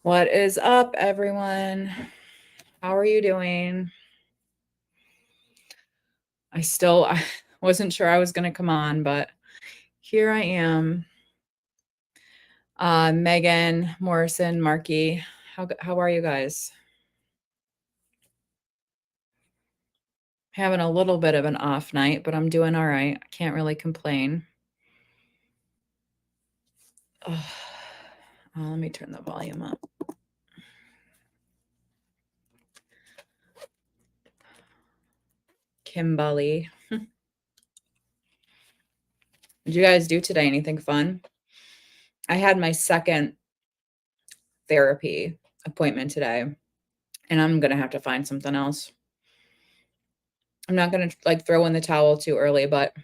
What is up, everyone? How are you doing? I wasn't sure I was going to come on, but here I am. Megan, Morrison, Marky, how are you guys? Having a little bit of an off night, but I'm doing all right. I can't really complain. Let me turn the volume up. Kimberly. Did you guys do today anything fun? I had my second therapy appointment today, and I'm going to have to find something else. I'm not going to throw in the towel too early, but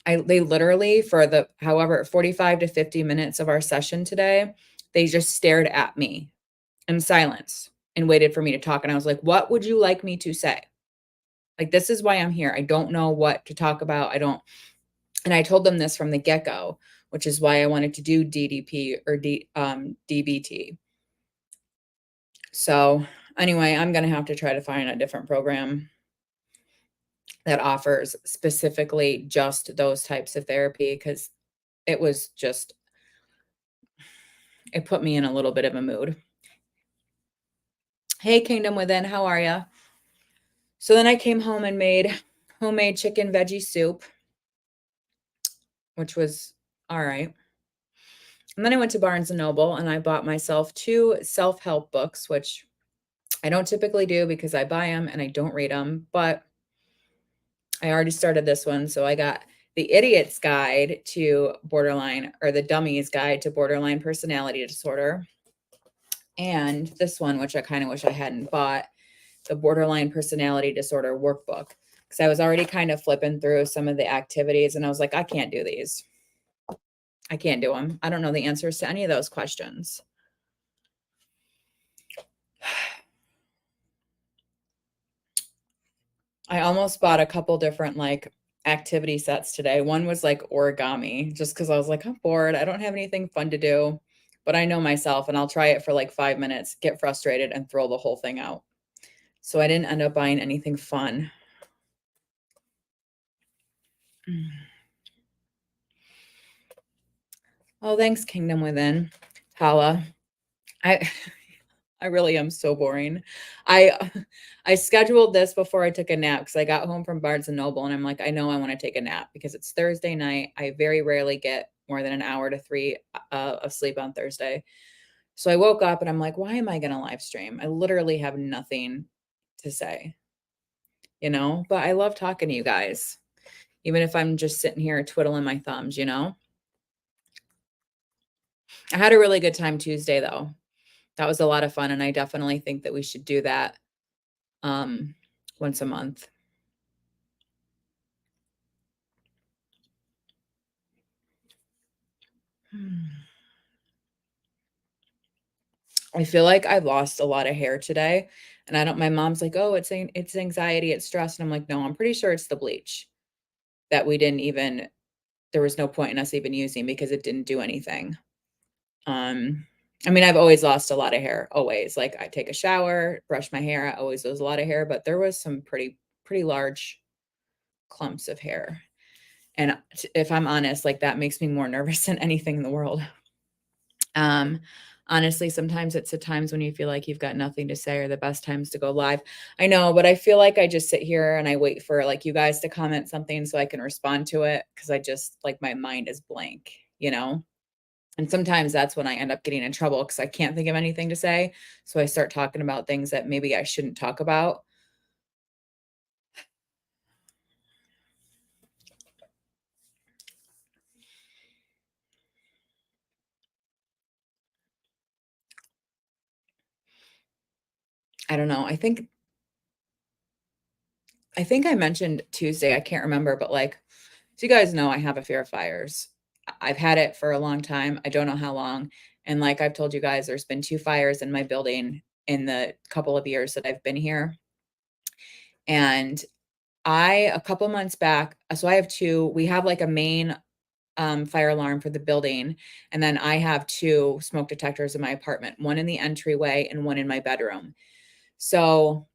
they literally for the 45 to 50 minutes of our session today, they just stared at me in silence and waited for me to talk. And I was like, what would you like me to say? Like, this is why I'm here. I don't know what to talk about. And I told them this from the get-go, which is why I wanted to do DDP or DBT. So anyway, I'm going to have to try to find a different program that offers specifically just those types of therapy, because it put me in a little bit of a mood. Hey, Kingdom Within, how are you? So then I came home and made homemade chicken veggie soup, which was all right. And then I went to Barnes & Noble and I bought myself 2 self-help books, which I don't typically do because I buy them and I don't read them, but I already started this one. So I got The Idiot's Guide to Borderline, or The Dummy's Guide to Borderline Personality Disorder. And this one, which I kind of wish I hadn't bought, the Borderline Personality Disorder Workbook, because I was already kind of flipping through some of the activities and I was like, I can't do these. I can't do them. I don't know the answers to any of those questions. I almost bought a couple different activity sets today. One was like origami, just because I was like, I'm bored. I don't have anything fun to do, but I know myself and I'll try it for like 5 minutes, get frustrated and throw the whole thing out. So I didn't end up buying anything fun. Oh, thanks, Kingdom Within. Hala. I really am so boring. I scheduled this before I took a nap because I got home from Barnes & Noble and I'm like, I know I want to take a nap because it's Thursday night. I very rarely get more than an hour to 3 of sleep on Thursday. So I woke up and I'm like, why am I going to live stream? I literally have nothing to say, but I love talking to you guys, even if I'm just sitting here twiddling my thumbs, I had a really good time Tuesday though. That was a lot of fun. And I definitely think that we should do that once a month. I feel like I lost a lot of hair today, and my mom's like, "Oh, it's anxiety, it's stress." And I'm like, "No, I'm pretty sure it's the bleach that there was no point in us even using because it didn't do anything." I mean, I've always lost a lot of hair, always. Like I take a shower, brush my hair, I always lose a lot of hair, but there was some pretty large clumps of hair. And if I'm honest, like that makes me more nervous than anything in the world. Honestly, sometimes it's the times when you feel like you've got nothing to say are the best times to go live. I know, but I feel like I just sit here and I wait for you guys to comment something so I can respond to it, because I just my mind is blank, And sometimes that's when I end up getting in trouble because I can't think of anything to say. So I start talking about things that maybe I shouldn't talk about. I don't know. I think I mentioned Tuesday, I can't remember, but so you guys know I have a fear of fires. I've had it for a long time. I don't know how long. And like I've told you guys, there's been 2 fires in my building in the couple of years that I've been here. And a couple months back, so I have 2, we have a main fire alarm for the building, and then I have 2 smoke detectors in my apartment, one in the entryway and one in my bedroom. So,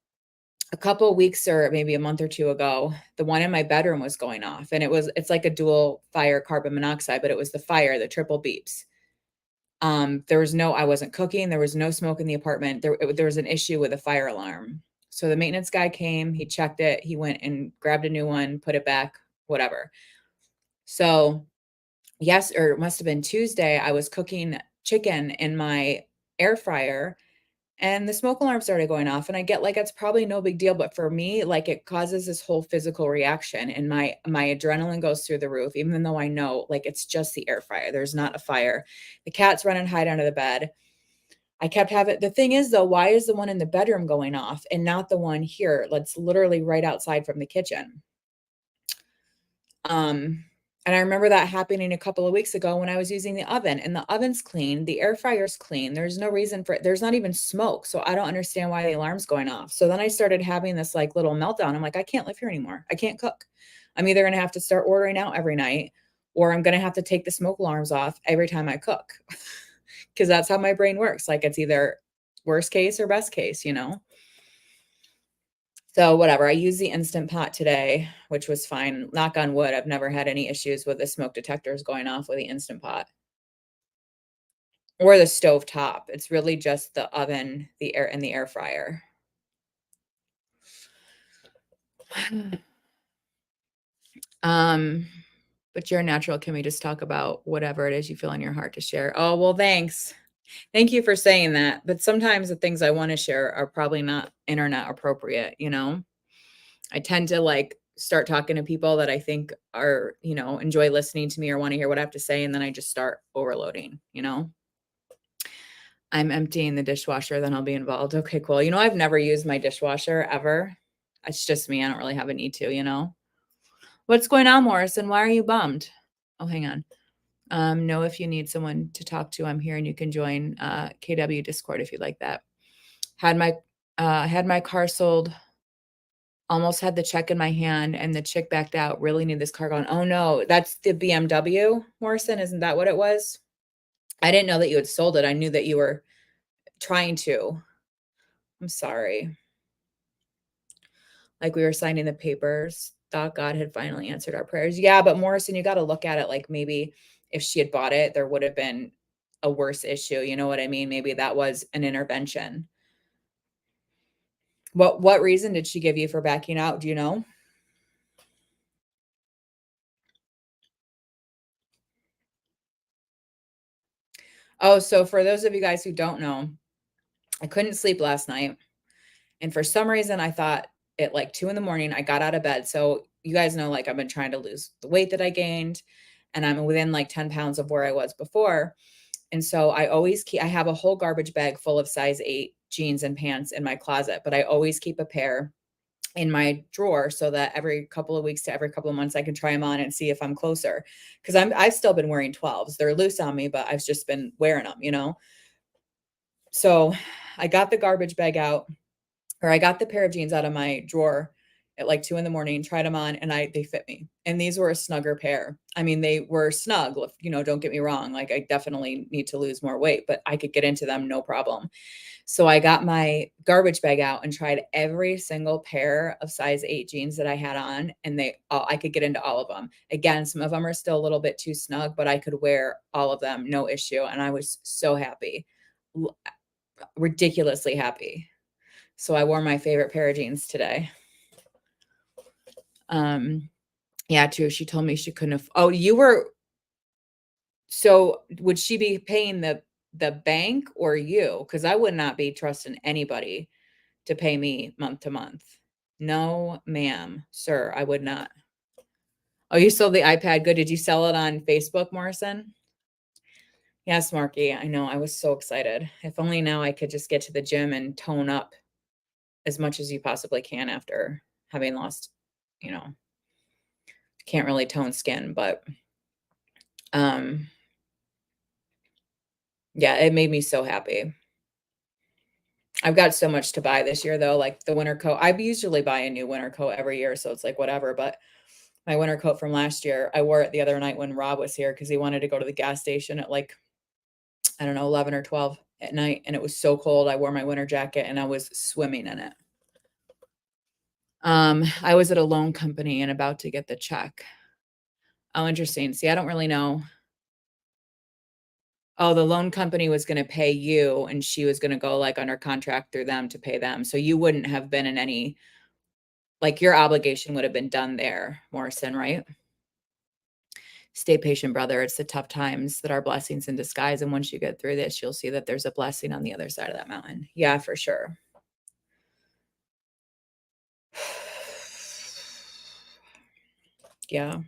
a couple of weeks or maybe a month or 2 ago, the one in my bedroom was going off, and it's like a dual fire carbon monoxide, but it was the fire, the triple beeps. There was no I wasn't cooking, there was no smoke in the apartment, there was an issue with a fire alarm. So the maintenance guy came, he checked it, he went and grabbed a new one, put it back, whatever. So, yes, or it must have been Tuesday, I was cooking chicken in my air fryer and the smoke alarm started going off, and I get like it's probably no big deal, but for me, like it causes this whole physical reaction and my adrenaline goes through the roof, even though I know like it's just the air fryer. There's not a fire. The cat's running hide under the bed. I kept having the thing is though, why is the one in the bedroom going off and not the one here? That's literally right outside from the kitchen. Um, and I remember that happening a couple of weeks ago when I was using the oven, and the oven's clean, the air fryer's clean. There's no reason for it. There's not even smoke. So I don't understand why the alarm's going off. So then I started having this like little meltdown. I'm like, I can't live here anymore. I can't cook. I'm either going to have to start ordering out every night or I'm going to have to take the smoke alarms off every time I cook. Cause that's how my brain works. Like it's either worst case or best case, you know? So whatever, I used the Instant Pot today, which was fine. Knock on wood, I've never had any issues with the smoke detectors going off with the Instant Pot or the stove top. It's really just the oven, the air and the air fryer. Um, but you're a natural. Can we just talk about whatever it is you feel in your heart to share? Oh, well, thanks. Thank you for saying that. But sometimes the things I want to share are probably not internet appropriate, you know? I tend to like start talking to people that I think are, you know, enjoy listening to me or want to hear what I have to say. And then I just start overloading, you know? I'm emptying the dishwasher, then I'll be involved. Okay, cool. You know, I've never used my dishwasher ever. It's just me. I don't really have a need to, you know? What's going on, Morrison? Why are you bummed? Oh, hang on. Know if you need someone to talk to, I'm here and you can join KW Discord if you'd like that. Had my had my car sold. Almost had the check in my hand and the chick backed out. Really need this car gone. Oh no, that's the BMW, Morrison. Isn't that what it was? I didn't know that you had sold it. I knew that you were trying to. I'm sorry. Like we were signing the papers. Thought God had finally answered our prayers. Yeah, but Morrison, you got to look at it like maybe if she had bought it, there would have been a worse issue. You know what I mean? Maybe that was an intervention. What reason did she give you for backing out? Do you know? Oh, so for those of you guys who don't know, I couldn't sleep last night. And for some reason, I thought at like 2 in the morning, I got out of bed. So you guys know, like, I've been trying to lose the weight that I gained, and I'm within like 10 pounds of where I was before. And so I have a whole garbage bag full of size 8 jeans and pants in my closet, but I always keep a pair in my drawer so that every couple of weeks to every couple of months I can try them on and see if I'm closer. Because I've still been wearing 12s. They're loose on me, but I've just been wearing them, you know. So I got the garbage bag out, or I got the pair of jeans out of my drawer at like 2 in the morning, tried them on, and they fit me. And these were a snugger pair. I mean, they were snug, you know, don't get me wrong. Like I definitely need to lose more weight, but I could get into them no problem. So I got my garbage bag out and tried every single pair of size 8 jeans that I had on, and I could get into all of them. Again, some of them are still a little bit too snug, but I could wear all of them, no issue. And I was so happy, ridiculously happy. So I wore my favorite pair of jeans today. Yeah, too. She told me she couldn't oh, you were so would she be paying the bank or you? Because I would not be trusting anybody to pay me month to month. No, ma'am, sir, I would not. Oh, you sold the iPad. Good. Did you sell it on Facebook, Morrison? Yes, Marky. I know. I was so excited. If only now I could just get to the gym and tone up as much as you possibly can after having lost, you know, can't really tone skin, but um yeah, it made me so happy. I've got so much to buy this year though, like the winter coat. I usually buy a new winter coat every year, so it's like whatever, but My winter coat from last year, I wore it the other night when Rob was here because he wanted to go to the gas station at like, I don't know, 11 or 12 at night, and it was so cold. I wore my winter jacket and I was swimming in it. I was at a loan company and about to get the check. Oh, interesting. See, I don't really know. Oh, the loan company was gonna pay you, and she was gonna go, like, under contract through them to pay them, so you wouldn't have been in any like, your obligation would have been done there, Morrison, right? Stay patient, brother. It's the tough times that are blessings in disguise, and once you get through this, you'll see that there's a blessing on the other side of that mountain. Yeah, for sure. Yeah.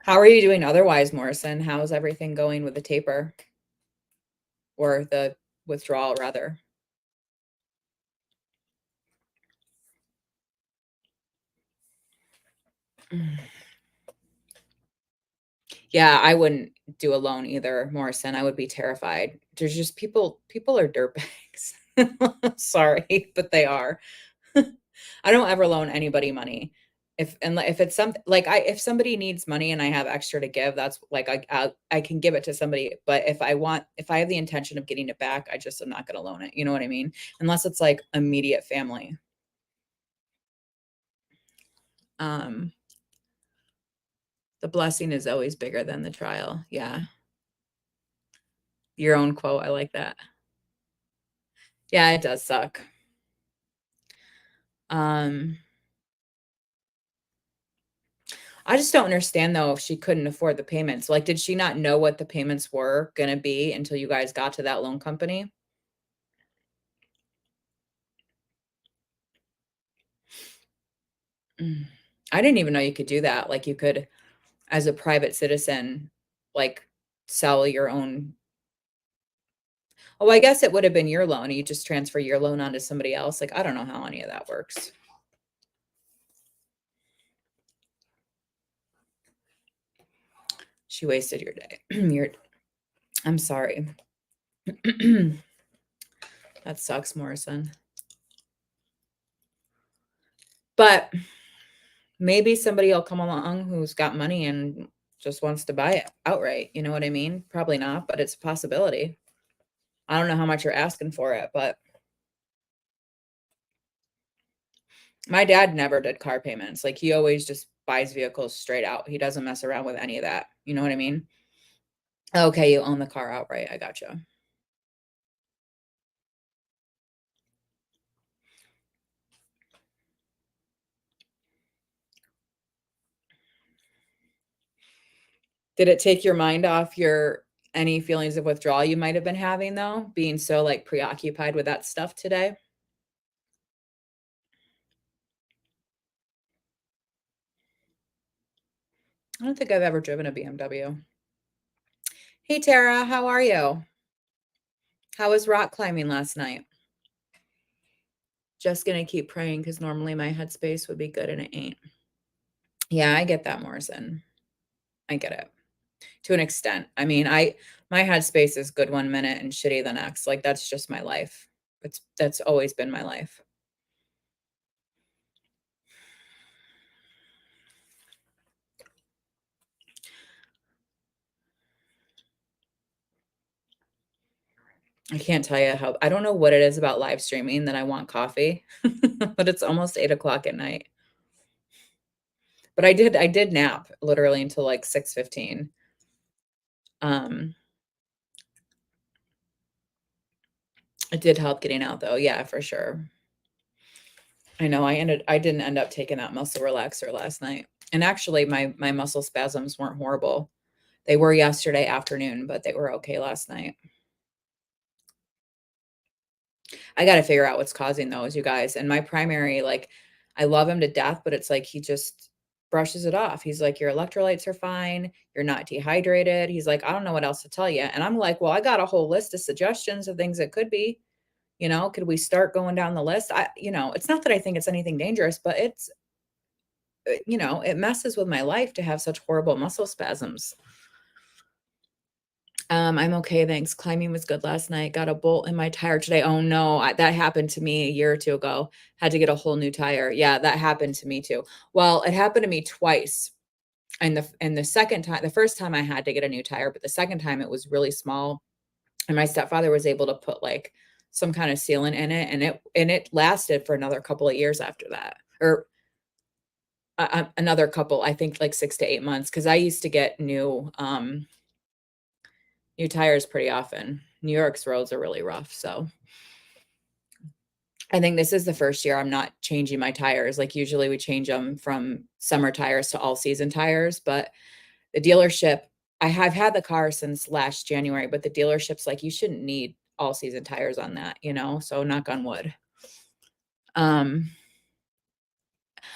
How are you doing otherwise, Morrison? How's everything going with the taper or the withdrawal, rather? Yeah, I wouldn't do a loan either, Morrison. I would be terrified. There's just people are dirtbags. Sorry, but they are. I don't ever loan anybody money. If it's something like if somebody needs money and I have extra to give, that's like I can give it to somebody. But if I have the intention of getting it back, I just am not going to loan it. You know what I mean? Unless it's like immediate family. Um, the blessing is always bigger than the trial. Yeah, your own quote. I like that. Yeah, it does suck. Um, I just don't understand though if she couldn't afford the payments. Like, did she not know what the payments were gonna be until you guys got to that loan company? Mm. I didn't even know you could do that. Like, you could, as a private citizen, like, sell your own. Oh, I guess it would have been your loan. You just transfer your loan onto somebody else. Like, I don't know how any of that works. She wasted your day. I'm sorry. That sucks, Morrison. But maybe somebody will come along who's got money and just wants to buy it outright. You know what I mean? Probably not, but it's a possibility. I don't know how much you're asking for it, but my dad never did car payments. Like, he always just buys vehicles straight out. He doesn't mess around with any of that. You know what I mean? Okay, you own the car outright. I gotcha. Did it take your mind off your any feelings of withdrawal you might have been having though, being so like preoccupied with that stuff today? I don't think I've ever driven a BMW. Hey Tara, how are you? How was rock climbing last night? Just gonna keep praying because normally my headspace would be good and it ain't. Yeah, I get that, Morrison. I get it to an extent. I mean, my headspace is good one minute and shitty the next. Like, that's just my life. That's always been my life. I can't tell you how I don't know what it is about live streaming that I want coffee, but it's almost 8 o'clock at night. But I did nap literally until like 6:15. Um, it did help getting out though. Yeah, for sure. I know I didn't end up taking that muscle relaxer last night. And actually my muscle spasms weren't horrible. They were yesterday afternoon, but they were okay last night. I gotta figure out what's causing those, you guys. And my primary, like, I love him to death, but it's like he just brushes it off. He's like, your electrolytes are fine. You're not dehydrated. He's like, I don't know what else to tell you. And I'm like, well, I got a whole list of suggestions of things that could be, could we start going down the list? It's not that I think it's anything dangerous, but it messes with my life to have such horrible muscle spasms. I'm okay, thanks. Climbing was good last night. Got a bolt in my tire today. Oh no, that happened to me a year or two ago. Had to get a whole new tire. Yeah, that happened to me too. Well, it happened to me twice. And the second time, the first time I had to get a new tire, but the second time it was really small. And my stepfather was able to put like some kind of sealant in it, and it lasted for another couple of years after that. Or another couple, I think like 6 to 8 months, because I used to get new tires pretty often. New York's roads are really rough, so I think this is the first year I'm not changing my tires. Like, usually we change them from summer tires to all season tires, but the dealership, I have had the car since last January, but the dealership's like, "You shouldn't need all season tires on that," you know? So knock on wood. Um,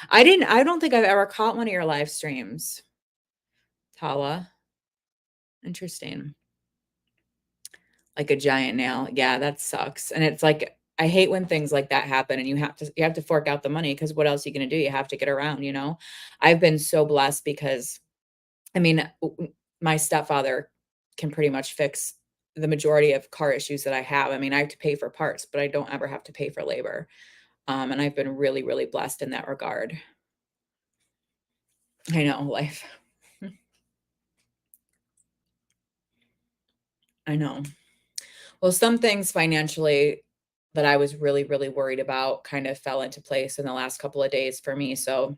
I don't think I've ever caught one of your live streams, Tala. Interesting. Like a giant nail. Yeah, that sucks. And it's like, I hate when things like that happen and you have to fork out the money, because what else are you gonna do? You have to get around, you know? I've been so blessed because, I mean, my stepfather can pretty much fix the majority of car issues that I have. I mean, I have to pay for parts, but I don't ever have to pay for labor. And I've been really, really blessed in that regard. I know, life. I know. Well, some things financially that I was really, really worried about kind of fell into place in the last couple of days for me. So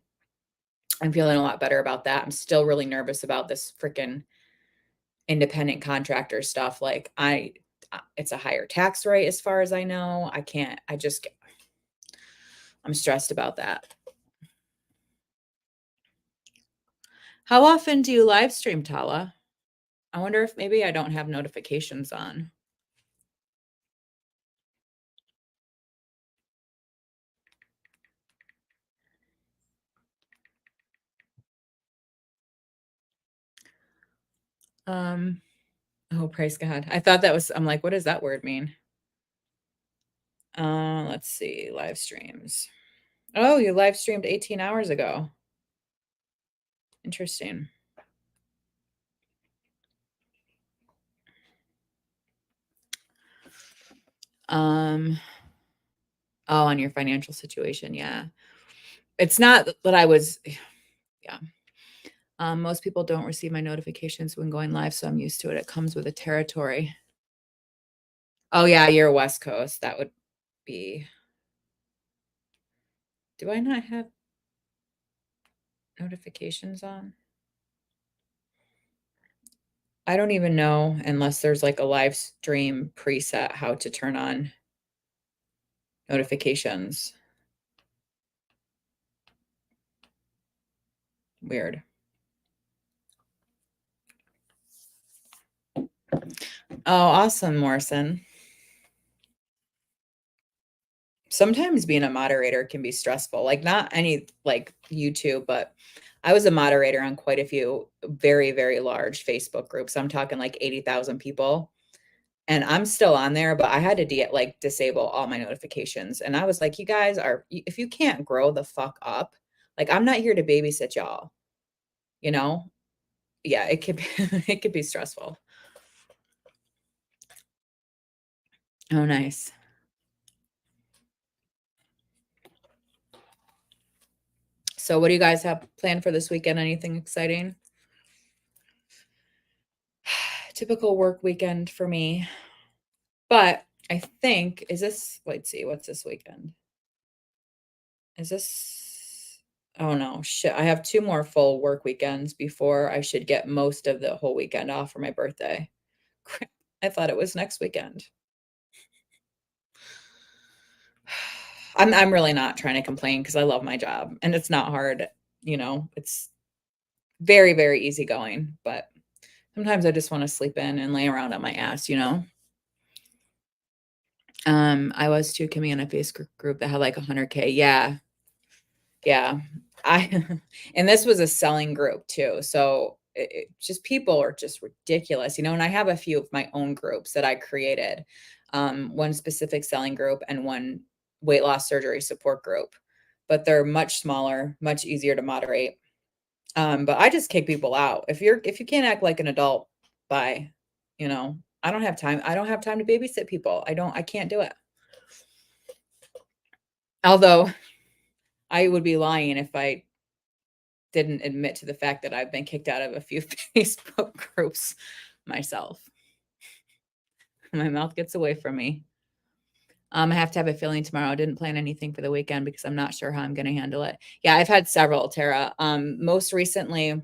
I'm feeling a lot better about that. I'm still really nervous about this freaking independent contractor stuff. Like, it's a higher tax rate as far as I know. I can't, I just, I'm stressed about that. How often do you live stream, Tala? I wonder if maybe I don't have notifications on. Um, oh, praise God. I thought that was, I'm like, what does that word mean? Let's see, live streams. Oh, you live streamed 18 hours ago. Interesting. Um, oh, on your financial situation, yeah. It's not that I was, yeah. Most people don't receive my notifications when going live, so I'm used to it. It comes with a territory. Oh yeah, you're West Coast. That would be. Do I not have notifications on? I don't even know, unless there's like a live stream preset, how to turn on notifications. Weird. Oh, awesome, Morrison. Sometimes being a moderator can be stressful. Like, not any like YouTube, but I was a moderator on quite a few very, very large Facebook groups. I'm talking like 80,000 people. And I'm still on there, but I had to disable all my notifications. And I was like, you guys are, if you can't grow the fuck up, like, I'm not here to babysit y'all, you know? Yeah, it could be, it could be stressful. Oh, nice. So what do you guys have planned for this weekend? Anything exciting? Typical work weekend for me. But I think, is this, let's see, what's this weekend? Is this, oh no, shit. I have 2 more full work weekends before I should get most of the whole weekend off for my birthday. Crap. I thought it was next weekend. I'm really not trying to complain, because I love my job and it's not hard, you know, it's very, very easygoing, but sometimes I just want to sleep in and lay around on my ass, you know? I was too, Kimmy, in a Facebook group that had like 100K. Yeah. Yeah. I and this was a selling group too. So just people are just ridiculous, you know, and I have a few of my own groups that I created. One specific selling group and one weight loss surgery support group, but they're much smaller, much easier to moderate. But I just kick people out. If you can't act like an adult, bye. you know, I don't have time. I don't have time to babysit people. I can't do it. Although I would be lying if I didn't admit to the fact that I've been kicked out of a few Facebook groups myself. My mouth gets away from me. I have to have a feeling tomorrow. I didn't plan anything for the weekend because I'm not sure how I'm going to handle it. Yeah, I've had several, Tara. Most recently,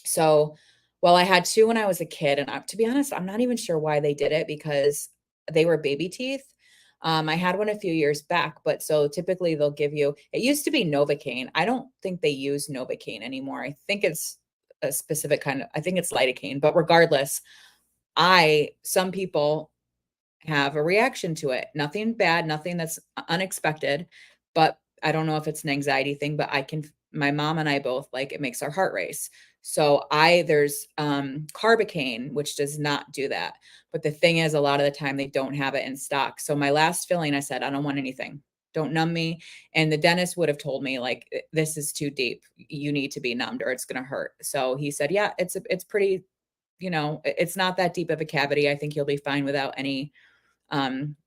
so well, I had 2 when I was a kid, and to be honest, I'm not even sure why they did it because they were baby teeth. I had one a few years back, but so typically they'll give you it used to be Novocaine. I don't think they use Novocaine anymore. I think it's a specific kind of I think it's lidocaine, but regardless, I some people have a reaction to it. Nothing bad, nothing that's unexpected, but I don't know if it's an anxiety thing, but I can my mom and I both like it makes our heart race. So there's carbocaine which does not do that. But the thing is a lot of the time they don't have it in stock. So my last filling I said I don't want anything. Don't numb me. And the dentist would have told me like this is too deep. You need to be numbed or it's going to hurt. So he said, "Yeah, it's pretty, it's not that deep of a cavity. I think you'll be fine without any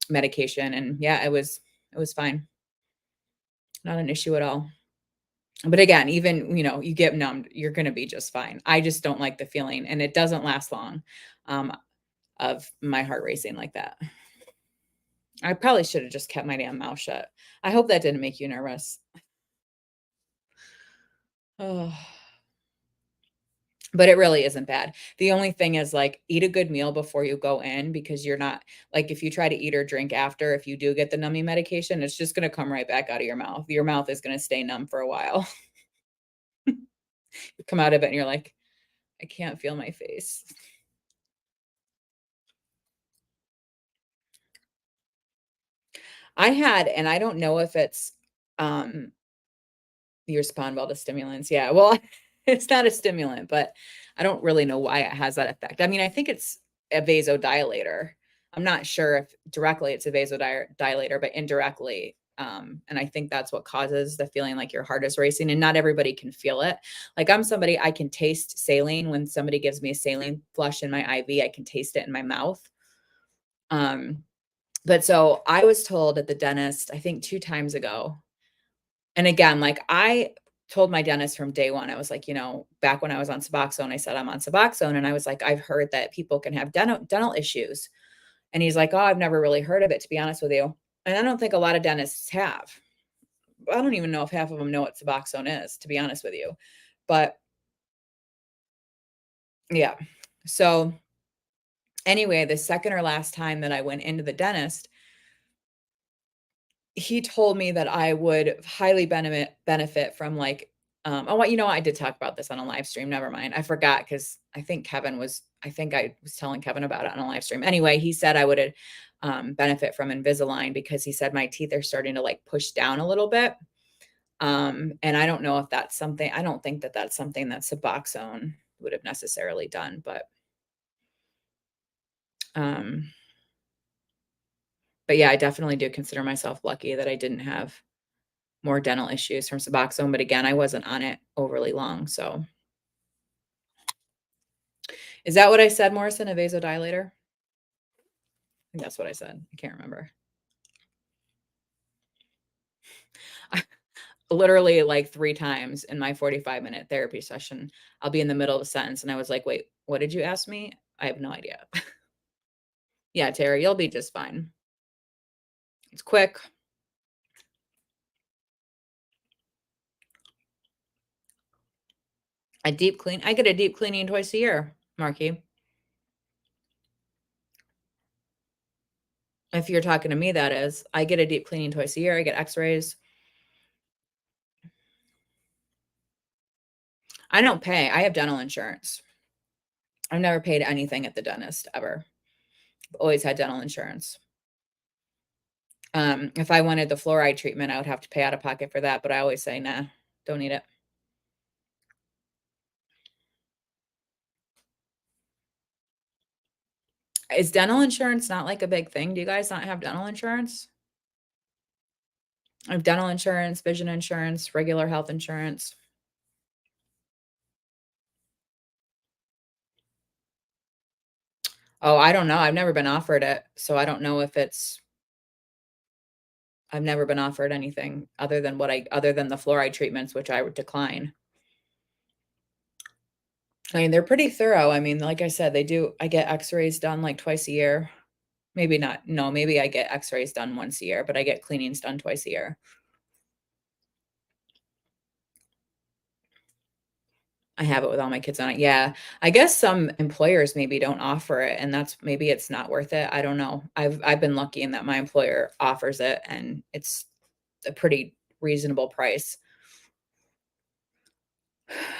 medication." And yeah, it was fine. Not an issue at all. But again, even, you get numbed, you're going to be just fine. I just don't like the feeling and it doesn't last long of my heart racing like that. I probably should have just kept my damn mouth shut. I hope that didn't make you nervous. Oh, but it really isn't bad. The only thing is like eat a good meal before you go in because you're not like if you try to eat or drink after, if you do get the numbing medication, it's just going to come right back out of your mouth. Your mouth is going to stay numb for a while. You come out of it and you're like, I can't feel my face. I had, and I don't know if it's um you respond well to stimulants. Yeah. Well, it's not a stimulant, but I don't really know why it has that effect. I mean, I think it's a vasodilator. I'm not sure if directly it's a vasodilator, but indirectly. And I think that's what causes the feeling like your heart is racing, and not everybody can feel it. Like I'm somebody I can taste saline when somebody gives me a saline flush in my IV. I can taste it in my mouth. Um, but so I was told at the dentist, I think 2 times ago, and again, like, I told my dentist from day one, I was like, back when I was on Suboxone, I said, "I'm on Suboxone," and I was like, "I've heard that people can have dental issues." And he's like, "Oh, I've never really heard of it, to be honest with you." And I don't think a lot of dentists have. I don't even know if half of them know what Suboxone is, to be honest with you. But, yeah. So, anyway, the second or last time that I went into the dentist, he told me that I would highly benefit from, like, oh, what I did talk about this on a live stream, never mind. I forgot because I think I was telling Kevin about it on a live stream. Anyway, he said I would, benefit from Invisalign because he said my teeth are starting to, like, push down a little bit, and I don't know if that's something I don't think that that's something that Suboxone would have necessarily done, um but yeah, I definitely do consider myself lucky that I didn't have more dental issues from Suboxone, but again, I wasn't on it overly long, so is that what I said, Morrison, a vasodilator? I think that's what I said. I can't remember. Literally, like, 3 times in my 45-minute therapy session, I'll be in the middle of a sentence, and I was like, "Wait, what did you ask me? I have no idea." Yeah, Terry, you'll be just fine. It's quick. I get a deep cleaning twice a year, Marky. If you're talking to me, that is. I get a deep cleaning twice a year. I get X-rays. I don't pay. I have dental insurance. I've never paid anything at the dentist ever. I've always had dental insurance. If I wanted the fluoride treatment, I would have to pay out of pocket for that, but I always say, "Nah, don't need it." Is dental insurance not like a big thing? Do you guys not have dental insurance? I have dental insurance, vision insurance, regular health insurance. Oh, I don't know, I've never been offered it, so I don't know if it's I've never been offered anything other than the fluoride treatments, which I would decline. I mean, they're pretty thorough. I mean, like I said, I get X-rays done like twice a year. Maybe not. No, maybe I get X-rays done once a year, but I get cleanings done twice a year. I have it with all my kids on it. Yeah. I guess some employers maybe don't offer it and that's maybe it's not worth it. I don't know. I've been lucky in that my employer offers it and it's a pretty reasonable price.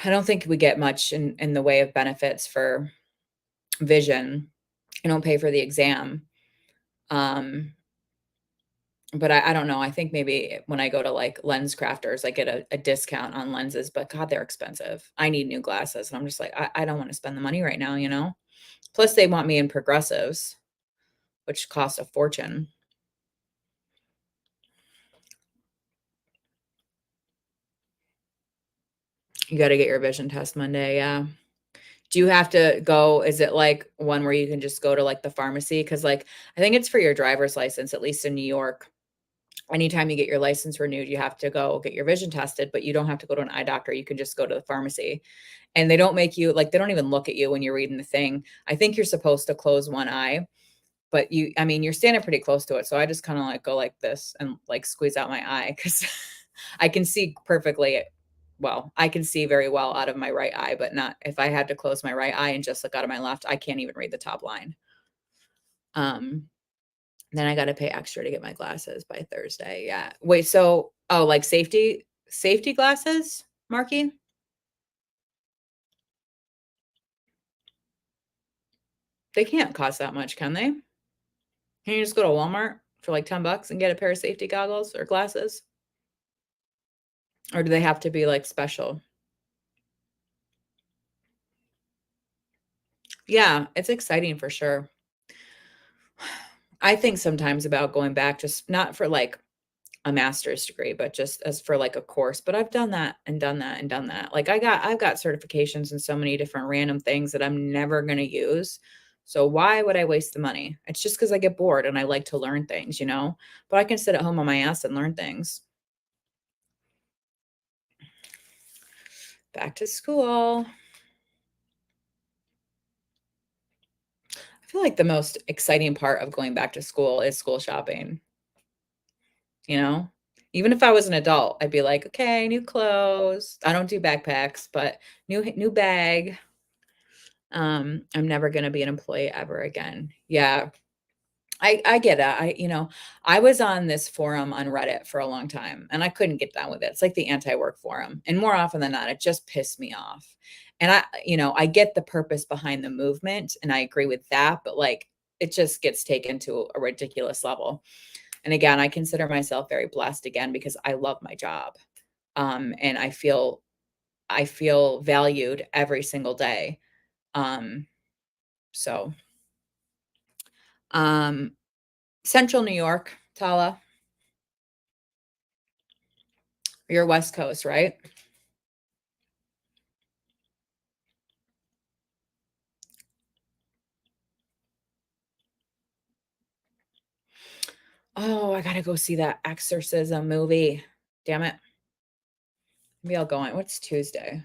I don't think we get much in the way of benefits for vision. I don't pay for the exam. Um, but I don't know. I think maybe when I go to like lens crafters, I get a discount on lenses, but God, they're expensive. I need new glasses. And I'm just like, I don't want to spend the money right now, you know? Plus, they want me in progressives, which cost a fortune. You got to get your vision test Monday. Yeah. Do you have to go? Is it like one where you can just go to like the pharmacy? Cause like, I think it's for your driver's license, at least in New York. Anytime you get your license renewed, you have to go get your vision tested, but you don't have to go to an eye doctor. You can just go to the pharmacy and they don't make you like, they don't even look at you when you're reading the thing. I think you're supposed to close one eye, but I mean, you're standing pretty close to it. So I just kind of like go like this and like squeeze out my eye because I can see perfectly. Well, I can see very well out of my right eye, but not if I had to close my right eye and just look out of my left, I can't even read the top line. Um, then I gotta pay extra to get my glasses by Thursday. Yeah. Wait, so oh, like safety glasses, Marky? They can't cost that much, can they? Can you just go to Walmart for like 10 bucks and get a pair of safety goggles or glasses? Or do they have to be like special? Yeah, it's exciting for sure. I think sometimes about going back, just not for like a master's degree, but just as for like a course. But I've done that and done that and done that. Like I've got certifications in so many different random things that I'm never going to use. So why would I waste the money? It's just because I get bored and I like to learn things, you know? But I can sit at home on my ass and learn things. Back to school. I feel like the most exciting part of going back to school is school shopping, you know? Even if I was an adult, I'd be like, okay, new clothes. I don't do backpacks, but new bag. I'm never gonna be an employee ever again. Yeah, I get that. I was on this forum on Reddit for a long time, and I couldn't get down with it. It's like the anti-work forum, and more often than not, it just pissed me off. And I get the purpose behind the movement, and I agree with that, but, like, it just gets taken to a ridiculous level. And again, I consider myself very blessed again because I love my job, and I feel valued every single day. Um, so Um, Central New York, Tala, you're West Coast, right? Oh, I gotta go see that exorcism movie. Damn it. Maybe I'll go on. What's Tuesday?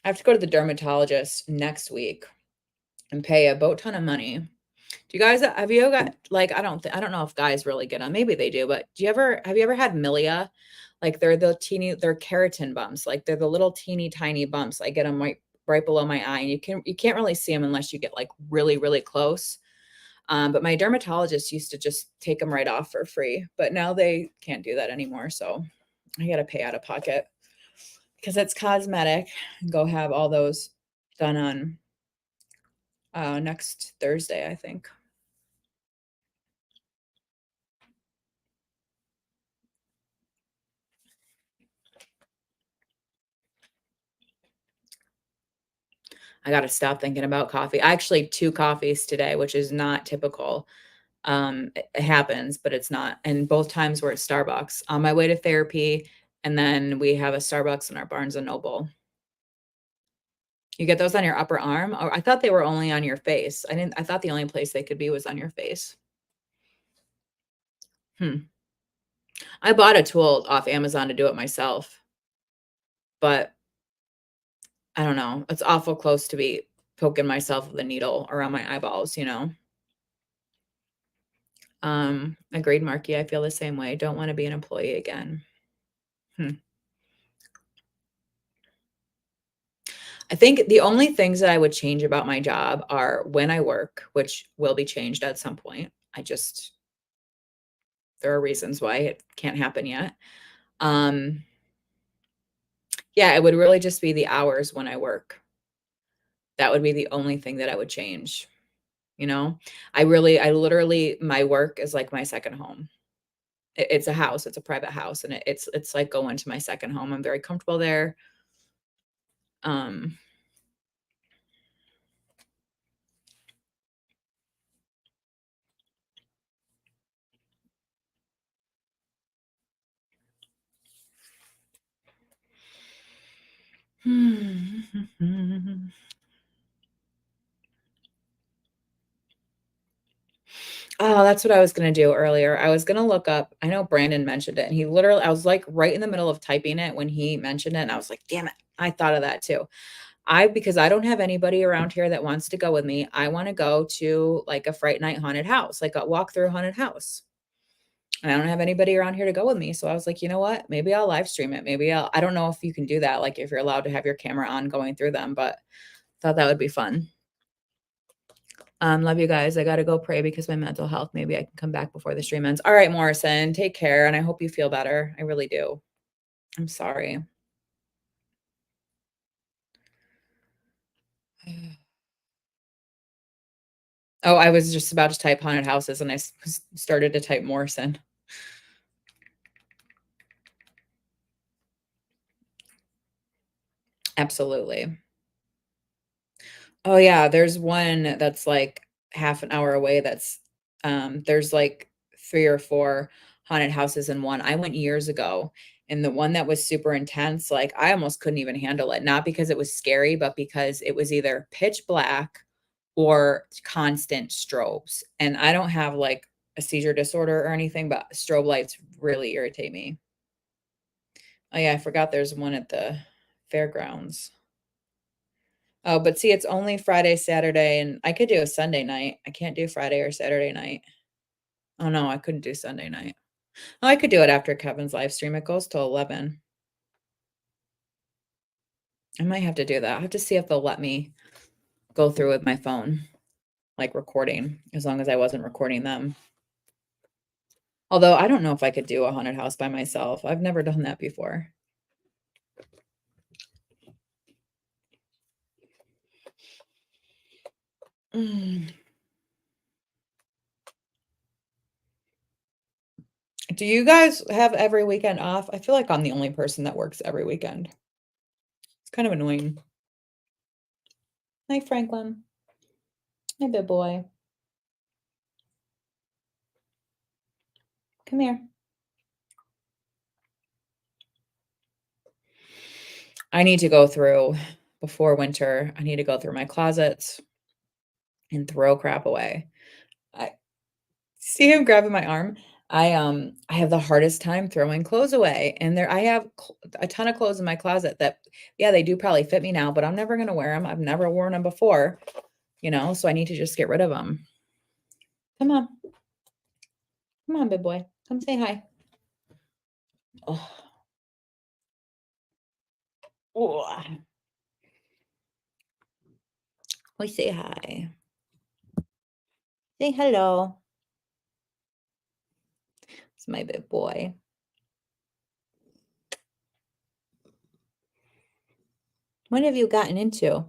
I have to go to the dermatologist next week and pay a boat ton of money. Do you guys have you ever got like I don't know if guys really get them. Maybe they do, but have you ever had milia? Like they're keratin bumps. Like they're the little teeny tiny bumps. I get them right below my eye and you can't really see them unless you get like really really close. But my dermatologist used to just take them right off for free, but now they can't do that anymore. So I got to pay out of pocket because it's cosmetic. Go have all those done on next Thursday, I think. I got to stop thinking about coffee. I actually 2 coffees today, which is not typical. It happens, but it's not. And both times we're at Starbucks on my way to therapy. And then we have a Starbucks in our Barnes and Noble. You get those on your upper arm? Or I thought they were only on your face. I thought the only place they could be was on your face. Hmm. I bought a tool off Amazon to do it myself, but I don't know. It's awful close to be poking myself with a needle around my eyeballs, you know? Agreed, Marky. I feel the same way. Don't want to be an employee again. Hmm. I think the only things that I would change about my job are when I work, which will be changed at some point. There are reasons why it can't happen yet. Um, yeah, it would really just be the hours when I work. That would be the only thing that I would change, you know? I literally my work is like my second home. It's a house, it's a private house, and it's like going to my second home. I'm very comfortable there. Um, Oh, that's what I was gonna do earlier. I was gonna look up I know Brandon mentioned it, and he literally I was, like, right in the middle of typing it when he mentioned it, and I was like, "Damn it, I thought of that too." Because I don't have anybody around here that wants to go with me, I wanna go to, like, a Fright Night haunted house, like a walk through haunted house. And I don't have anybody around here to go with me, so I was like, "You know what? Maybe I'll live stream it. I don't know if you can do that, like, if you're allowed to have your camera on going through them, but thought that would be fun. Love you guys. I gotta go pray because my mental health. Maybe I can come back before the stream ends. All right, Morrison, take care, and I hope you feel better. I really do. I'm sorry. Oh, I was just about to type haunted houses, and started to type Morrison. Absolutely. Oh, yeah, there's one that's, like, half an hour away there's, like, 3 or 4 haunted houses in one. I went years ago, and the one that was super intense, like, I almost couldn't even handle it, not because it was scary, but because it was either pitch black or constant strobes, and I don't have, like, a seizure disorder or anything, but strobe lights really irritate me. Oh, yeah, I forgot there's one at the fairgrounds. Oh, but see, it's only Friday, Saturday, and I could do a Sunday night. I can't do Friday or Saturday night. Oh, no, I couldn't do Sunday night. Oh, I could do it after Kevin's live stream. It goes till 11. I might have to do that. I have to see if they'll let me go through with my phone, like recording, as long as I wasn't recording them. Although I don't know if I could do a haunted house by myself. I've never done that before. Mm. Do you guys have every weekend off? I feel like I'm the only person that works every weekend. It's kind of annoying. Hi, Franklin. Hi, big boy. Come here. I need to go through before winter. I need to go through my closets and throw crap away. I see him grabbing my arm. I have the hardest time throwing clothes away, and I have a ton of clothes in my closet that, yeah, they do probably fit me now, but I'm never gonna wear them. I've never worn them before, so I need to just get rid of them. Come on, come on, big boy, come say hi. Oh, oh. We say hi. Say hello. It's my big boy. What have you gotten into?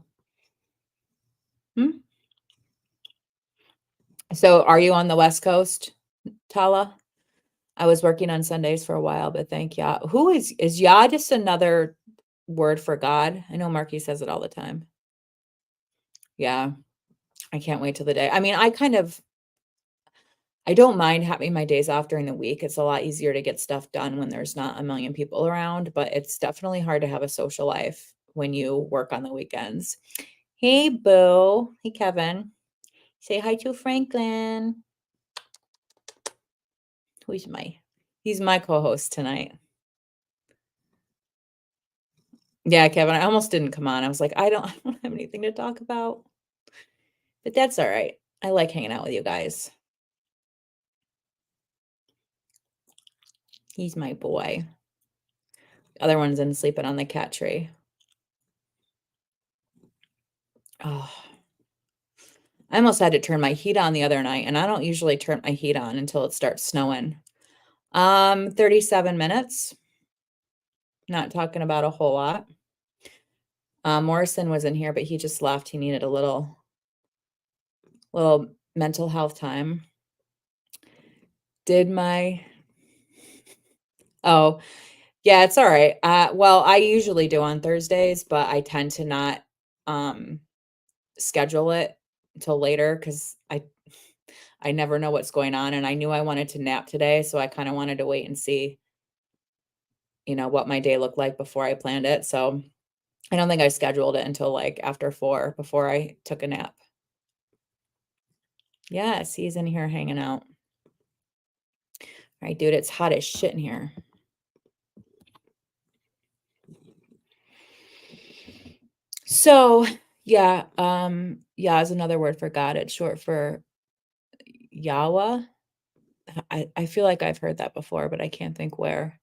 Hmm? So, are you on the West Coast, Tala? I was working on Sundays for a while, but thank Yah. Who is Yah just another word for God? I know Marky says it all the time. Yeah, I can't wait till the day. I mean, I don't mind having my days off during the week. It's a lot easier to get stuff done when there's not a million people around, but it's definitely hard to have a social life when you work on the weekends. Hey, Boo. Hey, Kevin. Say hi to Franklin. He's my co-host tonight. Yeah, Kevin, I almost didn't come on. I was like, I don't have anything to talk about. But that's all right. I like hanging out with you guys. He's my boy. The other one's in sleeping on the cat tree. Oh, I almost had to turn my heat on the other night, and I don't usually turn my heat on until it starts snowing. 37 minutes. Not talking about a whole lot. Morrison was in here, but he just left. He needed a little mental health time. Oh, yeah, it's all right. Well, I usually do on Thursdays, but I tend to not schedule it until later because I never know what's going on, and I knew I wanted to nap today, so I kind of wanted to wait and see, what my day looked like before I planned it. So I don't think I scheduled it until like after 4 before I took a nap. Yes, he's in here hanging out. All right, dude, it's hot as shit in here. So, yeah, yeah is another word for God. It's short for Yahweh. I feel like I've heard that before, but I can't think where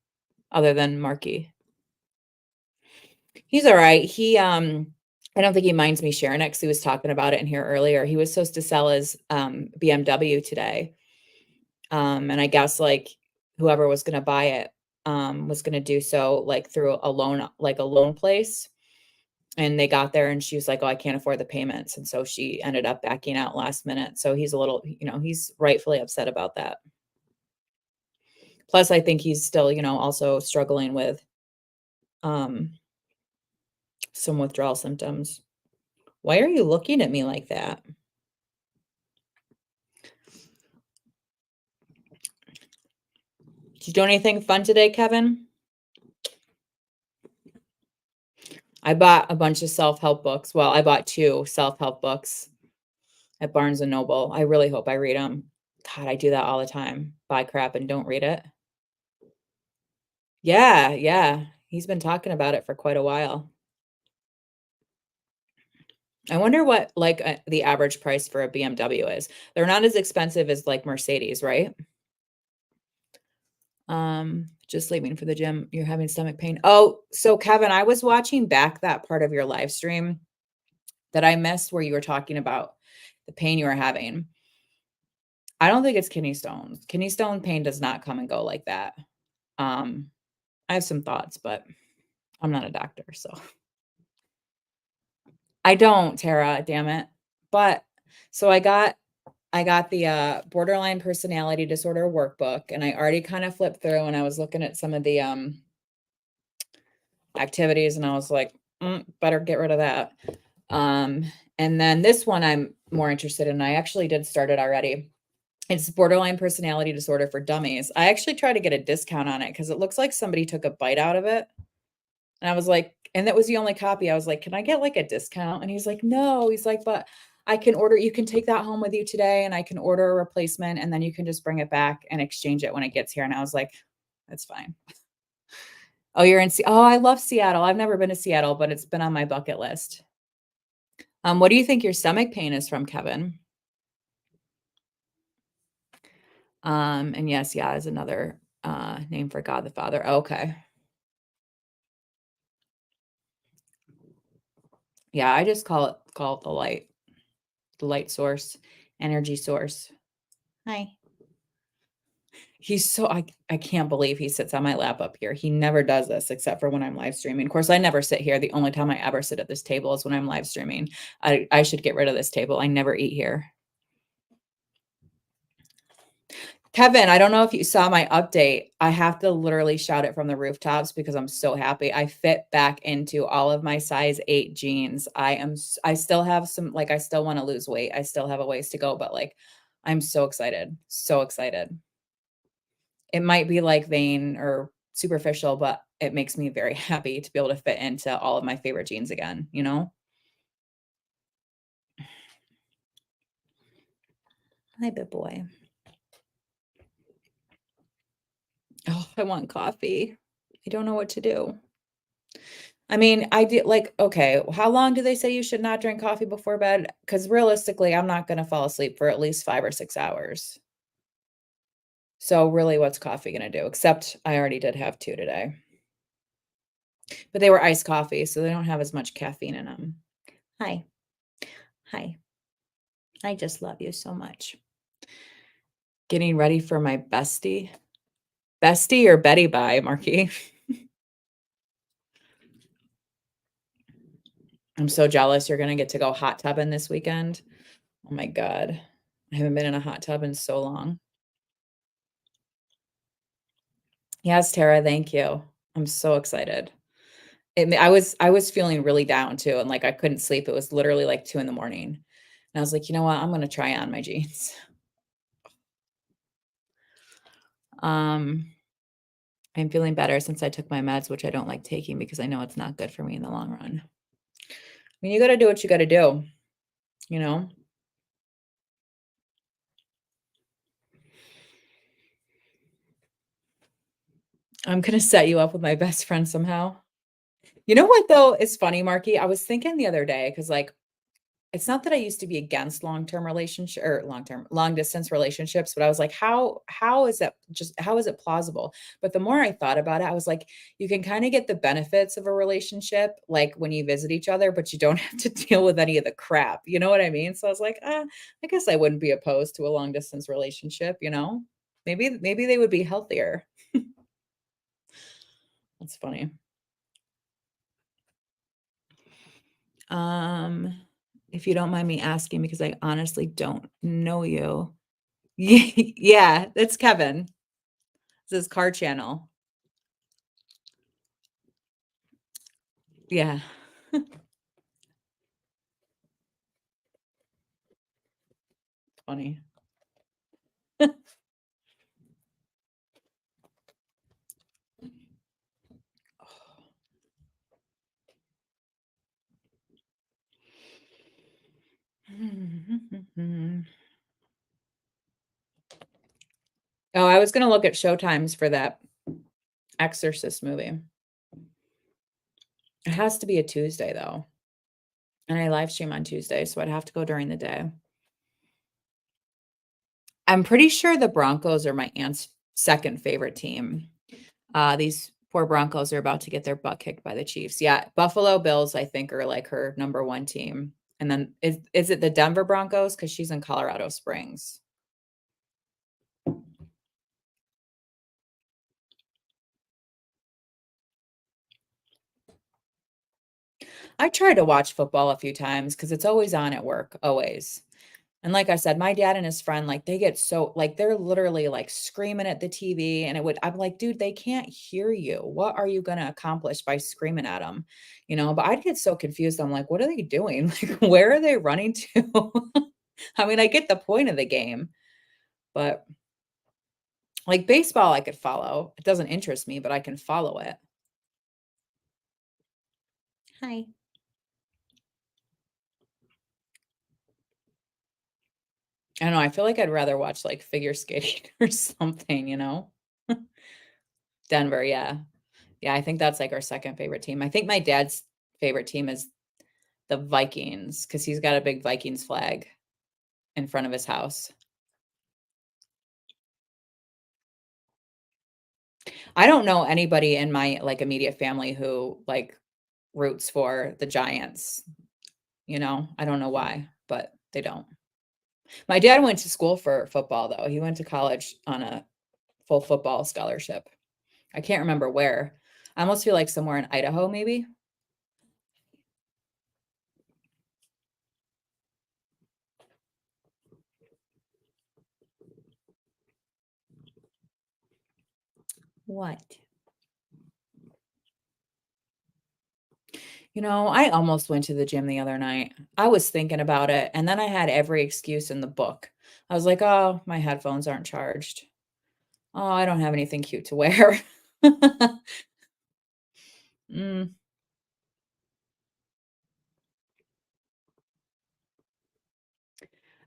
other than Marky. He's all right. I don't think he minds me sharing it because he was talking about it in here earlier. He was supposed to sell his BMW today. And I guess like whoever was going to buy it was going to do so like through a loan place. And they got there and she was like, "Oh, I can't afford the payments." And so she ended up backing out last minute. So he's a little, he's rightfully upset about that. Plus, I think he's still, also struggling with some withdrawal symptoms. Why are you looking at me like that? Did you do anything fun today, Kevin? I bought a bunch of self-help books. Well, I bought 2 self-help books at Barnes& and Noble. I really hope I read them. God, I do that all the time. Buy crap and don't read it. Yeah, yeah. He's been talking about it for quite a while. I wonder what like the average price for a BMW is. They're not as expensive as like Mercedes, right? Just leaving for the gym. You're having stomach pain. Oh, so Kevin, I was watching back that part of your live stream that I missed where you were talking about the pain you were having. I don't think it's kidney stones. Kidney stone pain does not come and go like that. I have some thoughts, but I'm not a doctor, so I don't, Tara, damn it. But so I got the borderline personality disorder workbook and I already kind of flipped through and I was looking at some of the activities and I was like, better get rid of that. And then this one I'm more interested in. I actually did start it already. It's borderline personality disorder for dummies. I actually tried to get a discount on it because it looks like somebody took a bite out of it. And I was like, and that was the only copy. I was like, can I get like a discount? And he's like, no. He's like, but you can take that home with you today and I can order a replacement and then you can just bring it back and exchange it when it gets here. And I was like, that's fine. Oh, you're in Oh, I love Seattle. I've never been to Seattle, but it's been on my bucket list. What do you think your stomach pain is from, Kevin? And yes, yeah, is another name for God the Father. Okay. Yeah, I just call it the light source, energy source. Hi. He's so I can't believe he sits on my lap up here. He never does this except for when I'm live streaming. Of course, I never sit here. The only time I ever sit at this table is when I'm live streaming. I should get rid of this table. I never eat here. Kevin, I don't know if you saw my update. I have to literally shout it from the rooftops because I'm so happy. I fit back into all of my size 8 jeans. I still have some, like, I still want to lose weight. I still have a ways to go, but like, I'm so excited. So excited. It might be like vain or superficial, but it makes me very happy to be able to fit into all of my favorite jeans again, you know? Hi, big boy. Oh, I want coffee. I don't know what to do. I mean, I did like, okay, how long do they say you should not drink coffee before bed? Because realistically, I'm not gonna fall asleep for at least 5 or 6 hours. So really, what's coffee gonna do? Except I already did have 2 today, but they were iced coffee, so they don't have as much caffeine in them. Hi. Hi. I just love you so much. Getting ready for my bestie. Bestie or Betty bye, Marky. I'm so jealous you're gonna get to go hot tubbing this weekend. Oh my god. I haven't been in a hot tub in so long. Yes, Tara, thank you. I'm so excited. I was feeling really down too, and, like, I couldn't sleep. It was literally, like, 2 in the morning, and I was like, "You know what? I'm gonna try on my jeans." Um, I'm feeling better since I took my meds, which I don't like taking because I know it's not good for me in the long run. I mean, you gotta do what you gotta do, you know? I'm gonna set you up with my best friend somehow. You know what, though, is funny, Marky? I was thinking the other day because, like, it's not that I used to be against long-term relationship or long distance relationships, but I was like, how is that just how is it plausible? But the more I thought about it, I was like, you can kind of get the benefits of a relationship, like when you visit each other, but you don't have to deal with any of the crap. You know what I mean? So I was like, I guess I wouldn't be opposed to a long distance relationship, you know? Maybe they would be healthier. That's funny. Um, if you don't mind me asking, because I honestly don't know you. Yeah, it's Kevin. It's his car channel. Yeah, funny. Oh, I was gonna look at showtimes for that Exorcist movie. It has to be a Tuesday, though, and I live stream on Tuesday, so I'd have to go during the day. I'm pretty sure the Broncos are my aunt's second favorite team. These poor Broncos are about to get their butt kicked by the Chiefs. Yeah, Buffalo Bills, I think, are like her number 1 team, and then is it the Denver Broncos? Because she's in Colorado Springs. I try to watch football a few times because it's always on at work, always. And like I said, my dad and his friend, like, they get so like, they're literally, like, screaming at the TV, and I'm like, "Dude, they can't hear you. What are you gonna accomplish by screaming at them?" You know? But I'd get so confused. I'm like, "What are they doing? Like, where are they running to?" I mean, I get the point of the game, but, like, baseball, I could follow. It doesn't interest me, but I can follow it. Hi. I don't know, I feel like I'd rather watch, like, figure skating or something, you know? Denver, yeah. Yeah, I think that's, like, our 2nd favorite team. I think my dad's favorite team is the Vikings because 'cause he's got a big Vikings flag in front of his house. I don't know anybody in my, like, immediate family who, like, roots for the Giants, you know? I don't know why, but they don't. My dad went to school for football, though. He went to college on a full football scholarship. I can't remember where. I almost feel like somewhere in Idaho, maybe? What? You know, I almost went to the gym the other night. I was thinking about it, and then I had every excuse in the book. I was like, "Oh, my headphones aren't charged. Oh, I don't have anything cute to wear." Mm,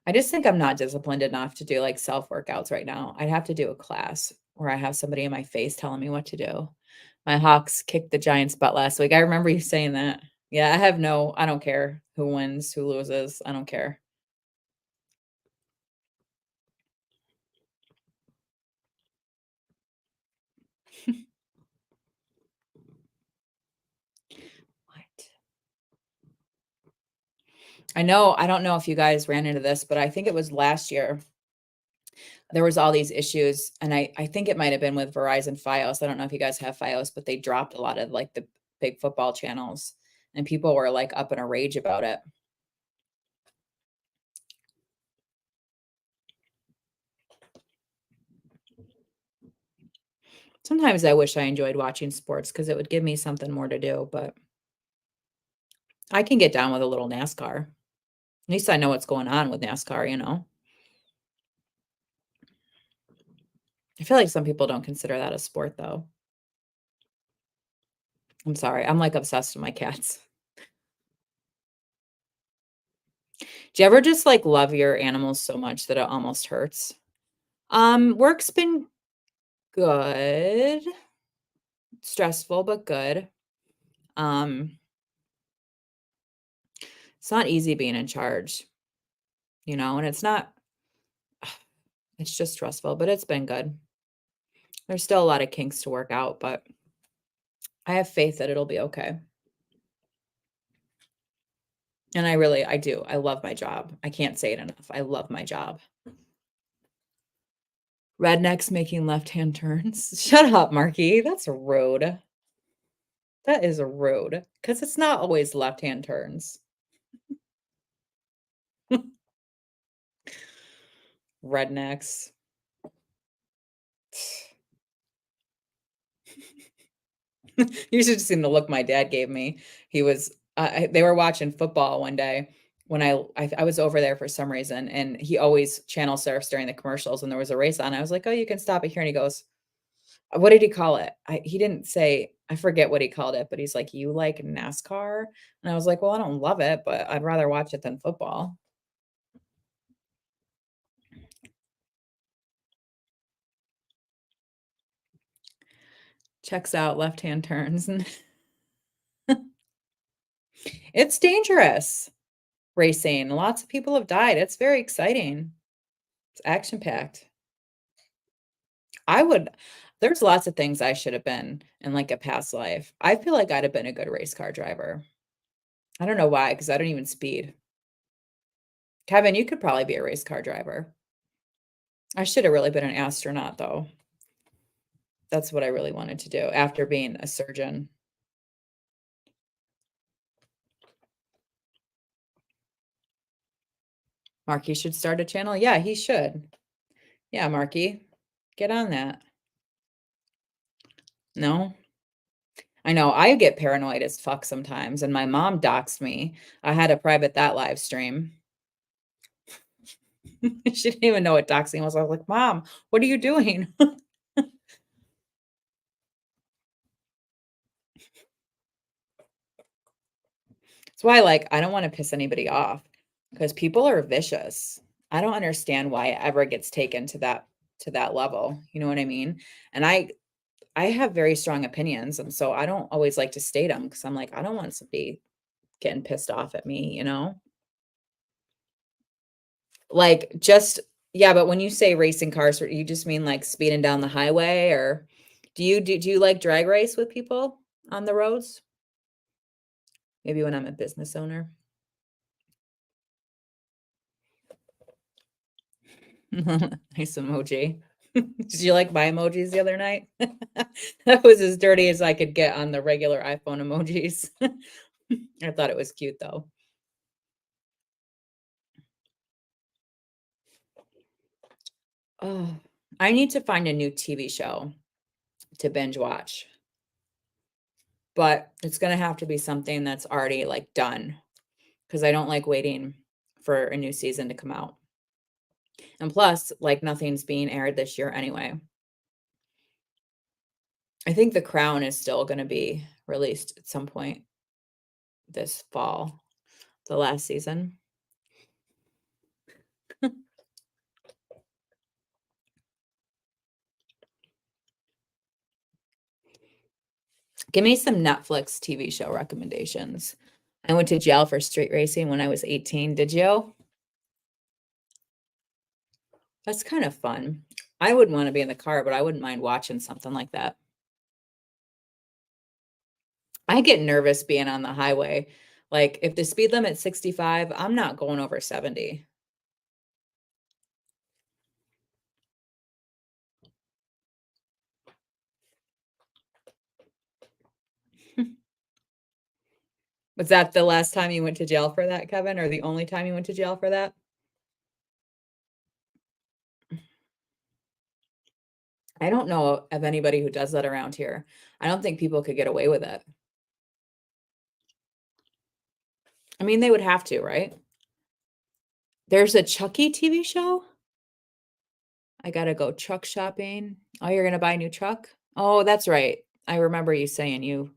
I just think I'm not disciplined enough to do, like, self-workouts right now. I'd have to do a class where I have somebody in my face telling me what to do. My Hawks kicked the Giants' butt last week. I remember you saying that. Yeah, I don't care who wins, who loses, I don't care. What? I don't know if you guys ran into this, but I think it was last year. There was all these issues, and I think it might have been with Verizon Fios. I don't know if you guys have Fios, but they dropped a lot of, like, the big football channels, and people were, like, up in a rage about it. Sometimes I wish I enjoyed watching sports because it would give me something more to do, but I can get down with a little NASCAR. At least I know what's going on with NASCAR, you know? I feel like some people don't consider that a sport, though. I'm sorry, I'm, like, obsessed with my cats. Do you ever just, like, love your animals so much that it almost hurts? Work's been good. Stressful, but good. Um, it's not easy being in charge, you know, and it's just stressful, but it's been good. There's still a lot of kinks to work out, but I have faith that it'll be okay. And I do. I love my job. I can't say it enough. I love my job. Rednecks making left-hand turns. Shut up, Marky. That's rude. That is rude because it's not always left-hand turns. Rednecks. You should have seen the look my dad gave me. He was they were watching football one day when I was over there for some reason, and he always channel surfs during the commercials, and there was a race on. I was like, "Oh, you can stop it here." And he goes, what did he call it? He didn't say I forget what he called it, but he's like, "You like NASCAR?" And I was like, "Well, I don't love it, but I'd rather watch it than football." Checks out left-hand turns, and it's dangerous racing. Lots of people have died. It's very exciting. It's action-packed. I would there's lots of things I should have been in, like, a past life. I feel like I'd have been a good race car driver. I don't know why, because I don't even speed. Kevin, you could probably be a race car driver. I should have really been an astronaut, though. That's what I really wanted to do after being a surgeon. Marky should start a channel. Yeah, he should. Yeah, Marky, get on that. No? I know, I get paranoid as fuck sometimes, and my mom doxed me. I had to private that live stream. She didn't even know what doxing was. I was like, "Mom, what are you doing?" That's why, like, I don't wanna piss anybody off because people are vicious. I don't understand why it ever gets taken to that level, you know what I mean? And I have very strong opinions, and so I don't always like to state them because 'cause I'm like, I don't want somebody getting pissed off at me, you know? Like, just yeah, but when you say racing cars, you just mean, like, speeding down the highway, or do you like drag race with people on the roads? Maybe when I'm a business owner. Nice emoji. Did you like my emojis the other night? That was as dirty as I could get on the regular iPhone emojis. I thought it was cute, though. Oh, I need to find a new TV show to binge watch, but it's gonna have to be something that's already, like, done, because I don't like waiting for a new season to come out. And plus, like, nothing's being aired this year anyway. I think The Crown is still gonna be released at some point this fall, the last season. Give me some Netflix TV show recommendations. I went to jail for street racing when I was 18. Did you? That's kind of fun. I wouldn't wanna be in the car, but I wouldn't mind watching something like that. I get nervous being on the highway. Like, if the speed limit's 65, I'm not going over 70. Was that the last time you went to jail for that, Kevin, or the only time you went to jail for that? I don't know of anybody who does that around here. I don't think people could get away with it. I mean, they would have to, right? There's a Chucky TV show? I gotta go truck shopping. Oh, you're gonna buy a new truck? Oh, that's right. I remember you saying you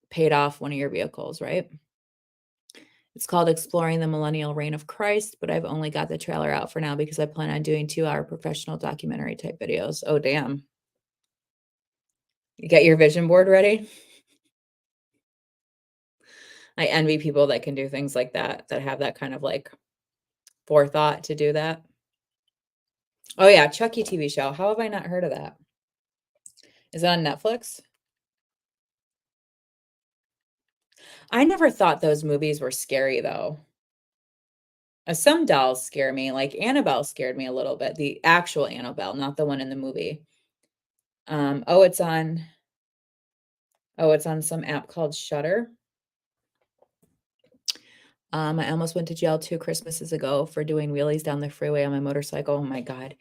paid off one of your vehicles, right? It's called Exploring the Millennial Reign of Christ, but I've only got the trailer out for now because I plan on doing 2-hour professional documentary type videos. Oh, damn. You get your vision board ready? I envy people that can do things like that, that have that kind of like forethought to do that. Oh yeah, Chucky TV show. How have I not heard of that? Is it on Netflix? I never thought those movies were scary though. Some dolls scare me, like Annabelle scared me a little bit, the actual Annabelle, not the one in the movie. Oh, it's on some app called Shudder. I almost went to jail 2 Christmases ago for doing wheelies down the freeway on my motorcycle. Oh my God.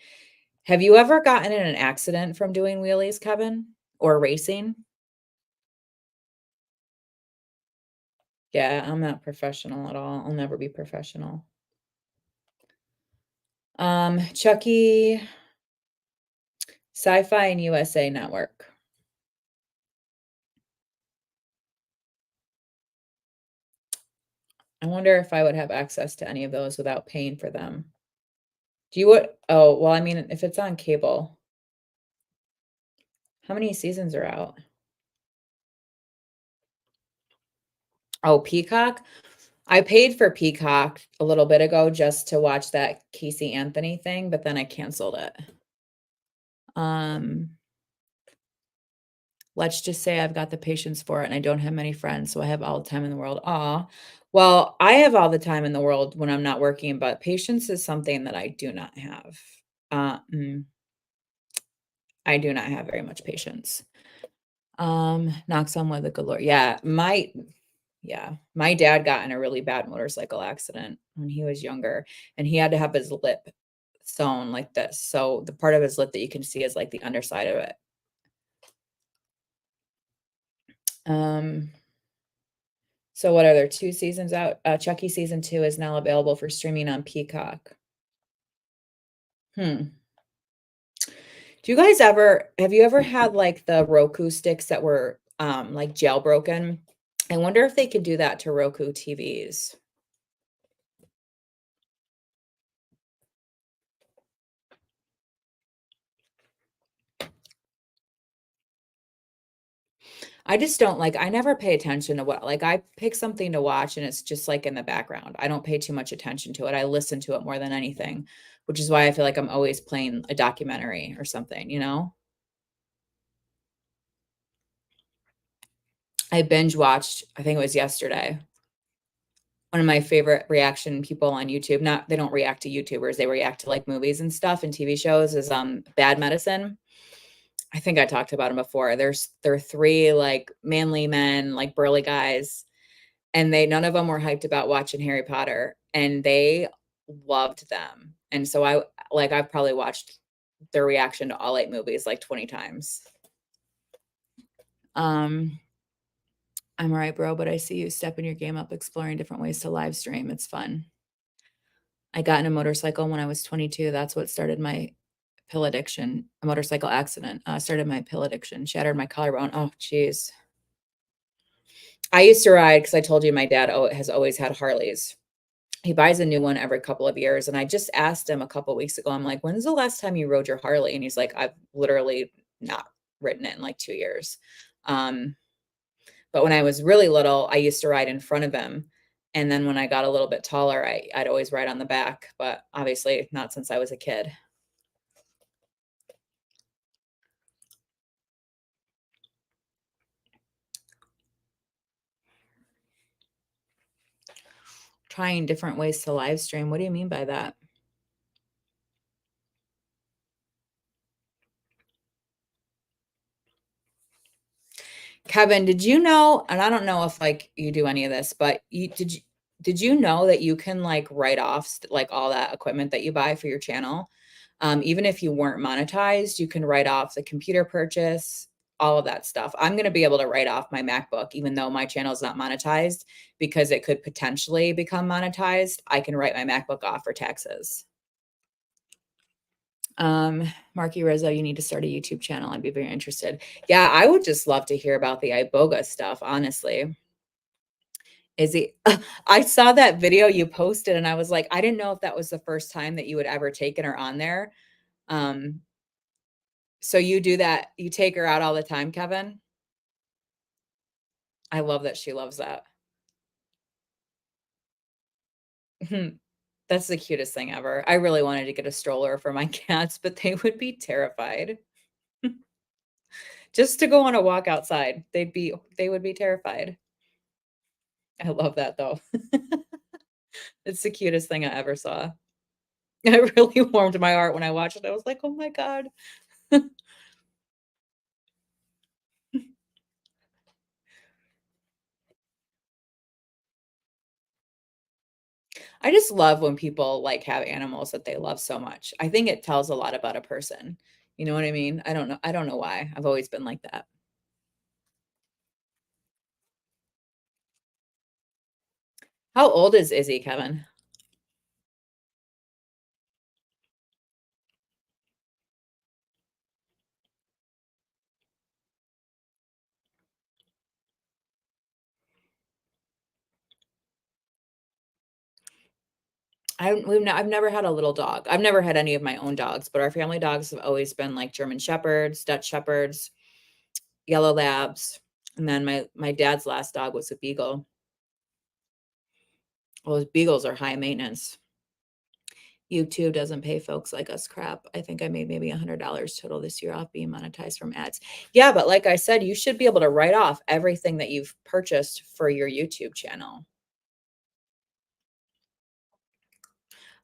Have you ever gotten in an accident from doing wheelies, Kevin? Or racing? Yeah, I'm not professional at all. I'll never be professional. Chucky, Sci-Fi and USA Network. I wonder if I would have access to any of those without paying for them. Do you what? Oh, well, I mean, if it's on cable, how many seasons are out? Oh, Peacock? I paid for Peacock a little bit ago just to watch that Casey Anthony thing, but then I canceled it. Um, let's just say I've got the patience for it and I don't have many friends, so I have all the time in the world. Aw. Well, I have all the time in the world when I'm not working, but patience is something that I do not have. Mm, I do not have very much patience. Knocks on wood, the good Lord. My dad got in a really bad motorcycle accident when he was younger, and he had to have his lip sewn like this. So the part of his lip that you can see is like the underside of it. Um, so what are there 2 seasons out? Chucky season 2 is now available for streaming on Peacock. Hmm. Do you guys ever have you ever had like the Roku sticks that were like jailbroken? I wonder if they could do that to Roku TVs. I just don't like I never pay attention to what like, I pick something to watch and it's just, like, in the background. I don't pay too much attention to it. I listen to it more than anything, which is why I feel like I'm always playing a documentary or something, you know? I binge watched, I think it was yesterday, one of my favorite reaction people on YouTube, not they don't react to YouTubers, they react to, like, movies and stuff and TV shows is, Bad Medicine. I think I talked about him before. There are 3, like, manly men, like, burly guys. And they none of them were hyped about watching Harry Potter, and they loved them. And so I've probably watched their reaction to all 8 movies, like, 20 times. Um, I'm alright, bro, but I see you stepping your game up, exploring different ways to live stream. It's fun. I got in a motorcycle when I was 22. That's what started my Pill addiction, a motorcycle accident, started my pill addiction, shattered my collarbone. Oh, geez. I used to ride because I told you my dad has always had Harleys. He buys a new one every couple of years, and I just asked him a couple weeks ago, I'm like, "When's the last time you rode your Harley?" And he's like, "I've literally not ridden it in like 2 years." Um, but when I was really little, I used to ride in front of him, and then when I got a little bit taller, I'd always ride on the back, but obviously not since I was a kid. Trying different ways to live stream. What do you mean by that? Kevin, did you know, and I don't know if like you do any of this, but did you know that you can like write off like all that equipment that you buy for your channel? Even if you weren't monetized, you can write off the computer purchase, all of that stuff. I'm going to be able to write off my MacBook, even though my channel is not monetized, because it could potentially become monetized. I can write my MacBook off for taxes. Marky Rizzo, you need to start a YouTube channel. I'd be very interested. Yeah, I would just love to hear about the iboga stuff, honestly. Is he I saw that video you posted and I was like, I didn't know if that was the first time that you had ever taken her on there. Um, so you do that, you take her out all the time, Kevin? I love that she loves that. That's the cutest thing ever. I really wanted to get a stroller for my cats, but they would be terrified. Just to go on a walk outside, they would be terrified. I love that though. It's the cutest thing I ever saw. It really warmed my heart when I watched it. I was like, "Oh my god." I just love when people, like, have animals that they love so much. I think it tells a lot about a person. You know what I mean? I don't know why. I've always been like that. How old is Izzy, Kevin? I've never had a little dog. I've never had any of my own dogs, but our family dogs have always been, like, German Shepherds, Dutch Shepherds, Yellow Labs, and then my dad's last dog was a Beagle. Well, beagles are high maintenance. YouTube doesn't pay folks like us crap. I think I made maybe $100 total this year off being monetized from ads. Yeah, but like I said, you should be able to write off everything that you've purchased for your YouTube channel.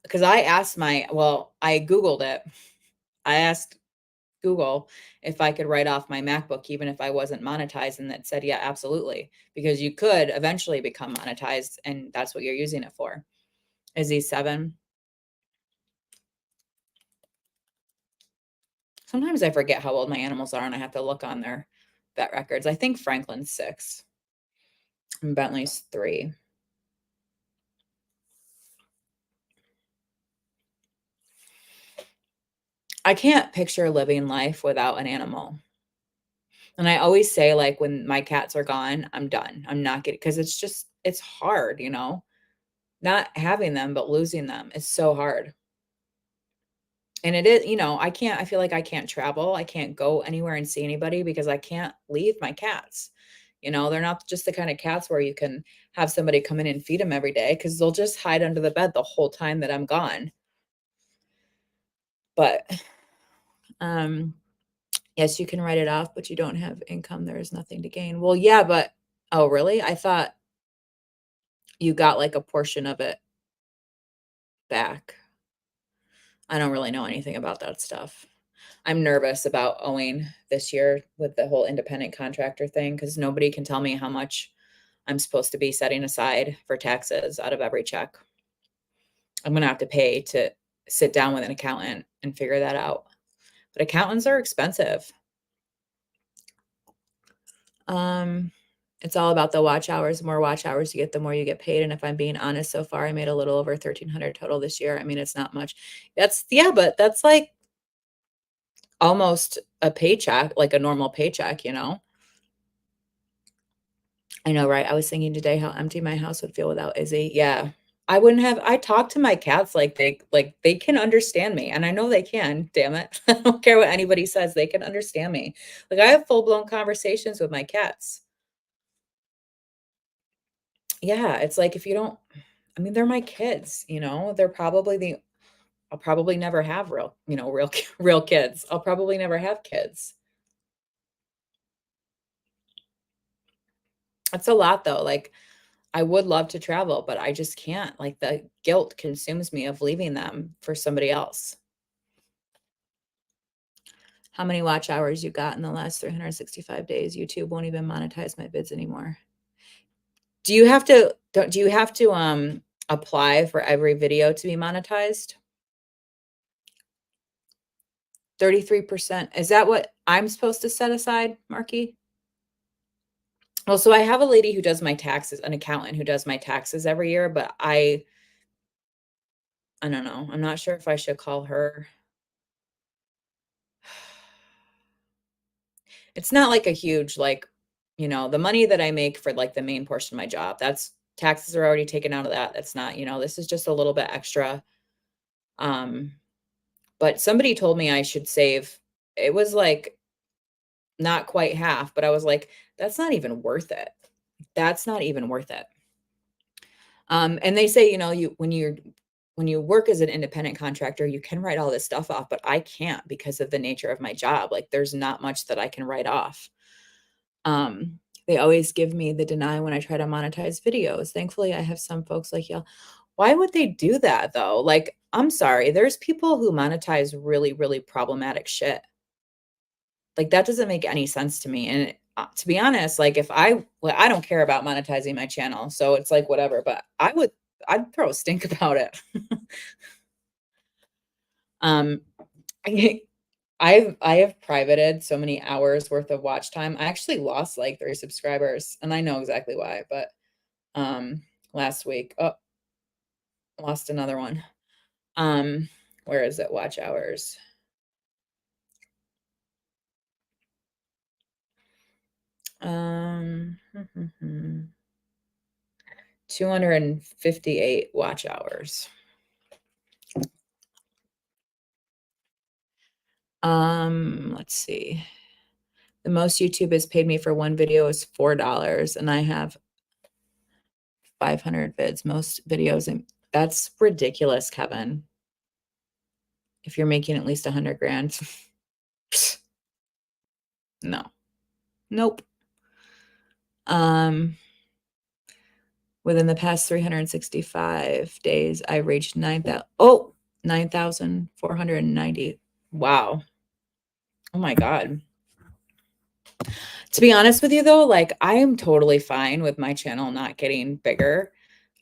Because I Googled it. I asked Google if I could write off my MacBook even if I wasn't monetized, and that said, yeah, absolutely. Because you could eventually become monetized, and that's what you're using it for. Is he 7? Sometimes I forget how old my animals are, and I have to look on their vet records. I think Franklin's 6 and Bentley's 3. I can't picture living life without an animal. And I always say, like, when my cats are gone, I'm done. I'm not getting, because it's hard, not having them, but losing them is so hard. And it is, I feel like I can't travel. I can't go anywhere and see anybody because I can't leave my cats. They're not just the kind of cats where you can have somebody come in and feed them every day because they'll just hide under the bed the whole time that I'm gone. But um, yes, you can write it off, but you don't have income. There is nothing to gain. Well, yeah, but oh, really? I thought you got like a portion of it back. I don't really know anything about that stuff. I'm nervous about owing this year with the whole independent contractor thing because nobody can tell me how much I'm supposed to be setting aside for taxes out of every check. I'm gonna have to pay to sit down with an accountant and figure that out. But accountants are expensive. Um, it's all about the watch hours. The more watch hours you get, the more you get paid. And if I'm being honest, so far I made a little over 1,300 total this year. I mean, it's not much. But that's like almost a paycheck, like a normal paycheck, you know? I know, right? I was thinking today how empty my house would feel without Izzy. Yeah. I talk to my cats like they can understand me, and I know they can, damn it. I don't care what anybody says, they can understand me. Like, I have full-blown conversations with my cats. Yeah, it's like if you don't I mean, they're my kids, you know? They're probably the I'll probably never have real real kids. I'll probably never have kids. It's a lot though, like, I would love to travel, but I just can't, like, the guilt consumes me of leaving them for somebody else. How many watch hours you got in the last 365 days? YouTube won't even monetize my vids anymore. Do you have to, apply for every video to be monetized? 33%. Is that what I'm supposed to set aside, Marky? Well, so I have a lady who does my taxes, an accountant who does my taxes every year, but I don't know. I'm not sure if I should call her. It's not like a huge, like, the money that I make for like the main portion of my job, that's taxes are already taken out of that. That's not, this is just a little bit extra. Um, but somebody told me I should save. It was like not quite half, but I was like, that's not even worth it. That's not even worth it. And they say, when you work as an independent contractor, you can write all this stuff off, but I can't because of the nature of my job. Like, there's not much that I can write off. They always give me the deny when I try to monetize videos. Thankfully, I have some folks like y'all. Why would they do that though? Like, I'm sorry, there's people who monetize really, really problematic shit. Like, that doesn't make any sense to me. And to be honest, like, I don't care about monetizing my channel, so it's like whatever. But I'd throw a stink about it. um, I, I have privated so many hours worth of watch time. I actually lost like 3 subscribers, and I know exactly why. But last week, oh, lost another one. Where is it? Watch hours. 258 watch hours. Let's see. The most YouTube has paid me for one video is $4, and I have 500 vids. Most videos, and that's ridiculous, Kevin. If you're making at least 100 grand. No. Nope. Within the past 365 days, I reached 9,490. Wow. Oh my God. To be honest with you though, like, I am totally fine with my channel not getting bigger.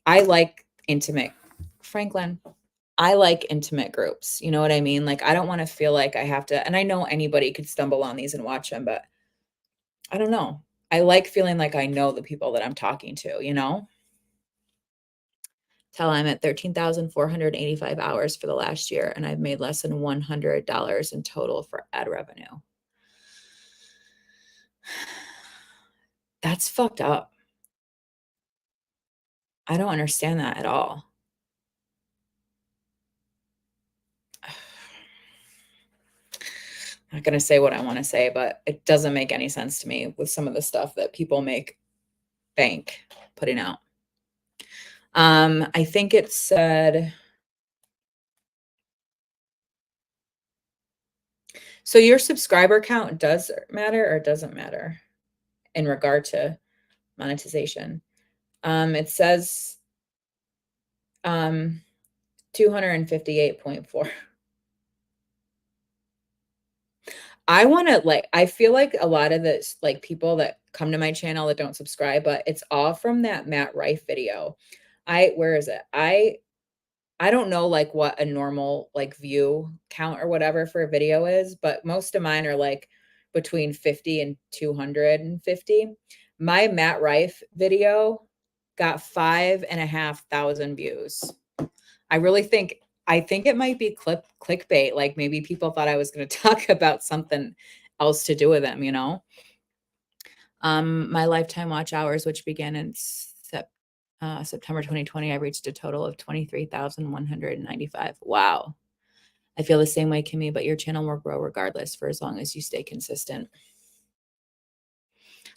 I like intimate, Franklin. I like intimate groups. You know what I mean? Like, I don't want to feel like I have to, and I know anybody could stumble on these and watch them, but I don't know. I like feeling like I know the people that I'm talking to, you know? Till I'm at 13,485 hours for the last year, and I've made less than $100 in total for ad revenue. That's fucked up. I don't understand that at all. I'm not gonna say what I want to say, but it doesn't make any sense to me with some of the stuff that people make bank putting out. I think it said, so your subscriber count does matter or doesn't matter in regard to monetization. It says 258.4. I feel like a lot of this, like, people that come to my channel that don't subscribe, but it's all from that Matt Rife video. Where is it? I don't know like what a normal like view count or whatever for a video is, but most of mine are like between 50 and 250. My Matt Rife video got 5,500 views. I really think I think it might be clickbait, like, maybe people thought I was gonna talk about something else to do with them, you know? My lifetime watch hours, which began in September 2020, I reached a total of 23,195. Wow. I feel the same way, Kimmy, but your channel will grow regardless for as long as you stay consistent.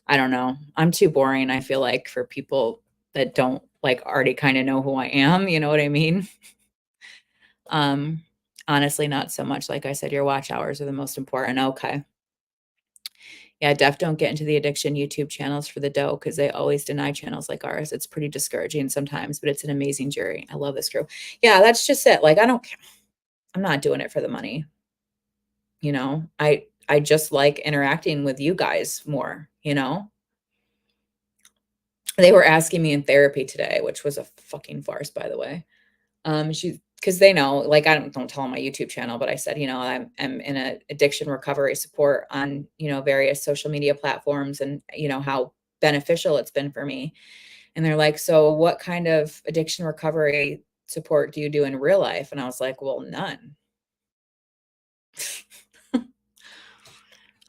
I don't know. I'm too boring, I feel like, for people that don't, like, already kinda know who I am, you know what I mean? Um, Honestly, not so much. Like I said, your watch hours are the most important. Okay. Yeah, def don't get into the addiction YouTube channels for the dough because they always deny channels like ours. It's pretty discouraging sometimes, but it's an amazing jury. I love this crew. Yeah, that's just it. Like, I don't care. I'm not doing it for the money, you know? I just like interacting with you guys more, you know? They were asking me in therapy today, which was a fucking farce, by the way. She because they know, like, I don't tell them my YouTube channel, but I said, you know, I'm in a addiction recovery support on, you know, various social media platforms and, you know, how beneficial it's been for me. And they're like, "So what kind of addiction recovery support do you do in real life?" And I was like, "Well, none."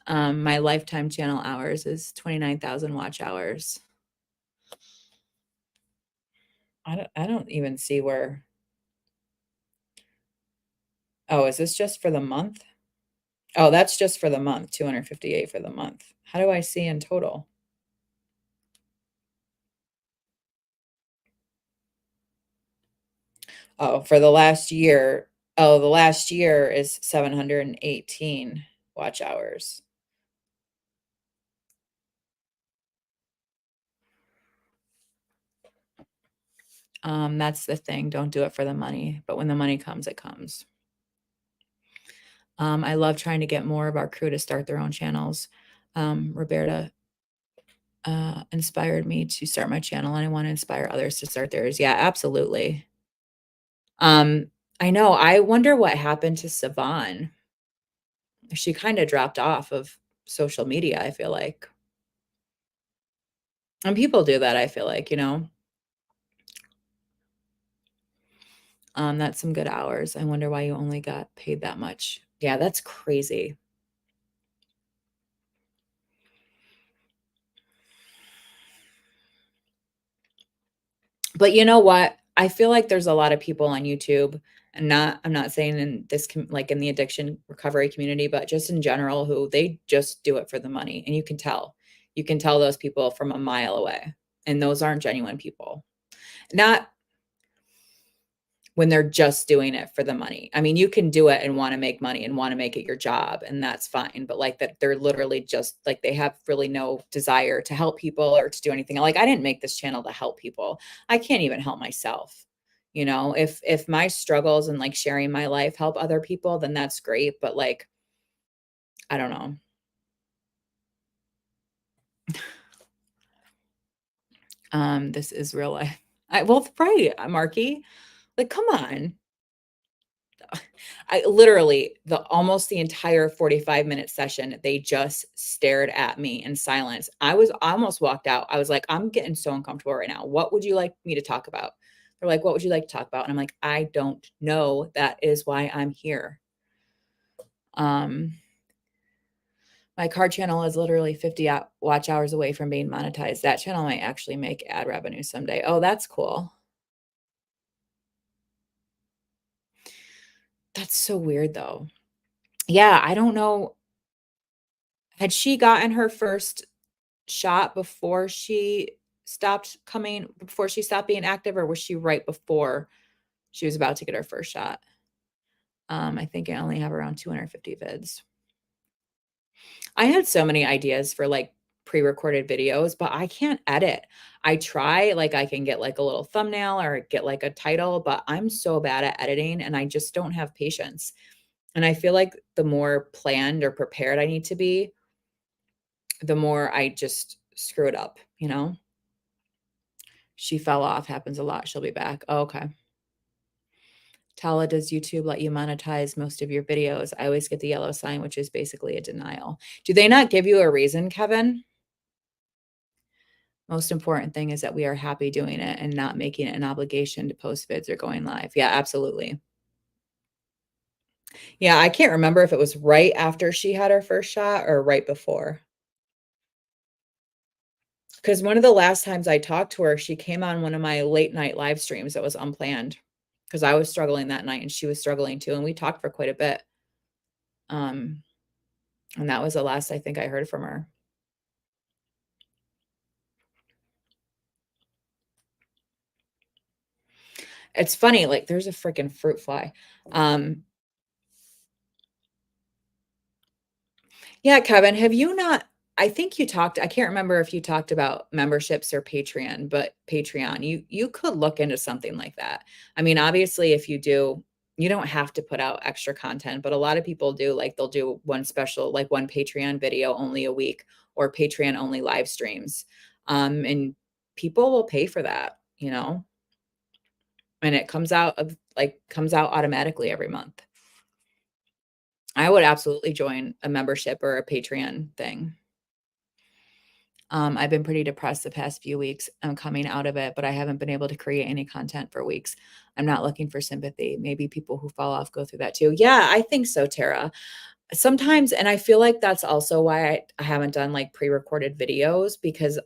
My lifetime channel hours is 29,000 watch hours. I don't even see where. Oh, is this just for the month? Oh, that's just for the month, 258 for the month. How do I see in total? Oh, for the last year. Oh, the last year is 718 watch hours. That's the thing. Don't do it for the money, but when the money comes, it comes. I love trying to get more of our crew to start their own channels. Roberta inspired me to start my channel, and I want to inspire others to start theirs. Yeah, absolutely. Um, I know. I wonder what happened to Savan. She kind of dropped off of social media, I feel like. And people do that, I feel like, you know. That's some good hours. I wonder why you only got paid that much. Yeah, that's crazy. But you know what? I feel like there's a lot of people on YouTube, and I'm not saying in this like in the addiction recovery community, but just in general who they just do it for the money, and you can tell. You can tell those people from a mile away, and those aren't genuine people. Not when they're just doing it for the money. I mean, you can do it and want to make money and want to make it your job, and that's fine. But like that, they're literally just like they have really no desire to help people or to do anything. Like, I didn't make this channel to help people. I can't even help myself. You know, if my struggles and like sharing my life help other people, then that's great. But like, I don't know. This is real life. Well, right, Marky. Like, come on. I literally the almost the entire 45-minute session, they just stared at me in silence. I almost walked out. I was like, "I'm getting so uncomfortable right now. What would you like me to talk about?" They're like, "What would you like to talk about?" And I'm like, "I don't know. That is why I'm here." Um, my car channel is literally 50 watch hours away from being monetized. That channel might actually make ad revenue someday. Oh, that's cool. That's so weird though. Yeah, I don't know. Had she gotten her first shot before she stopped being active, or was she right before she was about to get her first shot? I think I only have around 250 vids. I had so many ideas for like pre-recorded videos, but I can't edit. I try, like I can get like a little thumbnail or get like a title, but I'm so bad at editing and I just don't have patience. And I feel like the more planned or prepared I need to be, the more I just screw it up, you know? She fell off, happens a lot. She'll be back. Oh, okay. Tala, does YouTube let you monetize most of your videos? I always get the yellow sign, which is basically a denial. Do they not give you a reason, Kevin? Most important thing is that we are happy doing it and not making it an obligation to post vids or going live. Yeah, absolutely. Yeah, I can't remember if it was right after she had her first shot or right before. Because one of the last times I talked to her, she came on one of my late night live streams that was unplanned. Because I was struggling that night and she was struggling too, and we talked for quite a bit. Um, and that was the last I think I heard from her. It's funny, like, there's a freaking fruit fly. Um, yeah, Kevin, have you not I think you talked I can't remember if you talked about memberships or Patreon, but Patreon, you could look into something like that. I mean, obviously, if you do, you don't have to put out extra content, but a lot of people do, like, they'll do one special like, one Patreon video only a week or Patreon only live streams, and people will pay for that, you know? And it comes out automatically every month. I would absolutely join a membership or a Patreon thing. I've been pretty depressed the past few weeks. I'm coming out of it, but I haven't been able to create any content for weeks. I'm not looking for sympathy. Maybe people who fall off go through that too. Yeah, I think so, Tara. Sometimes, and I feel like that's also why I haven't done like pre-recorded videos because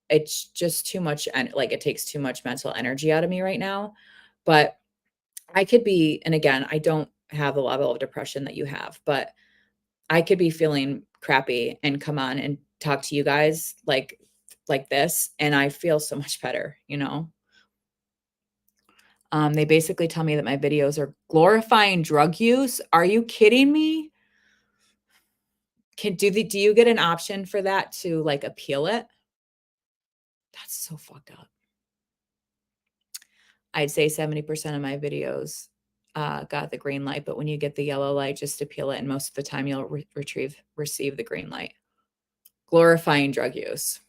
it's just too much and like it takes too much mental energy out of me right now. But I could be, and again, I don't have the level of depression that you have, but I could be feeling crappy and come on and talk to you guys like this, and I feel so much better, you know? They basically tell me that my videos are glorifying drug use. Are you kidding me? Do you get an option for that to, like, appeal it? That's so fucked up. I'd say 70% of my videos, got the green light, but when you get the yellow light, just appeal it, and most of the time you'll receive the green light. Glorifying drug use.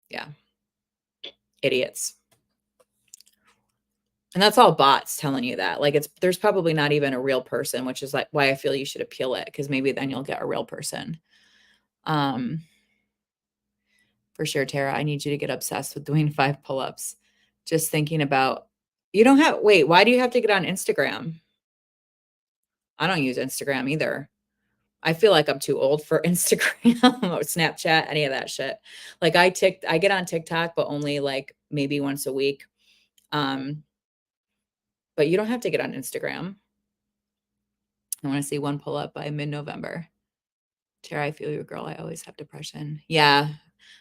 Yeah, idiots. And that's all bots telling you that. Like there's probably not even a real person, which is like why I feel you should appeal it because maybe then you'll get a real person. Um, for sure, Tara, I need you to get obsessed with doing 5 pull-ups. Just thinking about you don't have wait, why do you have to get on Instagram? I don't use Instagram either. I feel like I'm too old for Instagram or Snapchat, any of that shit. Like I get on TikTok, but only like maybe once a week. Um, but you don't have to get on Instagram. I want to see 1 pull up by mid-November. Tara, I feel you, girl. I always have depression. Yeah.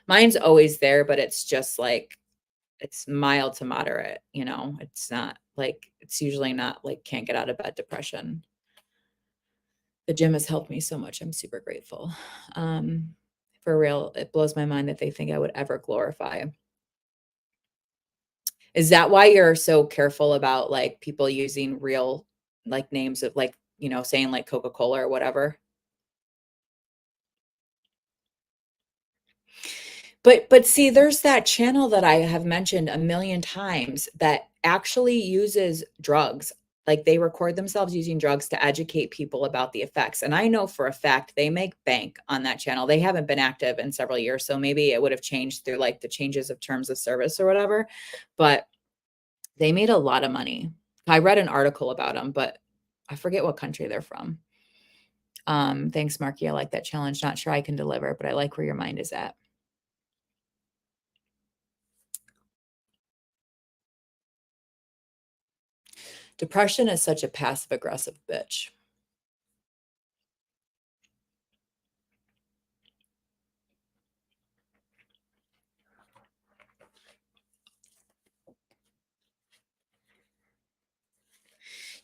Mine's always there, but it's just like it's mild to moderate, you know. It's not like it's usually not like can't get out of bed depression. The gym has helped me so much. I'm super grateful. Um, for real, it blows my mind that they think I would ever glorify. Is that why you're so careful about like people using real like names of like, you know, saying like Coca-Cola or whatever? But see, there's that channel that I have mentioned a million times that actually uses drugs. Like they record themselves using drugs to educate people about the effects. And I know for a fact they make bank on that channel. They haven't been active in several years, so maybe it would have changed through like the changes of terms of service or whatever. But they made a lot of money. I read an article about them, but I forget what country they're from. Thanks, Marky. I like that challenge. Not sure I can deliver, but I like where your mind is at. Depression is such a passive aggressive bitch.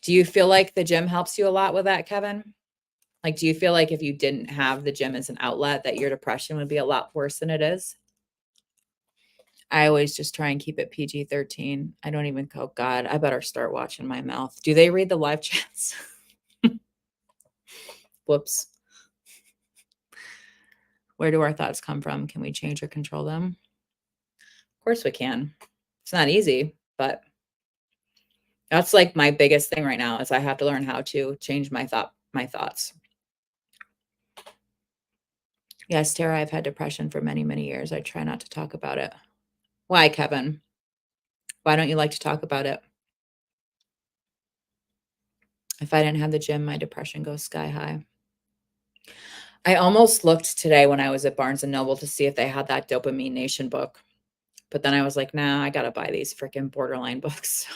Do you feel like the gym helps you a lot with that, Kevin? Like, do you feel like if you didn't have the gym as an outlet, that your depression would be a lot worse than it is? I always just try and keep it PG-13. I don't even oh God, I better start watching my mouth. Do they read the live chats? Whoops. Where do our thoughts come from? Can we change or control them? Of course we can. It's not easy, but that's like my biggest thing right now is I have to learn how to change my thoughts. Yes, Tara, I've had depression for many, many years. I try not to talk about it. Why, Kevin? Why don't you like to talk about it? If I didn't have the gym, my depression goes sky high. I almost looked today when I was at Barnes& and Noble to see if they had that Dopamine Nation book, but then I was like, "Nah, I gotta buy these freaking borderline books."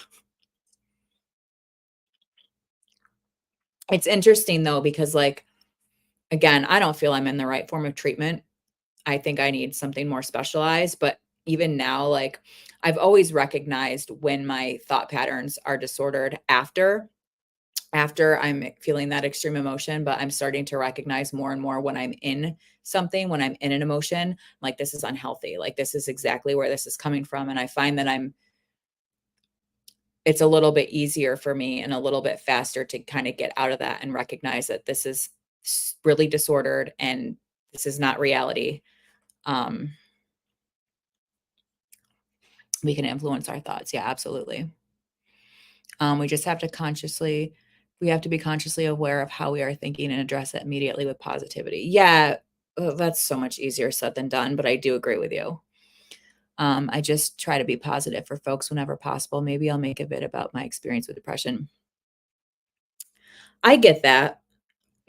It's interesting though because, like, again, I don't feel I'm in the right form of treatment. I think I need something more specialized, but even now, like, I've always recognized when my thought patterns are disordered after I'm feeling that extreme emotion, but I'm starting to recognize more and more when I'm in something, when I'm in an emotion, like, this is unhealthy. Like, this is exactly where this is coming from. And I find that it's a little bit easier for me and a little bit faster to kind of get out of that and recognize that this is really disordered and this is not reality. Um, we can influence our thoughts. Yeah, absolutely. We just have to we have to be consciously aware of how we are thinking and address it immediately with positivity. Yeah, that's so much easier said than done, but I do agree with you. I just try to be positive for folks whenever possible. Maybe I'll make a bit about my experience with depression. I get that,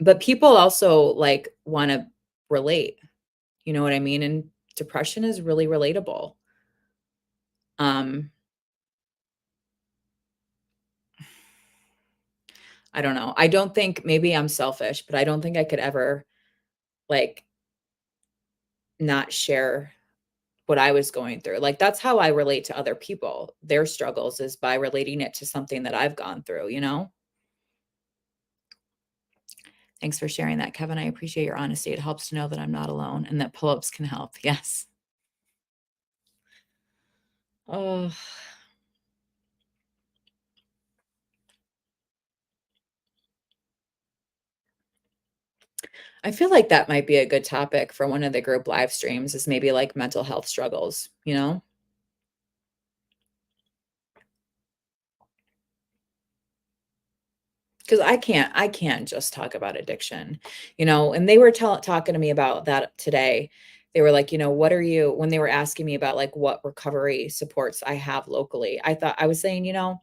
but people also like want to relate. You know what I mean? And depression is really relatable. Um, I don't know. I don't think maybe I'm selfish, but I don't think I could ever like not share what I was going through. Like, that's how I relate to other people. Their struggles is by relating it to something that I've gone through, you know? Thanks for sharing that, Kevin. I appreciate your honesty. It helps to know that I'm not alone and that pull-ups can help. Yes. Oh, I feel like that might be a good topic for one of the group live streams is maybe like mental health struggles, you know? Because I can't just talk about addiction, you know? And they were talking to me about that today. They were like, you know, what are you when they were asking me about like what recovery supports I have locally. I thought I was saying, you know,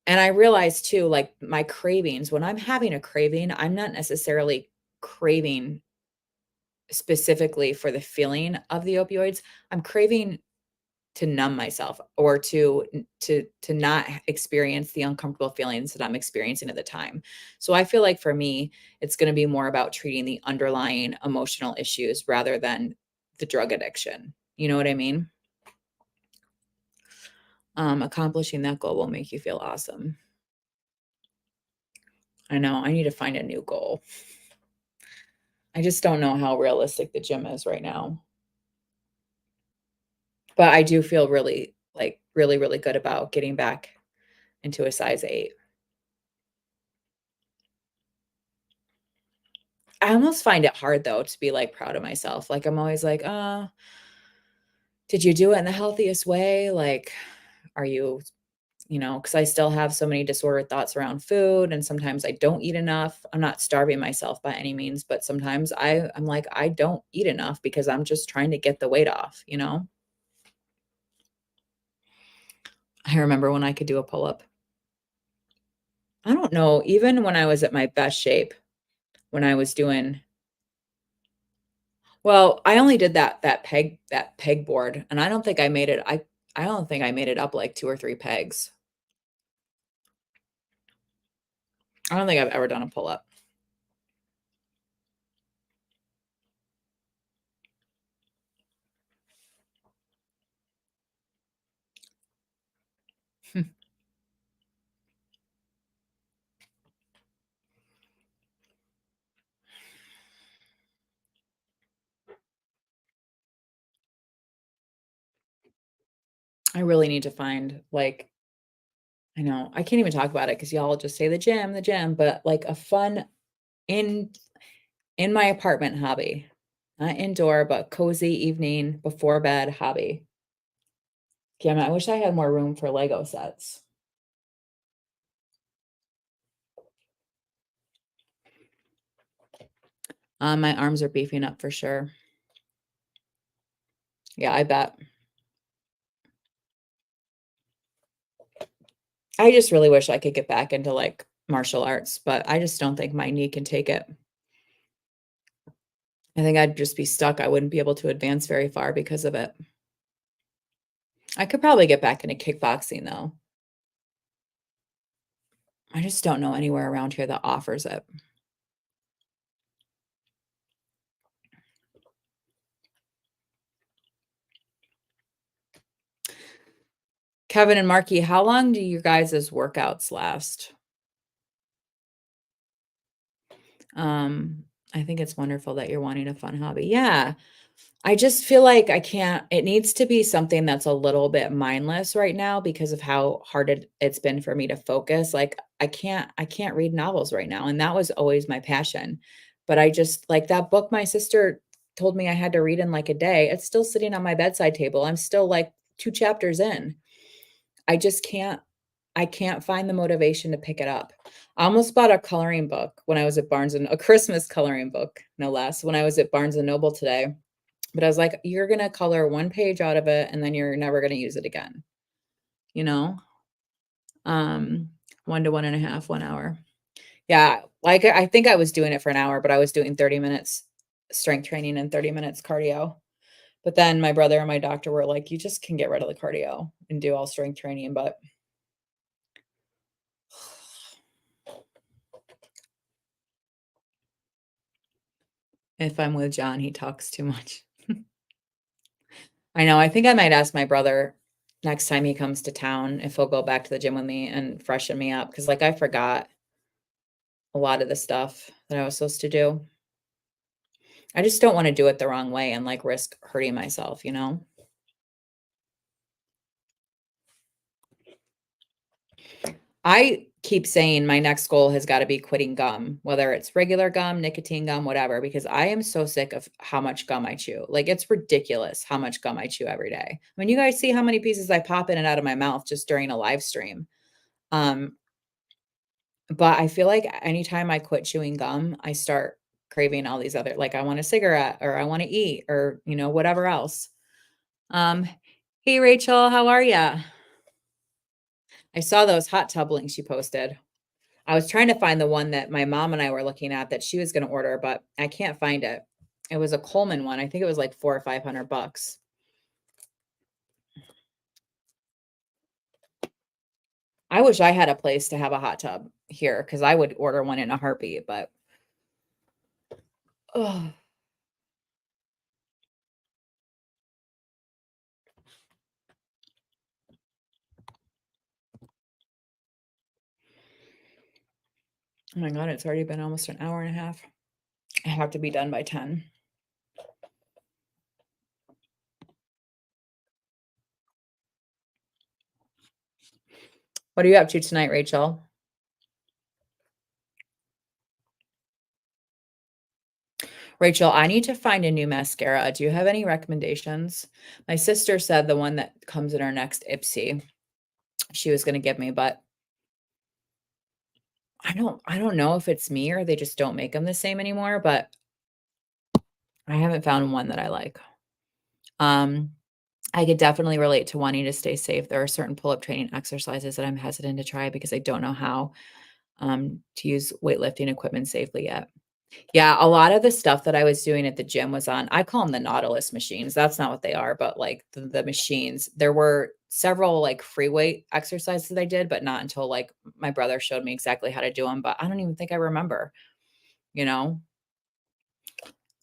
and I realized too, like my cravings, when I'm having a craving, I'm not necessarily craving specifically for the feeling of the opioids. I'm craving to numb myself or to not experience the uncomfortable feelings that I'm experiencing at the time. So I feel like for me, it's going to be more about treating the underlying emotional issues rather than the drug addiction. You know what I mean? Accomplishing that goal will make you feel awesome. I know. I need to find a new goal. I just don't know how realistic the gym is right now. But I do feel really, like, really, really good about getting back into a size 8. I almost find it hard though to be, like, proud of myself. Like, I'm always like, did you do it in the healthiest way? Like, are you" because I still have so many disordered thoughts around food, and sometimes I don't eat enough. I'm not starving myself by any means, but sometimes I'm like, I don't eat enough because I'm just trying to get the weight off, you know? I remember when I could do a pull-up. I don't know, even when I was at my best shape, when I was doing well, I only did that peg board, and I don't think I made it up like 2 or 3 pegs. I don't think I've ever done a pull-up. I really need to find, like I know, I can't even talk about it because 'cause y'all just say the gym," but, like, a fun in in my apartment hobby. Not indoor, but cozy evening before bed hobby. Damn it, I wish I had more room for Lego sets. My arms are beefing up for sure. Yeah, I bet. I just really wish I could get back into, like, martial arts, but I just don't think my knee can take it. I think I'd just be stuck. I wouldn't be able to advance very far because of it. I could probably get back into kickboxing, though. I just don't know anywhere around here that offers it. Kevin and Marky, how long do your guys' workouts last? Um, I think it's wonderful that you're wanting a fun hobby. Yeah. I just feel like I can't it needs to be something that's a little bit mindless right now because of how hard it's been for me to focus. Like I can't read novels right now, and that was always my passion. But I just like that book my sister told me I had to read in like a day. It's still sitting on my bedside table. I'm still like 2 chapters in. I just can't find the motivation to pick it up. I almost bought a coloring book when I was at Barnes and a Christmas coloring book, no less, when I was at Barnes and Noble today. But I was like, "You're gonna color 1 page out of it, and then you're never gonna use it again," you know? Um, 1 to 1.5, 1 hour. Yeah, like, I think I was doing it for an hour, but I was doing 30 minutes strength training and 30 minutes cardio. But then my brother and my doctor were like, "You just can get rid of the cardio and do all strength training," but if I'm with John, he talks too much. I know, I think I might ask my brother next time he comes to town if he'll go back to the gym with me and freshen me up because, like, I forgot a lot of the stuff that I was supposed to do. I just don't wanna do it the wrong way and, like, risk hurting myself, you know? I keep saying my next goal has gotta be quitting gum, whether it's regular gum, nicotine gum, whatever, because I am so sick of how much gum I chew. Like, it's ridiculous how much gum I chew every day. I mean, you guys see how many pieces I pop in and out of my mouth just during a live stream. Um, but I feel like anytime I quit chewing gum, I start craving all these other like, I want a cigarette or I wanna eat or, whatever else. Um, "Hey, Rachel, how are ya?" I saw those hot tub links you posted. I was trying to find the one that my mom and I were looking at that she was gonna order, but I can't find it. It was a Coleman one. I think it was like 4 or 500 bucks. I wish I had a place to have a hot tub here because I would order one in a heartbeat, but oh my god, it's already been almost an hour and a half. I have to be done by 10. What are you up to tonight, Rachel? Rachel, I need to find a new mascara. Do you have any recommendations? My sister said the one that comes in our next Ipsy she was gonna give me, but I don't know if it's me or they just don't make them the same anymore, but I haven't found one that I like. Um, I could definitely relate to wanting to stay safe. There are certain pull-up training exercises that I'm hesitant to try because I don't know how, to use weightlifting equipment safely yet. Yeah, a lot of the stuff that I was doing at the gym was on I call them the Nautilus machines. That's not what they are, but, like, the machines. There were several, like, free weight exercises that I did, but not until, like, my brother showed me exactly how to do them. But I don't even think I remember, you know?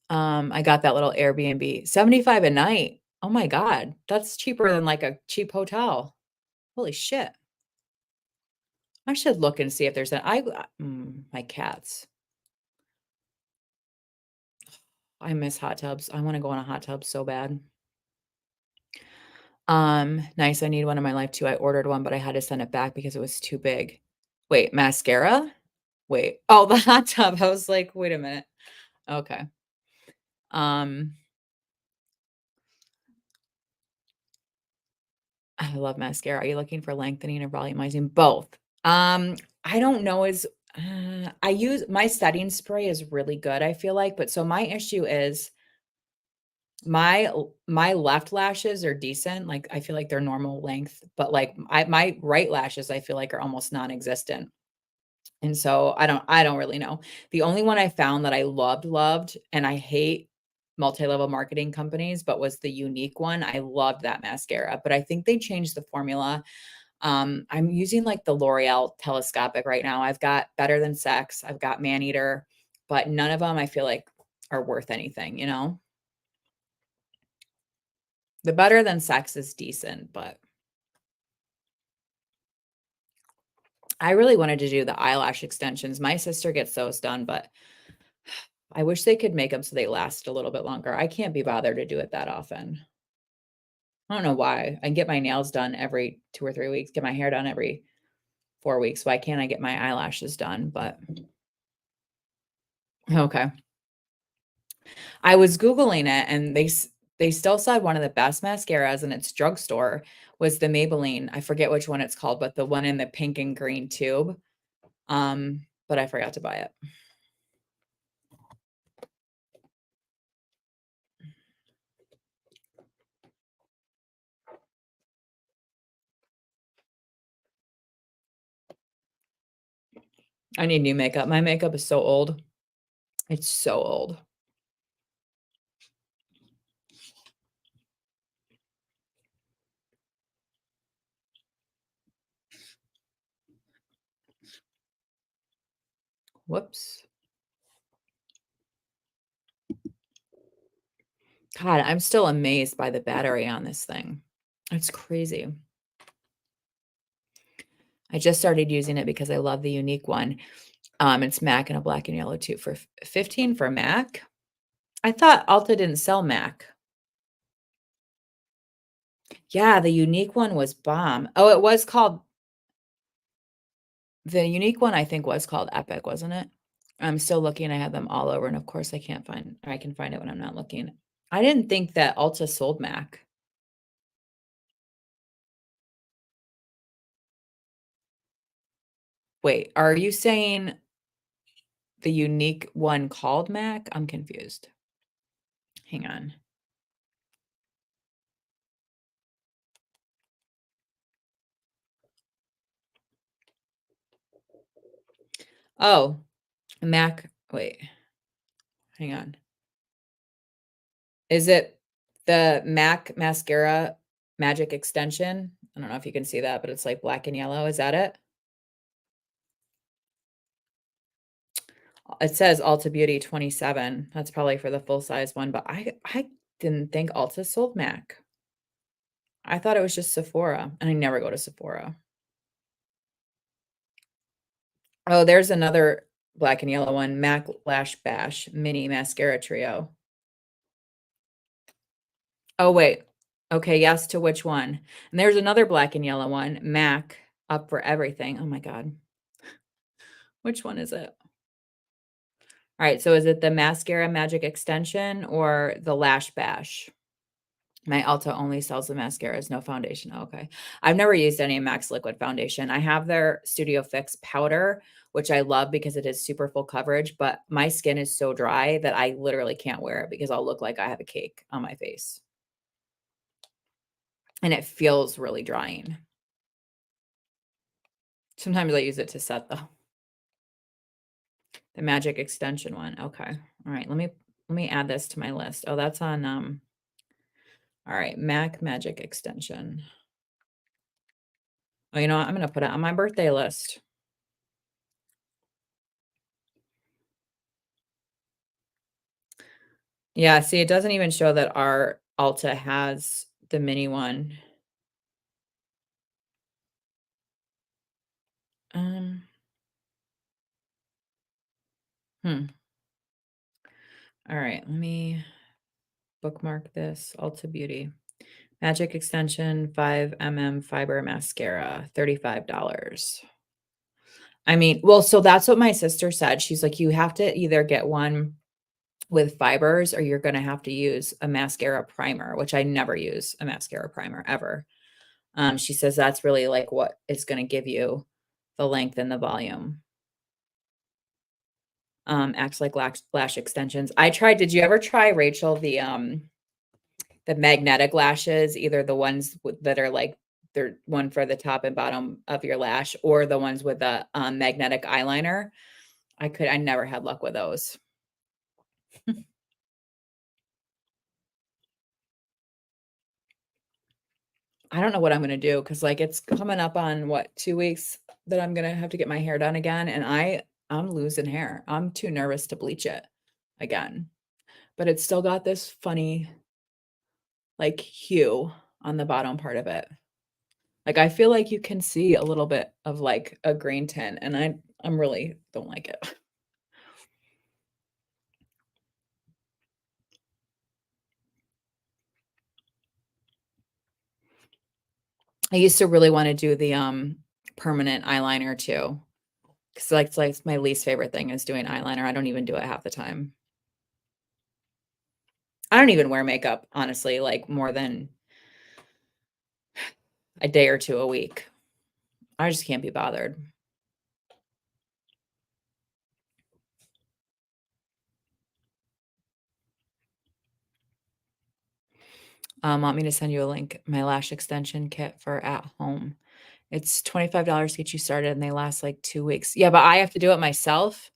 I got that little Airbnb. 75 a night. Oh my god, that's cheaper than, like, a cheap hotel. Holy shit. I should look and see if there's a my cats. I miss hot tubs. I wanna go in a hot tub so bad. Nice, I need one in my life too. I ordered one, but I had to send it back because it was too big. Wait, mascara? Wait. Oh, the hot tub. I was like, "Wait a minute." Okay. Um, I love mascara. Are you looking for lengthening or volumizing? Both. I don't know is I use my setting spray is really good, I feel like, but so my issue is My left lashes are decent, like, I feel like they're normal length, but, like, my right lashes, I feel like are almost non-existent, and so I don't really know. The only one I found that I loved, and I hate multi-level marketing companies, but was the Unique one. I loved that mascara, but I think they changed the formula. I'm using, like, the L'Oreal Telescopic right now. I've got Better Than Sex, I've got Maneater, but none of them I feel like are worth anything, you know? The Better Than Sex is decent, but I really wanted to do the eyelash extensions. My sister gets those done, but I wish they could make them so they last a little bit longer. I can't be bothered to do it that often. I don't know why. I can get my nails done every 2 or 3 weeks, get my hair done every 4 weeks. Why can't I get my eyelashes done? But okay. I was Googling it and they still said one of the best mascaras in its drugstore was the Maybelline. I forget which one it's called, but the one in the pink and green tube. But I forgot to buy it. I need new makeup. My makeup is so old. It's so old. Whoops. God, I'm still amazed by the battery on this thing. It's crazy. I just started using it because I love the Unique one. It's MAC and a black and yellow too for 15 for MAC. I thought Ulta didn't sell MAC. Yeah, the Unique one was bomb. Oh, it was called the Unique one I think was called Epic, wasn't it? I'm still looking. I have them all over, and of course I can find it when I'm not looking. I didn't think that Ulta sold MAC. Wait, are you saying the Unique one called MAC? I'm confused. Hang on. Oh, MAC. Wait, hang on. Is it the MAC mascara magic extension? I don't know if you can see that, but it's like black and yellow. Is that it? It says Ulta Beauty 27. That's probably for the full size one, but I didn't think Ulta sold MAC. I thought it was just Sephora, and I never go to Sephora. Oh, there's another black and yellow one, MAC Lash Bash Mini Mascara Trio. Oh, wait. Okay, yes to which one? And there's another black and yellow one, MAC Up for Everything. Oh my god. Which one is it? Alright, so is it the Mascara Magic Extension or the Lash Bash? My Ulta only sells the mascaras, no foundation. Oh, okay. I've never used any Max Liquid foundation. I have their Studio Fix powder, which I love because it is super full coverage, but my skin is so dry that I literally can't wear it because I'll look like I have a cake on my face. And it feels really drying. Sometimes I use it to set though. The Magic Extension one. Okay. All right. Let me add this to my list. Oh, that's on all right, MAC Magic Extension. Oh, you know what? I'm gonna put it on my birthday list. Yeah, see, it doesn't even show that our Ulta has the mini one. Um, hmm. All right, let me bookmark this. Ulta Beauty. Magic Extension 5 fiber mascara, $35. I mean, well, so that's what my sister said. She's like, you have to either get one with fibers or you're gonna have to use a mascara primer, which I never use a mascara primer ever. She says that's really like what is gonna give you the length and the volume. Acts like lash extensions. I tried did you ever try, Rachel, the, the magnetic lashes, either the ones that are like they're one for the top and bottom of your lash or the ones with the, magnetic eyeliner. I never had luck with those. I don't know what I'm gonna do because like, it's coming up on, what, 2 weeks that I'm gonna have to get my hair done again, and I'm losing hair. I'm too nervous to bleach it again, but it's still got this funny, like, hue on the bottom part of it. Like, I feel like you can see a little bit of, like, a green tint, and I'm really don't like it. I used to really wanna do the, permanent eyeliner too, 'cause, like, it's my least favorite thing is doing eyeliner. I don't even do it half the time. I don't even wear makeup, honestly, like, more than a day or 2 a week. I just can't be bothered. Want me to send you a link? My lash extension kit for at home. It's $25 to get you started, and they last, like, 2 weeks. Yeah, but I have to do it myself.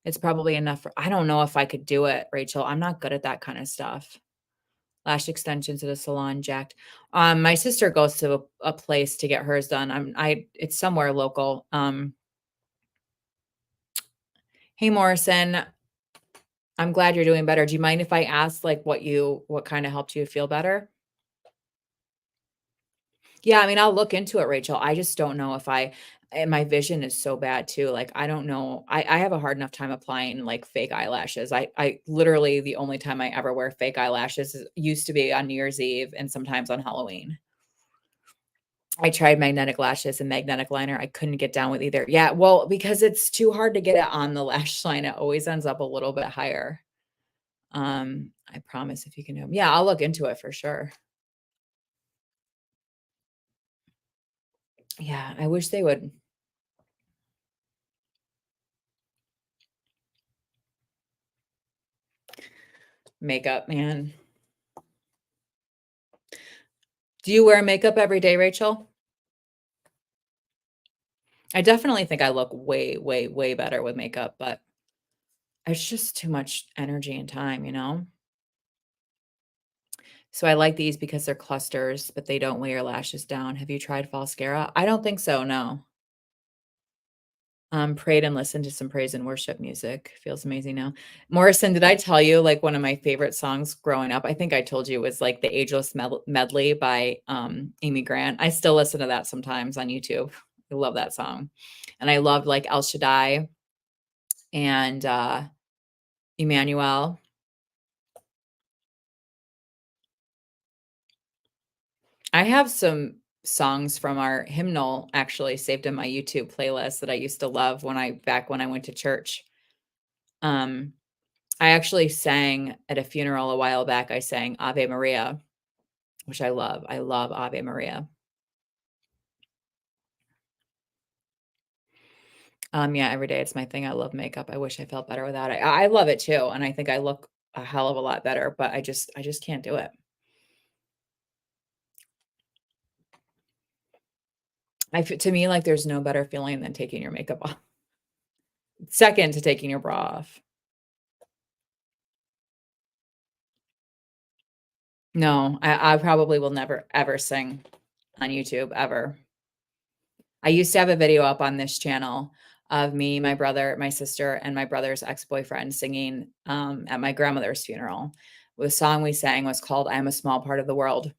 It's probably enough for I don't know if I could do it, Rachel. I'm not good at that kinda stuff. Lash extensions at a salon jacked. My sister goes to a place to get hers done. It's somewhere local. Hey, Morrison, I'm glad you're doing better. Do you mind if I ask, like, what kinda helped you feel better? Yeah, I mean, I'll look into it, Rachel. I just don't know if I and my vision is so bad too. Like, I don't know. I have a hard enough time applying like fake eyelashes. I literally the only time I ever wear fake eyelashes used to be on New Year's Eve and sometimes on Halloween. I tried magnetic lashes and magnetic liner. I couldn't get down with either. Yeah, well, because it's too hard to get it on the lash line. It always ends up a little bit higher. I promise if you can do yeah, I'll look into it for sure. Yeah, I wish they would make up, man. Do you wear makeup every day, Rachel? I definitely think I look way, way, way better with makeup, but it's just too much energy and time, you know? So I like these because they're clusters, but they don't weigh your lashes down. Have you tried Falscara? I don't think so, no. Prayed and listened to some praise and worship music. Feels amazing now. Morrison, did I tell you like one of my favorite songs growing up? I think I told you was like the Ageless Medley by Amy Grant. I still listen to that sometimes on YouTube. I love that song. And I loved like El Shaddai and Emmanuel. I have some songs from our hymnal actually saved in my YouTube playlist that I used to love back when I went to church. Um, I actually sang at a funeral a while back, I sang Ave Maria, which I love. I love Ave Maria. Yeah, every day it's my thing. I love makeup. I wish I felt better without it. I love it too, and I think I look a hell of a lot better, but I just can't do it. To me, like, there's no better feeling than taking your makeup off. Second to taking your bra off. No, I probably will never ever sing on YouTube ever. I used to have a video up on this channel of me, my brother, my sister, and my brother's ex-boyfriend singing at my grandmother's funeral. The song we sang was called I Am a Small Part of the World.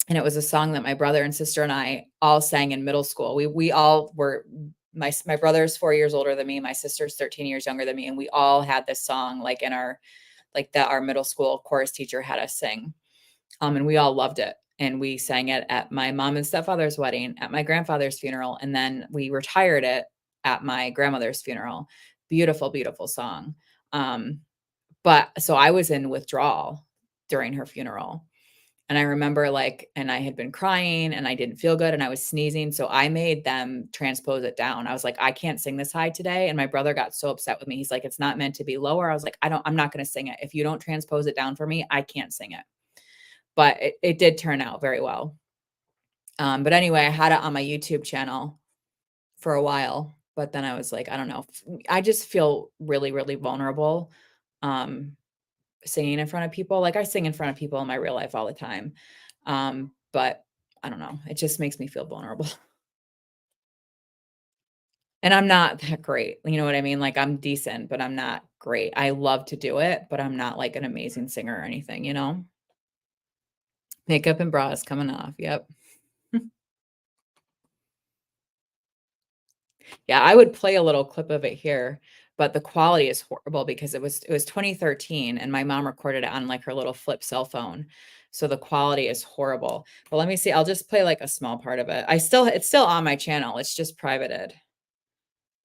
And it was a song that my brother and sister and I all sang in middle school. We all were my brother's 4 years older than me, my sister's 13 years younger than me, and we all had this song like in our like that our middle school chorus teacher had us sing. And we all loved it. And we sang it at my mom and stepfather's wedding, at my grandfather's funeral, and then we retired it at my grandmother's funeral. Beautiful, beautiful song. Um, but so I was in withdrawal during her funeral. And I remember like, and I had been crying and I didn't feel good and I was sneezing. So I made them transpose it down. I was like, I can't sing this high today. And my brother got so upset with me. He's like, it's not meant to be lower. I was like, I'm not going to sing it. If you don't transpose it down for me, I can't sing it. but it did turn out very well. But anyway, I had it on my YouTube channel for a while, but then I was like, I don't know. I just feel really, really vulnerable um, singing in front of people. Like I sing in front of people in my real life all the time. But I don't know. It just makes me feel vulnerable. And I'm not that great. You know what I mean? Like I'm decent, but I'm not great. I love to do it, but I'm not like an amazing singer or anything, you know? Makeup and bras coming off. Yep. Yeah, I would play a little clip of it here, but the quality is horrible because it was 2013 and my mom recorded it on like her little flip cell phone. So the quality is horrible. But let me see. I'll just play like a small part of it. It's still on my channel. It's just privated.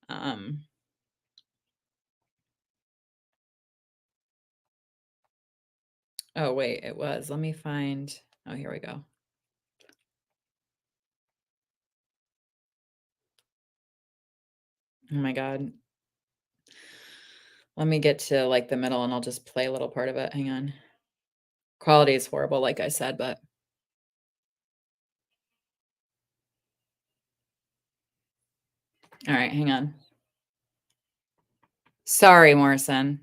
Um oh wait, it was. Let me find. Oh, here we go. Oh my God. Let me get to like the middle and I'll just play a little part of it. Hang on. Quality is horrible, like I said, but all right, hang on. Sorry, Morrison.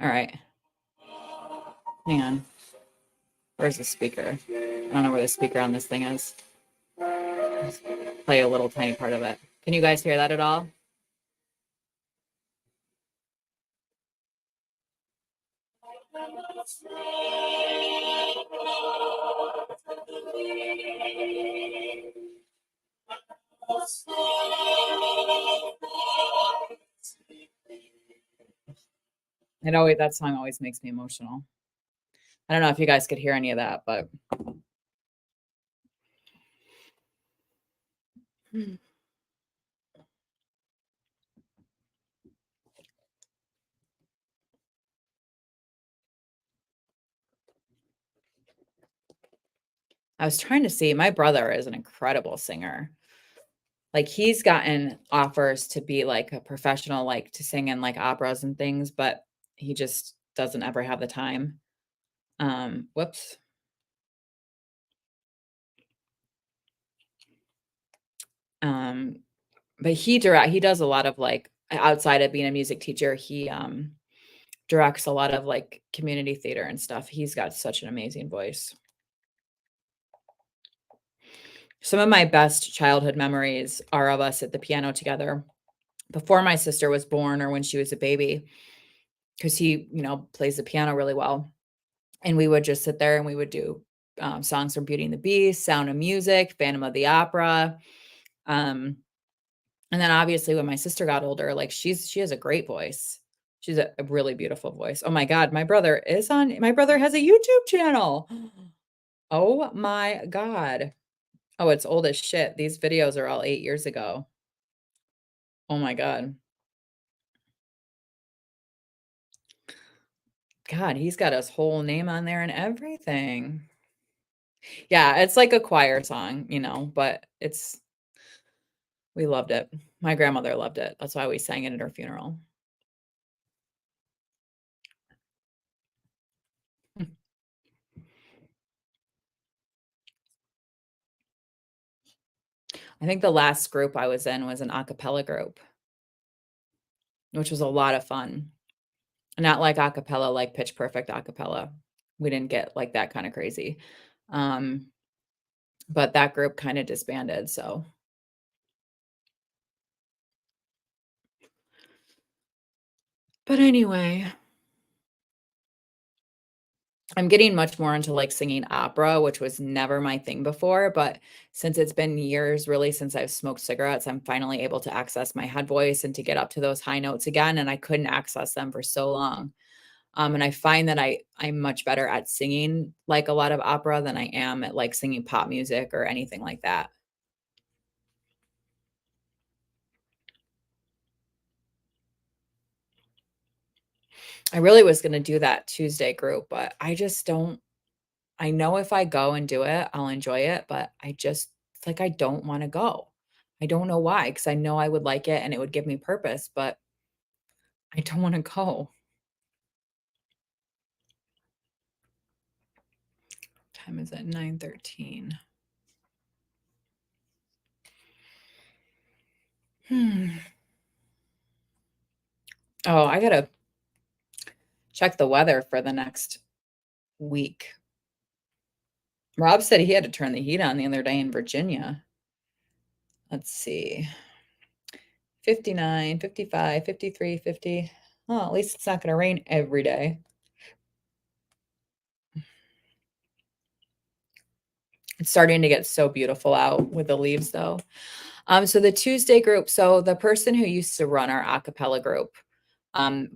All right. Hang on. Where's the speaker? I don't know where the speaker on this thing is. Play a little tiny part of it. Can you guys hear that at all? That song always makes me emotional. I don't know if you guys could hear any of that, but I was trying to see. My brother is an incredible singer. Like he's gotten offers to be like a professional, like to sing in like operas and things, but he just doesn't ever have the time. Whoops. Um, but he does a lot of like outside of being a music teacher, he directs a lot of like community theater and stuff. He's got such an amazing voice. Some of my best childhood memories are of us at the piano together before my sister was born or when she was a baby, because he, plays the piano really well. And we would just sit there and we would do songs from Beauty and the Beast, Sound of Music, Phantom of the Opera. Um, and then obviously when my sister got older, like she has a great voice. She's a really beautiful voice. Oh my God, my brother has a YouTube channel. Oh my God. Oh, it's old as shit. These videos are all 8 years ago. Oh my God. God, he's got his whole name on there and everything. Yeah, it's like a choir song, but we loved it. My grandmother loved it. That's why we sang it at her funeral. I think the last group I was in was an a cappella group, which was a lot of fun. Not like a cappella, like pitch perfect a cappella. We didn't get like that kind of crazy. Um, but that group kind of disbanded. So, but anyway, I'm getting much more into like singing opera, which was never my thing before. But since it's been years really since I've smoked cigarettes, I'm finally able to access my head voice and to get up to those high notes again. And I couldn't access them for so long. And I find that I'm much better at singing like a lot of opera than I am at like singing pop music or anything like that. I really was going to do that Tuesday group, but I just don't. I know if I go and do it, I'll enjoy it, but it's like I don't want to go. I don't know why, because I know I would like it and it would give me purpose, but I don't want to go. time is it? 9:13. Oh, I gotta check the weather for the next week. Rob said he had to turn the heat on the other day in Virginia. Let's see. 59, 55, 53, 50. Oh, at least it's not going to rain every day. It's starting to get so beautiful out with the leaves, though. So the Tuesday group, so the person who used to run our a cappella group,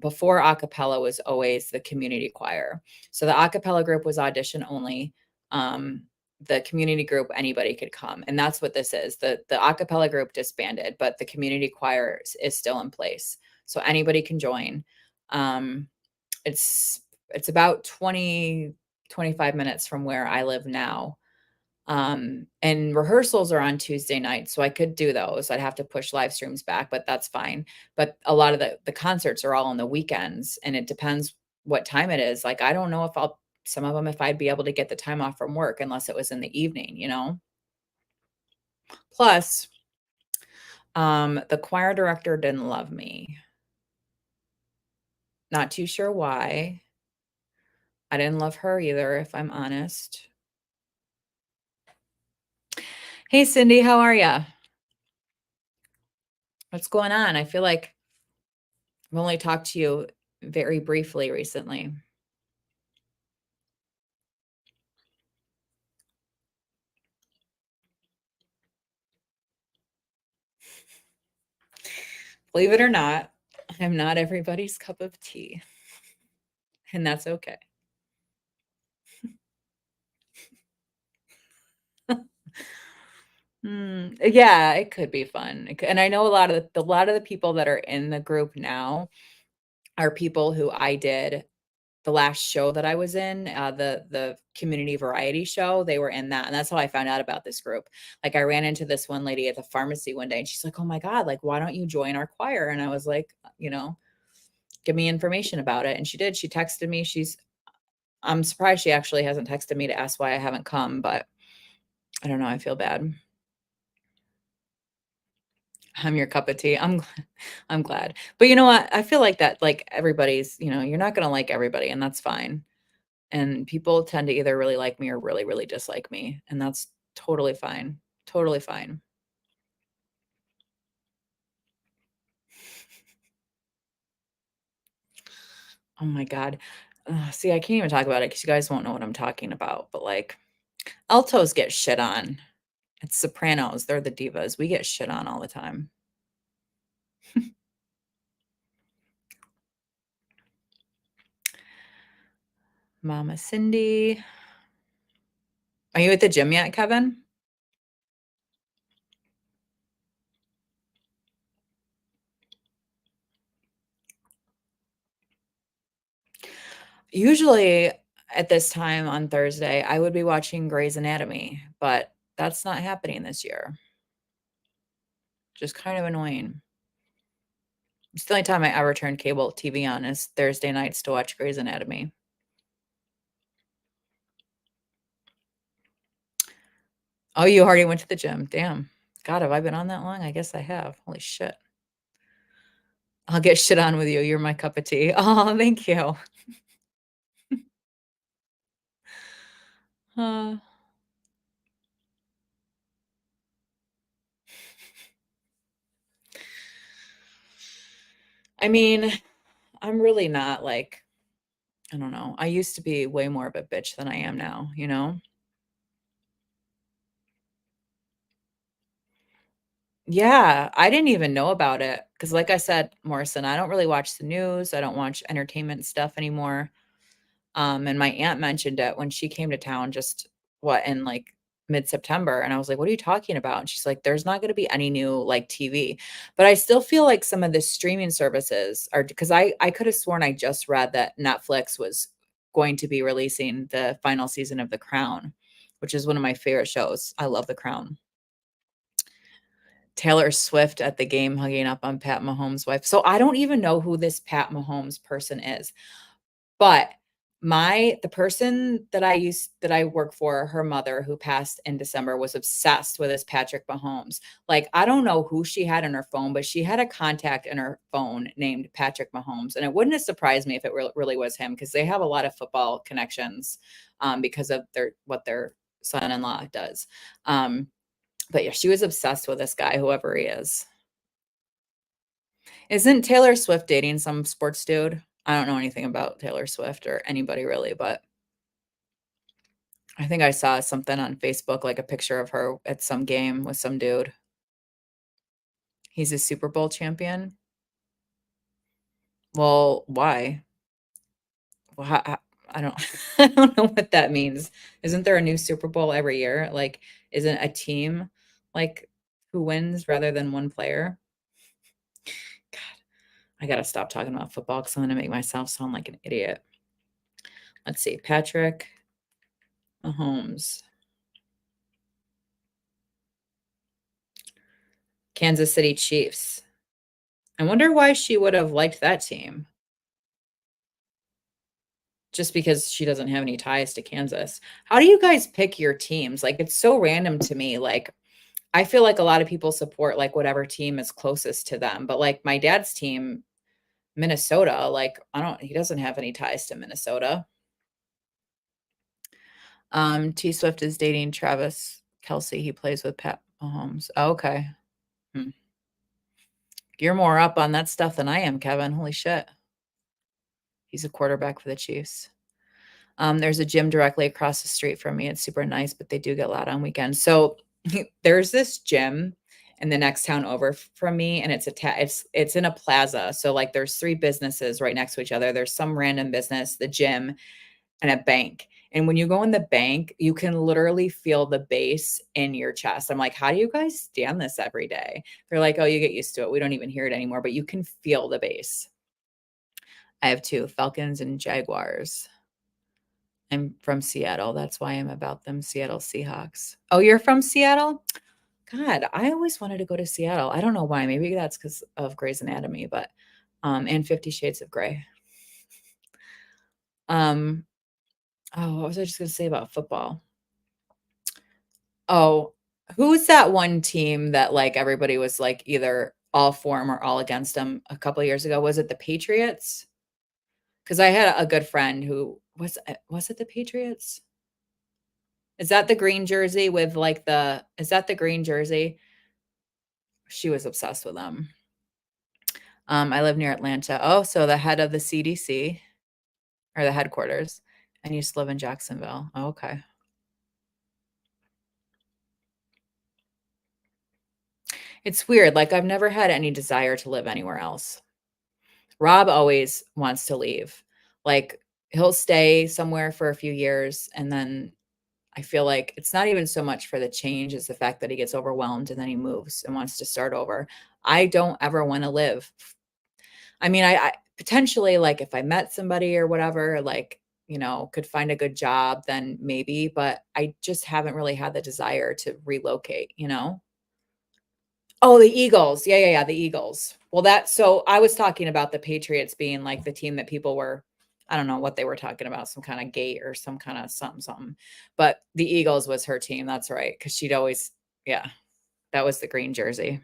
before a cappella was always the community choir. So the a cappella group was audition only. The community group, anybody could come. And that's what this is. The a cappella group disbanded, but the community choir is still in place. So anybody can join. Um, it's it's about 25 minutes from where I live now. And rehearsals are on Tuesday nights, so I could do those. I'd have to push live streams back, but that's fine. But a lot of the concerts are all on the weekends, and it depends what time it is. Like, I don't know if I'll some of them if I'd be able to get the time off from work unless it was in the evening, you know? Plus, the choir director didn't love me. Not too sure why. I didn't love her either, if I'm honest. Hey, Cindy, how are you? What's going on? I feel like I've only talked to you very briefly recently. Believe it or not, I'm not everybody's cup of tea, and that's okay. Yeah, it could be fun. And I know a lot of the people that are in the group now are people who I did the last show that I was in, the community variety show. They were in that, and that's how I found out about this group. Like, I ran into this one lady at the pharmacy one day, and she's like, "Oh my god, like, why don't you join our choir?" And I was like, "Give me information about it." And she did. She texted me. I'm surprised she actually hasn't texted me to ask why I haven't come, but I don't know, I feel bad. I'm your cup of tea. I'm glad. But you know what? I feel like that, like, everybody's, you're not gonna like everybody, and that's fine. And people tend to either really like me or really, really dislike me, and that's totally fine. Totally fine. Oh my god. See, I can't even talk about it because you guys won't know what I'm talking about, but, like, altos get shit on. It's sopranos, they're the divas. We get shit on all the time. Mama Cindy. Are you at the gym yet, Kevin? Usually at this time on Thursday, I would be watching Grey's Anatomy, but that's not happening this year. Just kind of annoying. It's the only time I ever turn cable TV on is Thursday nights to watch Grey's Anatomy. Oh, you already went to the gym. Damn. God, have I been on that long? I guess I have. Holy shit. I'll get shit on with you. You're my cup of tea. Oh, thank you. Uh, I mean, I'm really not like, I don't know. I used to be way more of a bitch than I am now, you know? Yeah, I didn't even know about it because, like I said, Morrison, I don't really watch the news. I don't watch entertainment stuff anymore. And my aunt mentioned it when she came to town just in like mid-September. And I was like, "What are you talking about?" And she's like, "There's not going to be any new like TV." But I still feel like some of the streaming services are because I could have sworn I just read that Netflix was going to be releasing the final season of The Crown, which is one of my favorite shows. I love The Crown. Taylor Swift at the game hugging up on Pat Mahomes' wife. So I don't even know who this Pat Mahomes person is. But The person that I work for, her mother who passed in December was obsessed with this Patrick Mahomes. Like, I don't know who she had in her phone, but she had a contact in her phone named Patrick Mahomes, and it wouldn't have surprised me if it really was him because they have a lot of football connections, because of their son-in-law does. But yeah, she was obsessed with this guy, whoever he is. Isn't Taylor Swift dating some sports dude? I don't know anything about Taylor Swift or anybody really, but I think I saw something on Facebook, like a picture of her at some game with some dude. He's a Super Bowl champion. Well, why? Well, I don't I don't know what that means. Isn't there a new Super Bowl every year? Like, isn't a team like who wins rather than one player? God, I gotta stop talking about football because I'm gonna make myself sound like an idiot. Let's see, Patrick Mahomes, Kansas City Chiefs. I wonder why she would have liked that team. Just because she doesn't have any ties to Kansas. How do you guys pick your teams? Like, it's so random to me. Like, I feel like a lot of people support like whatever team is closest to them. But like my dad's team, Minnesota, like he doesn't have any ties to Minnesota. T Swift is dating Travis Kelsey. He plays with Pat Mahomes. Oh, okay. Hmm. You're more up on that stuff than I am, Kevin. Holy shit. He's a quarterback for the Chiefs. There's a gym directly across the street from me. It's super nice, but they do get loud on weekends. So there's this gym in the next town over from me, and it's in a plaza. So like there's three businesses right next to each other. There's some random business, the gym, and a bank. And when you go in the bank, you can literally feel the bass in your chest. I'm like, how do you guys stand this every day? They're like, oh, you get used to it. We don't even hear it anymore, but you can feel the bass. I have two Falcons and Jaguars. I'm from Seattle. That's why I'm about them Seattle Seahawks. Oh, you're from Seattle? God, I always wanted to go to Seattle. I don't know why. Maybe that's because of Grey's Anatomy, but and 50 Shades of Grey. Um, oh, what was I just gonna say about football? Oh, who's that one team that like everybody was like either all for 'em or all against them a couple of years ago? Was it the Patriots? Because I had a good friend who was it the Patriots? Is that the green jersey with like is that the green jersey? She was obsessed with them. I live near Atlanta. Oh, so the head of the CDC or the headquarters, and used to live in Jacksonville. Oh, okay. It's weird. Like I've never had any desire to live anywhere else. Rob always wants to leave. Like he'll stay somewhere for a few years and then I feel like it's not even so much for the change as the fact that he gets overwhelmed and then he moves and wants to start over. I don't ever want to live. I mean, I potentially like if I met somebody or whatever, like, could find a good job, then maybe, but I just haven't really had the desire to relocate? Oh, the Eagles. Yeah, yeah, yeah, the Eagles. Well, so I was talking about the Patriots being like the team that people were, I don't know what they were talking about, some kind of gate or some kind of something, something. But the Eagles was her team. That's right. Cause she'd always, yeah, that was the green jersey.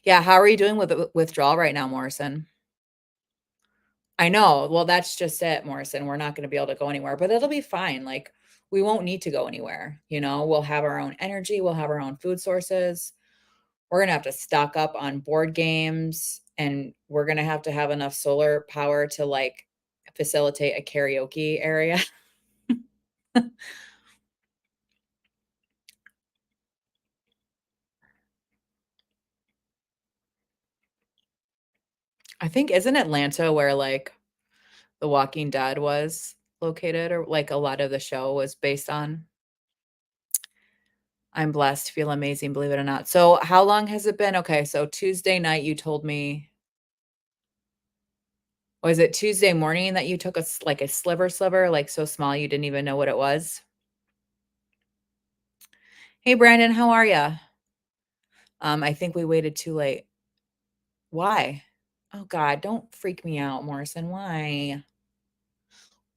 Yeah. How are you doing with the withdrawal right now, Morrison? I know. Well, that's just it, Morrison. We're not going to be able to go anywhere, but it'll be fine. Like, we won't need to go anywhere. We'll have our own energy, we'll have our own food sources. We're going to have to stock up on board games, and we're going to have enough solar power to like facilitate a karaoke area. I think, isn't Atlanta where like The Walking Dead was located, or like a lot of the show was based on? I'm blessed, feel amazing, believe it or not. So, how long has it been? Okay, so Tuesday night you told me, was it Tuesday morning that you took like a sliver, like so small you didn't even know what it was? Hey Brandon, how are you? I think we waited too late. Why? Oh God, don't freak me out, Morrison. Why?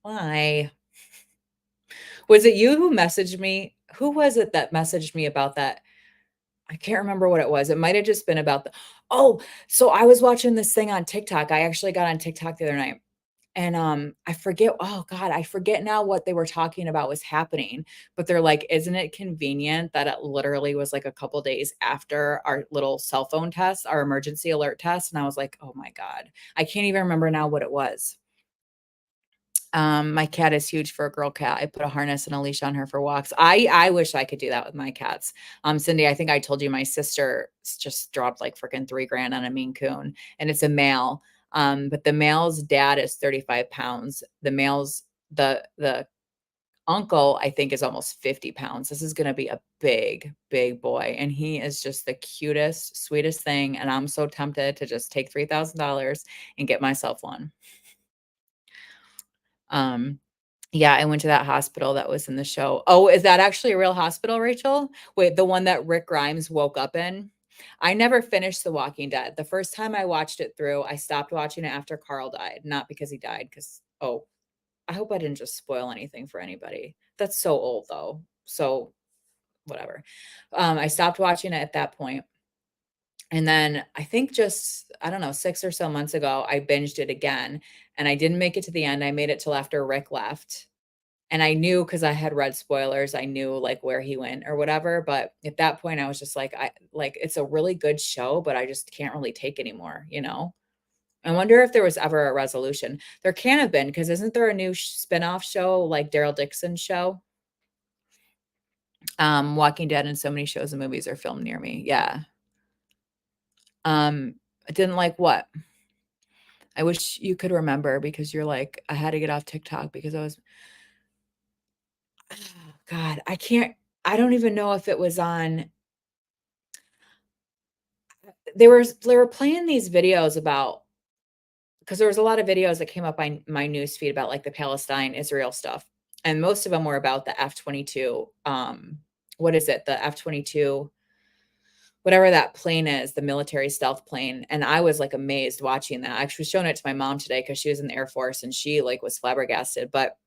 Why? Was it you who messaged me? Who was it that messaged me about that? I can't remember what it was. It might have just been about the Oh, so I was watching this thing on TikTok. I actually got on TikTok the other night. And, I forget oh god, I forget now what they were talking about was happening, but they're like, "Isn't it convenient that it literally was, like, a couple days after our little cell phone test, our emergency alert test?" And I was like, "Oh my god." I can't even remember now what it was. My cat is huge for a girl cat. I put a harness and a leash on her for walks. I wish I could do that with my cats. Cindy, I think I told you my sister just dropped like freaking 3 grand on a Maine Coon, and it's a male. But the male's dad is 35 pounds. The uncle, I think, is almost 50 pounds. This is gonna be a big, big boy, and he is just the cutest, sweetest thing, and I'm so tempted to just take $3,000 and get myself one. Um Yeah, I went to that hospital that was in the show. Oh, is that actually a real hospital, Rachel? Wait, the one that Rick Grimes woke up in? I never finished The Walking Dead. The first time I watched it through, I stopped watching it after Carl died, not because he died, because oh, I hope I didn't just spoil anything for anybody. That's so old though. So whatever. I stopped watching it at that point. And then I think just, I don't know, 6 or so months ago, I binged it again and I didn't make it to the end. I made it till after Rick left, and I knew because I had read spoilers, I knew, like, where he went or whatever, but at that point, I was just like, it's a really good show, but I just can't really take anymore, you know? I wonder if there was ever a resolution. There can have been, because 'cause isn't there a new spinoff show, like Daryl Dixon's show? Walking Dead and so many shows and movies are filmed near me, yeah. I didn't like what? I wish you could remember because you're like, "I had to get off TikTok because I was" God, I don't even know if it was on they were playing these videos about because there was a lot of videos that came up on my news feed about, like, the Palestine, Israel stuff, and most of them were about the F-22, what is it? The F-22, whatever that plane is, the military stealth plane, and I was, like, amazed watching that. I actually was showing it to my mom today because she was in the Air Force, and she, like, was flabbergasted, but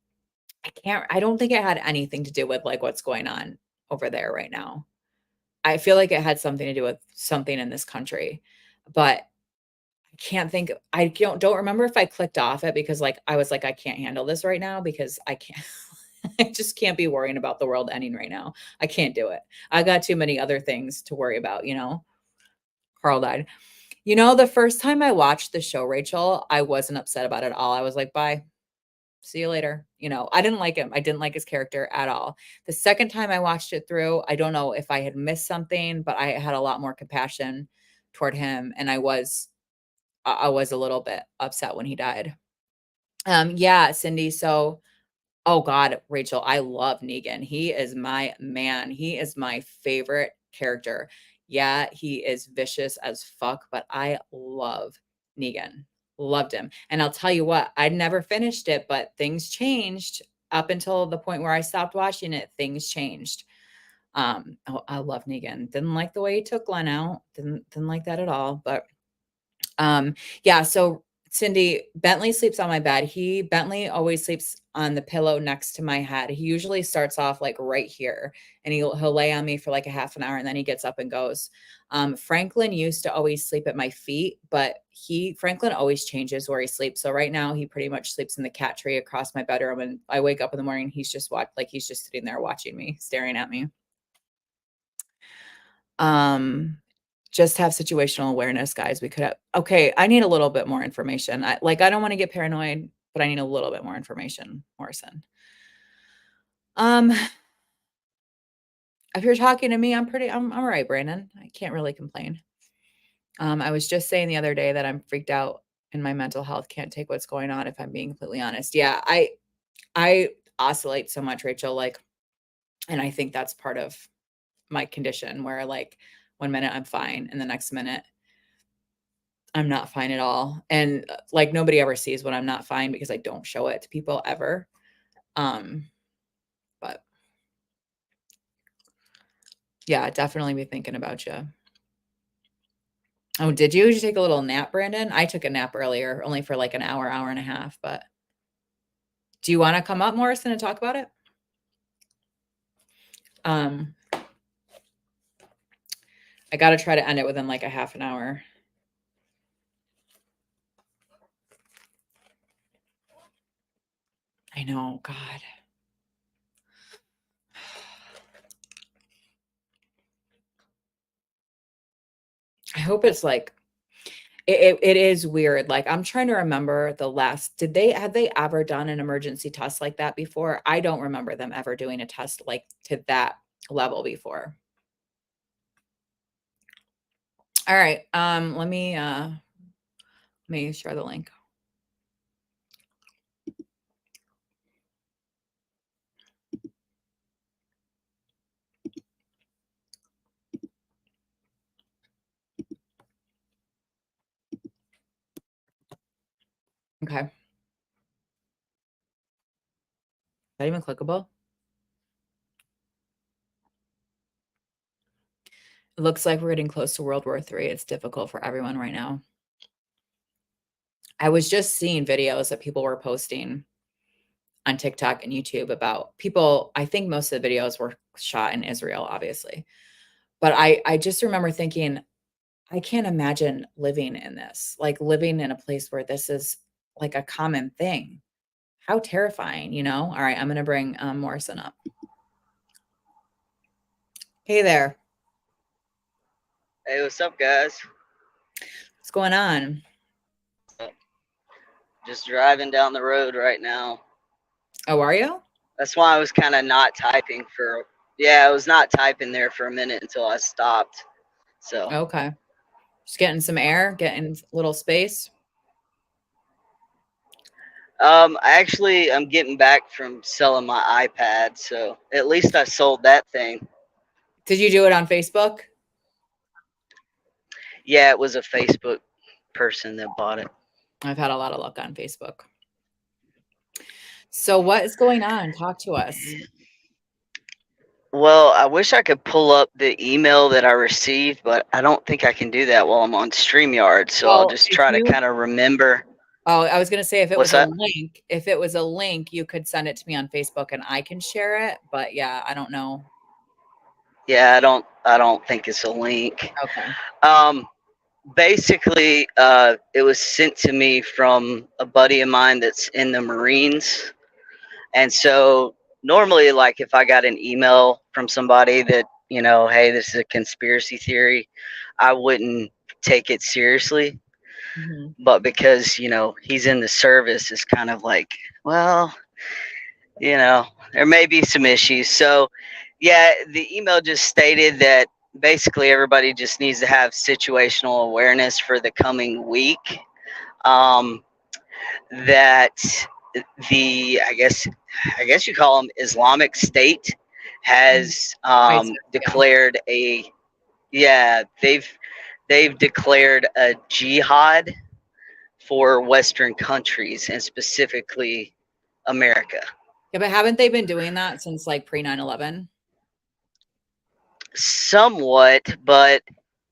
I don't think it had anything to do with, like, what's going on over there right now. I feel like it had something to do with something in this country, but can't think I don't remember if I clicked off it because, like, I was like, "I can't handle this right now because I can't I just can't be worrying about the world ending right now. I can't do it. I got too many other things to worry about," you know? Carl died. You know, the first time I watched the show, Rachel, I wasn't upset about it at all. I was like, "Bye. See you later." You know, I didn't like him. I didn't like his character at all. The second time I watched it through, I don't know if I had missed something, but I had a lot more compassion toward him, and I was a little bit upset when he died. Yeah, Cindy, so oh god, Rachel, I love Negan. He is my man. He is my favorite character. Yeah, he is vicious as fuck, but I love Negan. Loved him. And I'll tell you what, I never finished it, but things changed up until the point where I stopped watching it. Things changed. Oh, I love Negan. Didn't like the way he took Glenn out. Didn't like that at all, but um, yeah, so Cindy, Bentley sleeps on my bed. Bentley always sleeps on the pillow next to my head. He usually starts off like right here and he'll lay on me for like a half an hour and then he gets up and goes. Franklin used to always sleep at my feet, but Franklin always changes where he sleeps. So right now he pretty much sleeps in the cat tree across my bedroom and I wake up in the morning, he's just sitting there watching me, staring at me. Um, just have situational awareness, guys. We could have okay, I need a little bit more information. I don't wanna get paranoid, but I need a little bit more information, Morrison. Um, if you're talking to me, I'm alright, Brandon. I can't really complain. I was just saying the other day that I'm freaked out in my mental health, can't take what's going on if I'm being completely honest. Yeah, I oscillate so much, Rachel, like, and I think that's part of my condition where, like, one minute I'm fine, and the next minute I'm not fine at all, and, like, nobody ever sees when I'm not fine because I don't show it to people ever, um, but yeah, definitely be thinking about you. Oh, did you? Did you take a little nap, Brandon? I took a nap earlier, only for, like, an hour, hour and a half, but Do you want to come up, Morrison, and talk about it? I got to try to end it within like a half an hour. I know, God. I hope it's like, it is weird. Like, I'm trying to remember the last, have they ever done an emergency test like that before? I don't remember them ever doing a test like to that level before. All right. Let me share the link. Okay. Is that even clickable? It looks like we're getting close to World War III. It's difficult for everyone right now. I was just seeing videos that people were posting on TikTok and YouTube about people. I think most of the videos were shot in Israel, obviously. But I just remember thinking, I can't imagine living in this, like living in a place where this is like a common thing. How terrifying, you know? All right, I'm going to bring Morrison up. Hey there. Hey, what's up, guys? What's going on? Just driving down the road right now. Oh, are you? That's why I was kind of not typing for. Yeah, I was not typing there for a minute until I stopped. So. Okay. Just getting some air, getting a little space. I'm getting back from selling my iPad, so at least I sold that thing. Did you do it on Facebook? Yeah, it was a Facebook person that bought it. I've had a lot of luck on Facebook. So what is going on? Talk to us. Well, I wish I could pull up the email that I received, but I don't think I can do that while I'm on StreamYard. So I'll just try to kind of remember. Oh, I was going to say if it What's was that? a link, you could send it to me on Facebook and I can share it. But yeah, I don't know. Yeah, I don't think it's a link. Okay. Basically, it was sent to me from a buddy of mine that's in the Marines. And so normally, like if I got an email from somebody that, hey, this is a conspiracy theory, I wouldn't take it seriously. Mm-hmm. But because, he's in the service, it's kind of like, well, there may be some issues. So, yeah, the email just stated that basically everybody just needs to have situational awareness for the coming week. That I guess you call them Islamic State has declared they've declared a jihad for Western countries and specifically America. Yeah, but haven't they been doing that since like pre 9/11? Somewhat, but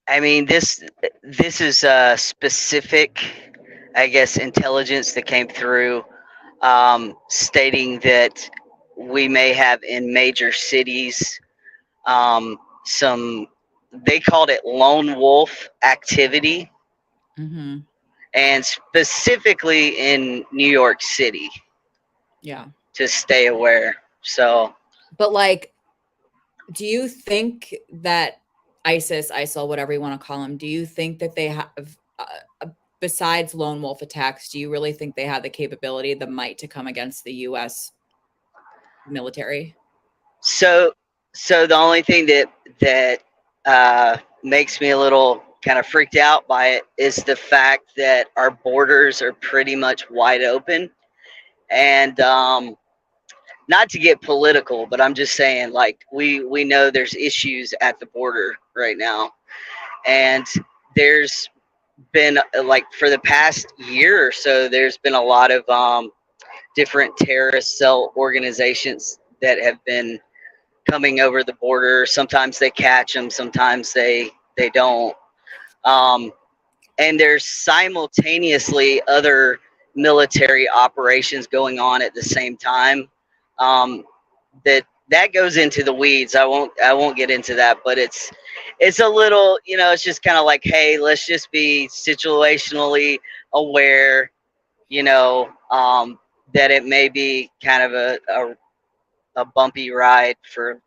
I mean this is a specific, I guess, intelligence that came through, stating that we may have in major cities some, they called it lone wolf activity, Mm-hmm. and specifically in New York City. Yeah. To stay aware. So, but like, do you think that ISIL, whatever you want to call them, do you think that they have, besides lone wolf attacks, do you really think they have the capability, the might to come against the U.S. military? So the only thing that makes me a little kind of freaked out by it is the fact that our borders are pretty much wide open, and not to get political, but I'm just saying, like, we know there's issues at the border right now, and there's been, like, for the past year or so, there's been a lot of different terrorist cell organizations that have been coming over the border. Sometimes they catch them, sometimes they don't. And there's simultaneously other military operations going on at the same time. Um, that goes into the weeds. I won't get into that, but it's a little, it's just kind of like, hey, let's just be situationally aware, you know, that it may be kind of a bumpy ride for,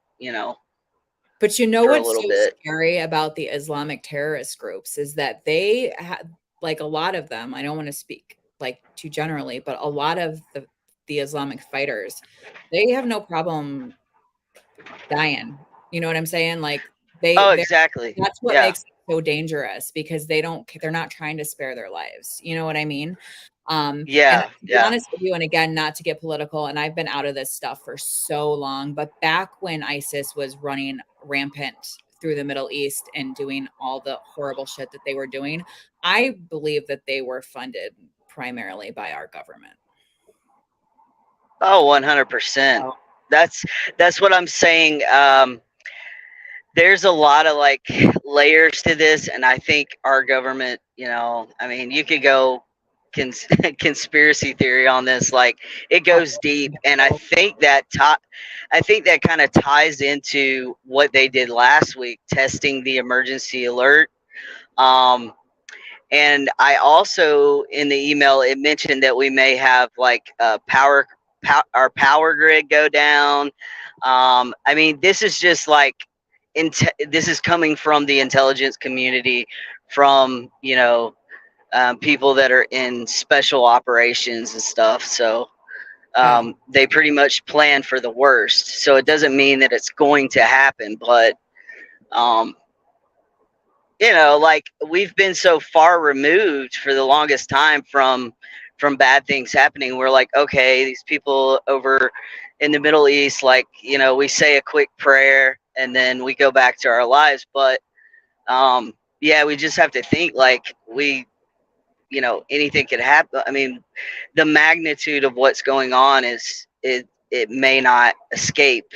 But you know for a what's little so bit. scary about the Islamic terrorist groups is that they had, like, a lot of them, I don't want to speak like too generally, but a lot of the Islamic fighters, they have no problem dying. You know what I'm saying? Like Oh, they're exactly. that's what Yeah. makes it so dangerous because they're not trying to spare their lives. You know what I mean? And Yeah. to be Yeah. honest with you, and again, not to get political, and I've been out of this stuff for so long, but back when ISIS was running rampant through the Middle East and doing all the horrible shit that they were doing, I believe that they were funded primarily by our government. Oh, 100%. So, That's that's what I'm saying. There's a lot of like layers to this, and I think our government, I mean, you could go conspiracy theory on this, like it goes deep, and I oh, think I think that kind of ties into what they did last week, testing the emergency alert. Um, and I also, in the email, it mentioned that we may have like our power grid go down. I mean, this is just like, this is coming from the intelligence community, from, people that are in special operations and stuff. So yeah. they pretty much plan for the worst. So it doesn't mean that it's going to happen, but um, like we've been so far removed for the longest time from bad things happening. We're like, okay, these people over in the Middle East, like, we say a quick prayer and then we go back to our lives. But yeah, we just have to think like anything could happen. I mean, the magnitude of what's going on it may not escape,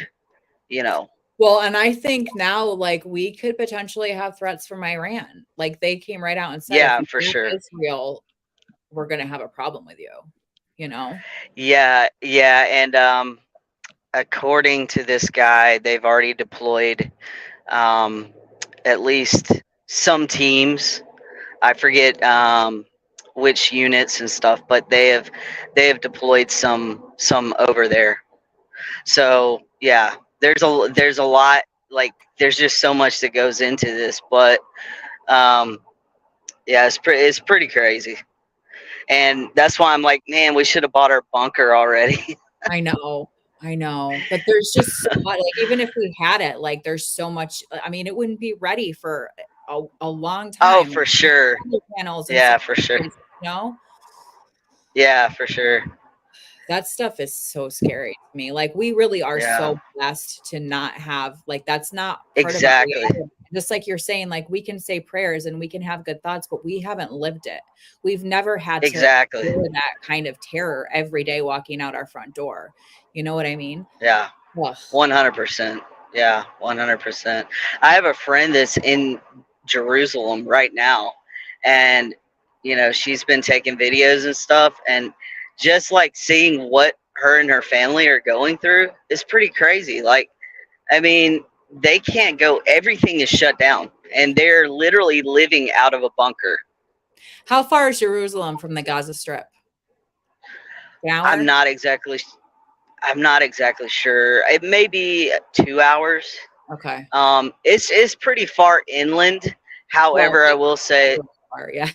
you know. Well, and I think now, like, we could potentially have threats from Iran. Like, they came right out and said, if Yeah, you for move sure. Israel, we're going to have a problem with you, you know? Yeah, yeah, and according to this guy, they've already deployed um, at least some teams. I forget which units and stuff, but they have deployed some over there. So yeah, there's a lot, like there's just so much that goes into this, but um, yeah, it's pretty crazy, and that's why I'm like, man, we should have bought our bunker already. I know. I know. But there's just so much, like, even if we had it, like, there's so much. I mean, it wouldn't be ready for a long Oh, time. for sure. Solar panels and Yeah, stuff, for sure. you know? Yeah, for sure. That stuff is so scary to me. Like, we really are Yeah, so blessed to not have, like, that's not part of our exactly. reality. Just like you're saying, like, we can say prayers and we can have good thoughts, but we haven't lived it. We've never had to Exactly. endure that kind of terror every day walking out our front door. You know what I mean? Yeah, Ugh, 100%. Yeah, 100%. I have a friend that's in Jerusalem right now, and she's been taking videos and stuff, and just like seeing what her and her family are going through is pretty crazy. Like, I mean, they can't go. Everything is shut down, and they're literally living out of a bunker. how far is Jerusalem from the Gaza Strip? An I'm hour? not exactly. I'm not exactly sure. It may be 2 hours. Okay. It's pretty far inland. Well, However, I that's will say, far, yeah.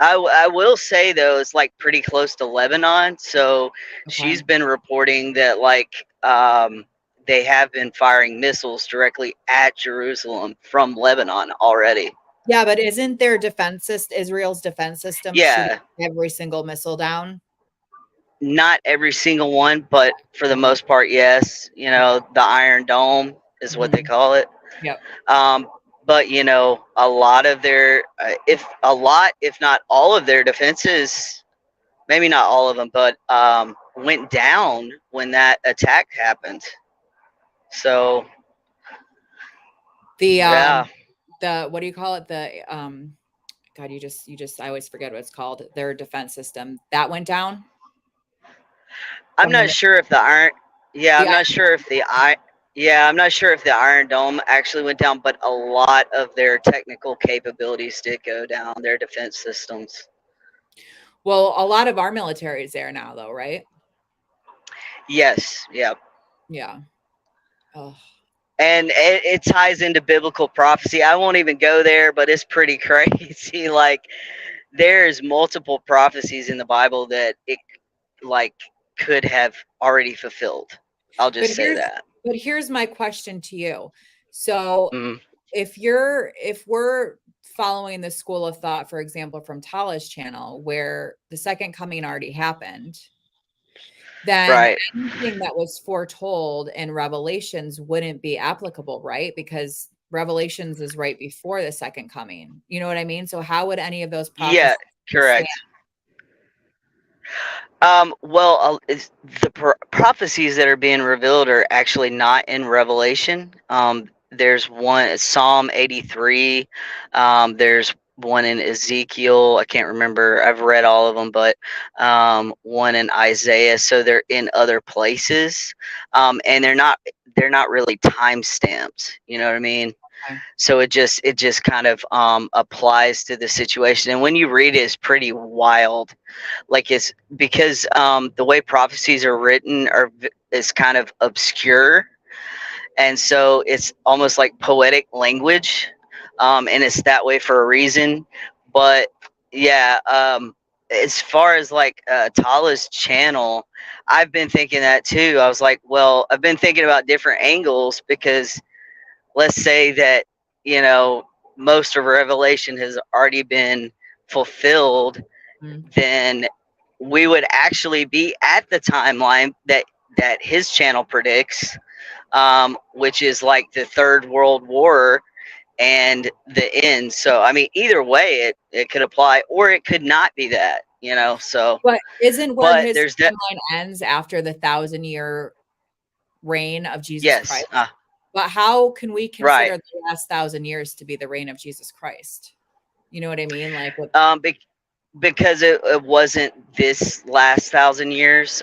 I will say though, it's like pretty close to Lebanon. So Okay. she's been reporting that like they have been firing missiles directly at Jerusalem from Lebanon already. Yeah, but isn't their Israel's defense system shooting Yeah, every single missile down? not every single one, but for the Okay. most part, yes. The Iron Dome is what they Mhm. call it. Yep. Um, but a lot of their, if not all of their defenses, maybe not all of them, but went down when that attack happened. So The yeah, the what do you call it? The God, I always forget what it's called. Their defense system that went down I'm from the not sure if the Iron. Yeah, the I'm not sure if the I. Yeah, I'm not sure if the Iron Dome actually went down, but a lot of their technical capabilities did go down. Their defense systems. well, a lot of our military is there now, though, right? Yes. Yeah. Yeah. Oh, And it ties into biblical prophecy. I won't even go there, but it's pretty crazy. Like there's multiple prophecies in the Bible that it like could have already fulfilled. I'll but just say here's that. but here's my question to you. So Mm, if we're following the school of thought, for example, from Tala's channel, where the second coming already happened, then right. anything that was foretold in Revelations wouldn't be applicable, right? Because Revelations is right before the second coming. You know what I mean? So how would any of those Yeah. prophecies stand? Correct. Well, the prophecies that are being revealed are actually not in Revelation. There's one Psalm 83. There's one in Ezekiel. I can't remember. I've read all of them, but one in Isaiah. So they're in other places, and they're not really time stamped. You know what I mean? Okay. So it just kind of applies to the situation. And when you read it, it's pretty wild. Like it's because the way prophecies are written is kind of obscure, and so it's almost like poetic language, and it's that way for a reason. But yeah, as far as like Tala's channel, I've been thinking that too. I was like, well, I've been thinking about different angles because let's say that you know most of Revelation has already been fulfilled, Mm. then we would actually be at the timeline that his channel predicts, which is like the Third World War and the end. So I mean, either way, it could apply, or it could not be that. So But isn't where but his there's that. timeline ends after the 1,000-year reign of Jesus Yes, Christ? But how can we right. consider the last 1,000 years to be the reign of Jesus Christ? You know what I mean? Like with Um, be, because it wasn't this last 1,000 years.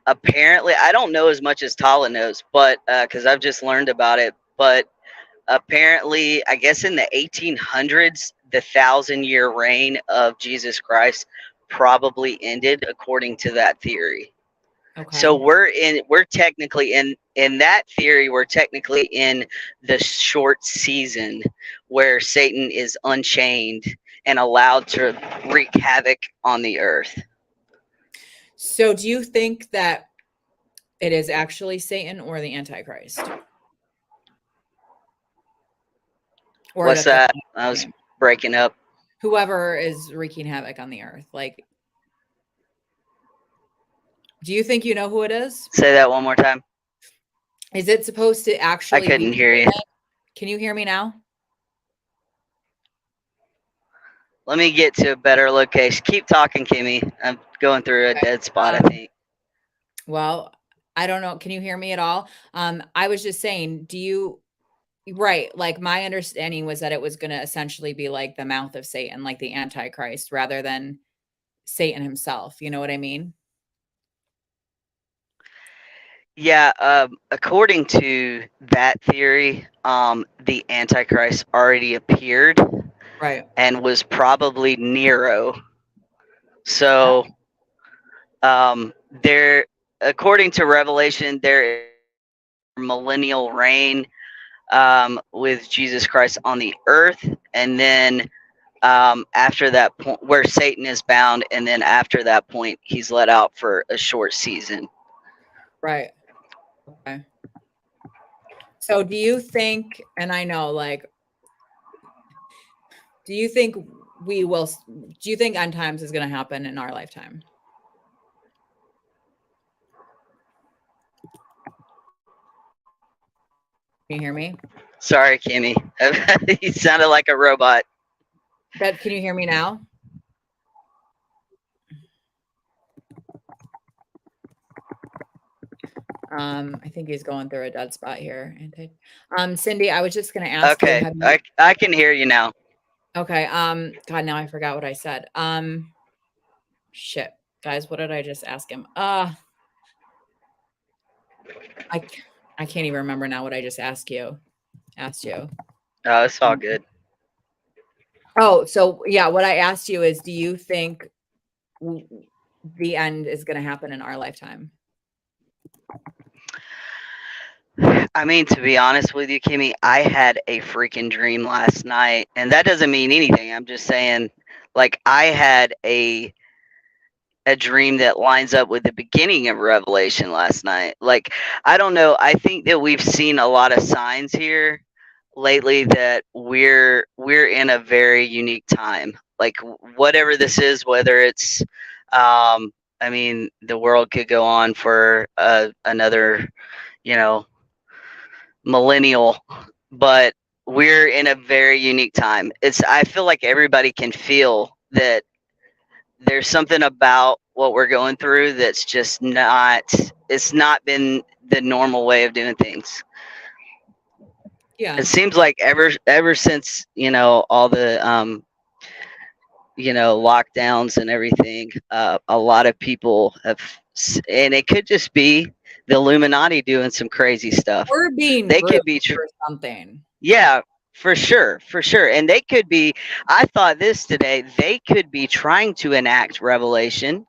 Apparently, I don't know as much as Tala knows, but because I've just learned about it. But apparently, I guess in the 1800s, the 1,000 year reign of Jesus Christ probably ended, according to that theory. So okay. we're technically in that theory, we're technically in the short season where Satan is unchained and allowed to wreak havoc on the earth. So do you think that it is actually Satan or the Antichrist? Or What's that they're that? I was breaking up. whoever is wreaking havoc on the earth? Like, do you think you know who it is? Say that one more time. Is it supposed to I actually be couldn't hear you. Satan? Can you hear me now? Let me get to a better location. Keep talking, Kimmy. I'm going through a Okay. dead spot, I Um, think. well, I don't know. Can you hear me at all? I was just saying, do you right, like my understanding was that it was gonna essentially be like the mouth of Satan, like the Antichrist, rather than Satan himself. You know what I mean? Yeah, according to that theory, the Antichrist already appeared Right. and was probably Nero. Oh, So, there, according to Revelation, there is millennial reign with Jesus Christ on the earth, and then after that point, where Satan is bound, and then after that point, he's let out for a short season. right. Okay. So do you think, and I know, like, do you think do you think end times is going to happen in our lifetime? Can you hear me? Sorry, Kimmy. You sounded like a robot. But can you hear me now? I think he's going through a dead spot here. Cindy, I was just going to ask you, Okay, have you I can hear you now. Okay, God, now I forgot what I said. Shit. Guys, what did I just ask him? I c I can't even remember now what I just asked you. Oh, it's all Um, good. oh, so, yeah, what I asked you is, do you think w the end is gonna happen in our lifetime? I mean, to be honest with you, Kimmy, I had a freaking dream last night, and that doesn't mean anything. I'm just saying, like, I had a dream that lines up with the beginning of Revelation last night. Like, I don't know. I think that we've seen a lot of signs here lately that we're in a very unique time. Like, whatever this is, whether it's I mean, the world could go on for another, you know, millennial, but we're in a very unique time. It's I feel like everybody can feel that there's something about what we're going through that's just not it's not been the normal way of doing things. It Yeah. seems like ever since, all the lockdowns and everything, a lot of people have, and it could just be the Illuminati doing some crazy stuff. We're being They groomed could be for something. Yeah, for sure. And they could be, I thought this today, they could be trying to enact Revelation,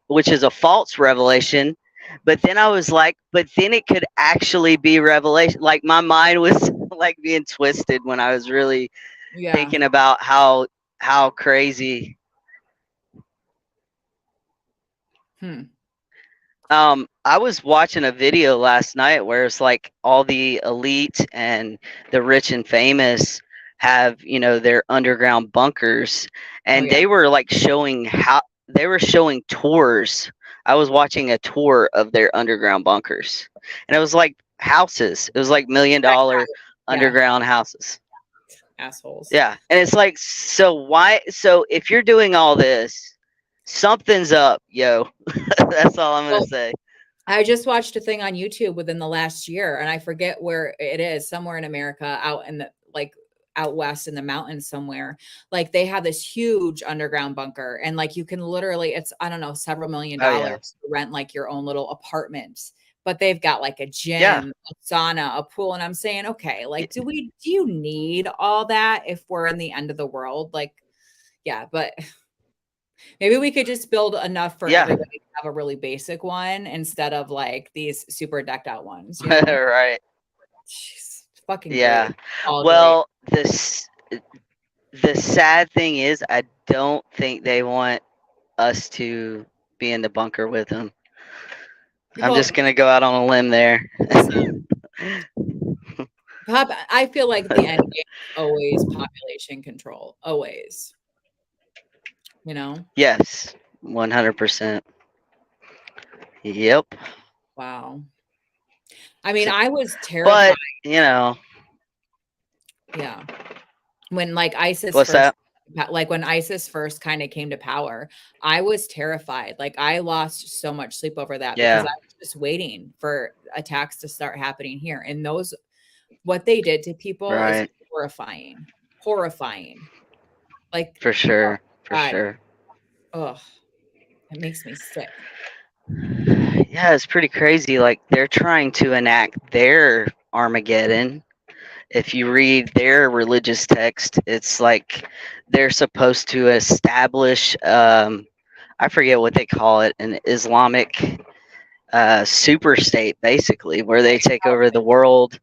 which is a false revelation. But then I was like, but then it could actually be Revelation. Like my mind was like being twisted when I was really Yeah. thinking about how crazy. Hmm. I was watching a video last night where it's like all the elite and the rich and famous have, their underground bunkers, Oh, and yeah. they were like showing how they were showing tours. I was watching a tour of their underground bunkers, and it was like houses. It was like $1 million Yeah. underground houses. Assholes. Yeah, and it's like, so why? So if you're doing all this, something's up, yo. That's all I'm gonna Well, say. I just watched a thing on YouTube within the last year, and I forget where it is, somewhere in America, out in the like out west in the mountains somewhere. Like they have this huge underground bunker, and like you can literally, it's I don't know, several million Oh yeah. dollars to rent like your own little apartment. But they've got like a Yeah. gym, a sauna, a pool, and I'm saying, okay, like do you need all that if we're in the end of the world? Like, yeah, but maybe we could just build enough for Yeah. everybody to have a really basic one instead of like these super decked out ones, you know? Right. Jeez, fucking Yeah. great. All great. Well, the sad thing is, I don't think they want us to be in the bunker with them. I'm just Well, gonna go out on a limb there. listen, I feel like the end game is always population control, always, you know? Yes, 100%. Yep. Wow. I mean, So, I was terrified. but you know, Yeah. When like ISIS what's first that? like when ISIS first kind of came to power, I was terrified. Like I lost so much sleep over that because Yeah. I was just waiting for attacks to start happening here. And those what they did to people is Right. horrifying. Horrifying. Like, For oh sure. For God. sure. Oh, it makes me sick. Yeah, it's pretty crazy. Like they're trying to enact their Armageddon. If you read their religious text, it's like they're supposed to establish, I forget what they call it, an Islamic super state, basically, where they take over the world.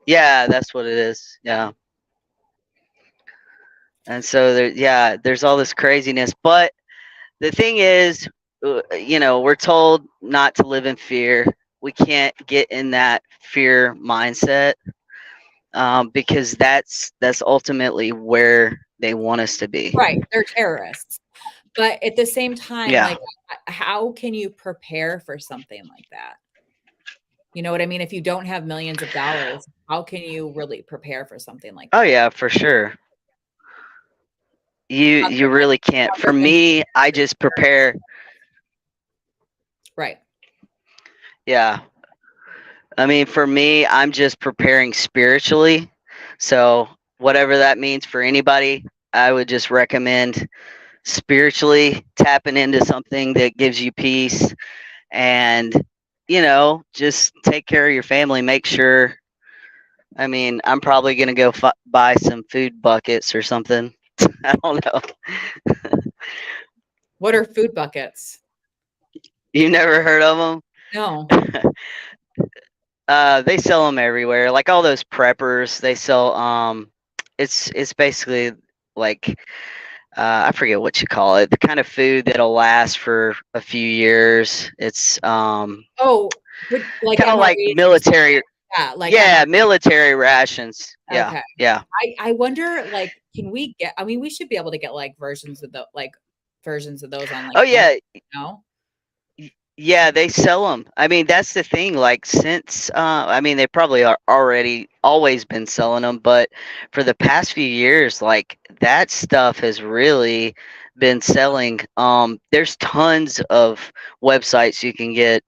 Yeah, that's what it is. Yeah. Yeah. And so there's all this craziness. But the thing is, we're told not to live in fear. We can't get in that fear mindset, because that's ultimately where they want us to be. Right. They're terrorists. But at the same time, Yeah. like, how can you prepare for something like that? You know what I mean? If you don't have millions of dollars, how can you really prepare for something like Oh that? yeah, for sure. You really can't. For Other than me, I just prepare. right. Yeah. I mean, for me, I'm just preparing spiritually. So whatever that means for anybody. I would just recommend spiritually tapping into something that gives you peace and, just take care of your family. Make sure, I mean, I'm probably going to go buy some food buckets or something. I don't know. What are food buckets? You never heard of No. them? They sell them everywhere. Like all those preppers, they sell. It's basically like I forget what you call it. The kind of food that'll last for a few years. It's Oh, but like kind of like MREs or something. military. Yeah, like Yeah, MRE. military rations. Yeah, Okay. yeah. I wonder, like, can we get I mean, we should be able to get, like, versions of those on, like, Oh Amazon, yeah, no? yeah. They sell them. I mean, that's the thing. Like since I mean, they probably are already always been selling them, but for the past few years, like that stuff has really been selling. There's tons of websites you can get.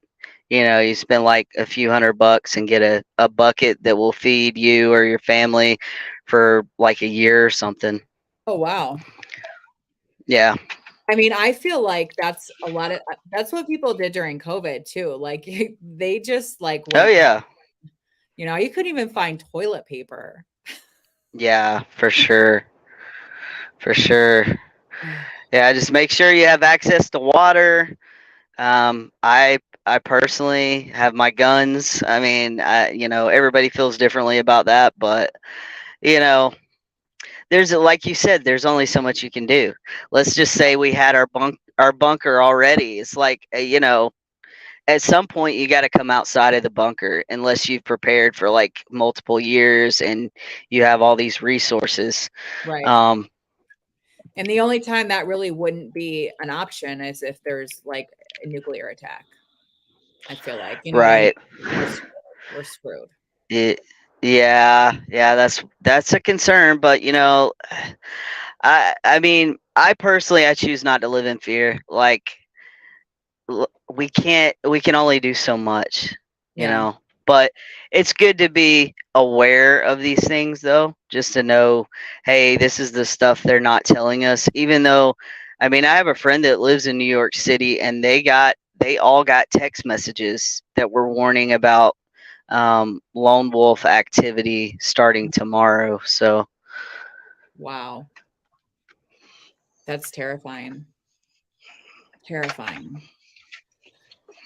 You spend like a few $100 and get a bucket that will feed you or your family for like a year or something. Oh, wow. Yeah. I mean, I feel like that's what people did during COVID too, like, they just, like, Oh went yeah. you couldn't even find toilet paper. Yeah, for sure. For sure. Ugh. Yeah, just make sure you have access to water. I personally have my guns. I mean, everybody feels differently about that, but you know, like you said, there's only so much you can do. Let's just say we had our bunker already. It's like at some point you got to come outside of the bunker unless you've prepared for like multiple years and you have all these resources. Right. Um, And the only time that really wouldn't be an option is if there's, like, a nuclear attack, I feel like, you know what I mean? right. We're screwed. We're screwed. It, yeah, yeah, that's a concern, but I mean, I personally I choose not to live in fear. Like we can only do so much, you Yeah. know. But it's good to be aware of these things though, just to know, hey, this is the stuff they're not telling us. Even though, I mean, I have a friend that lives in New York City, and they all got text messages that were warning about lone wolf activity starting tomorrow. So Wow. That's terrifying. Terrifying.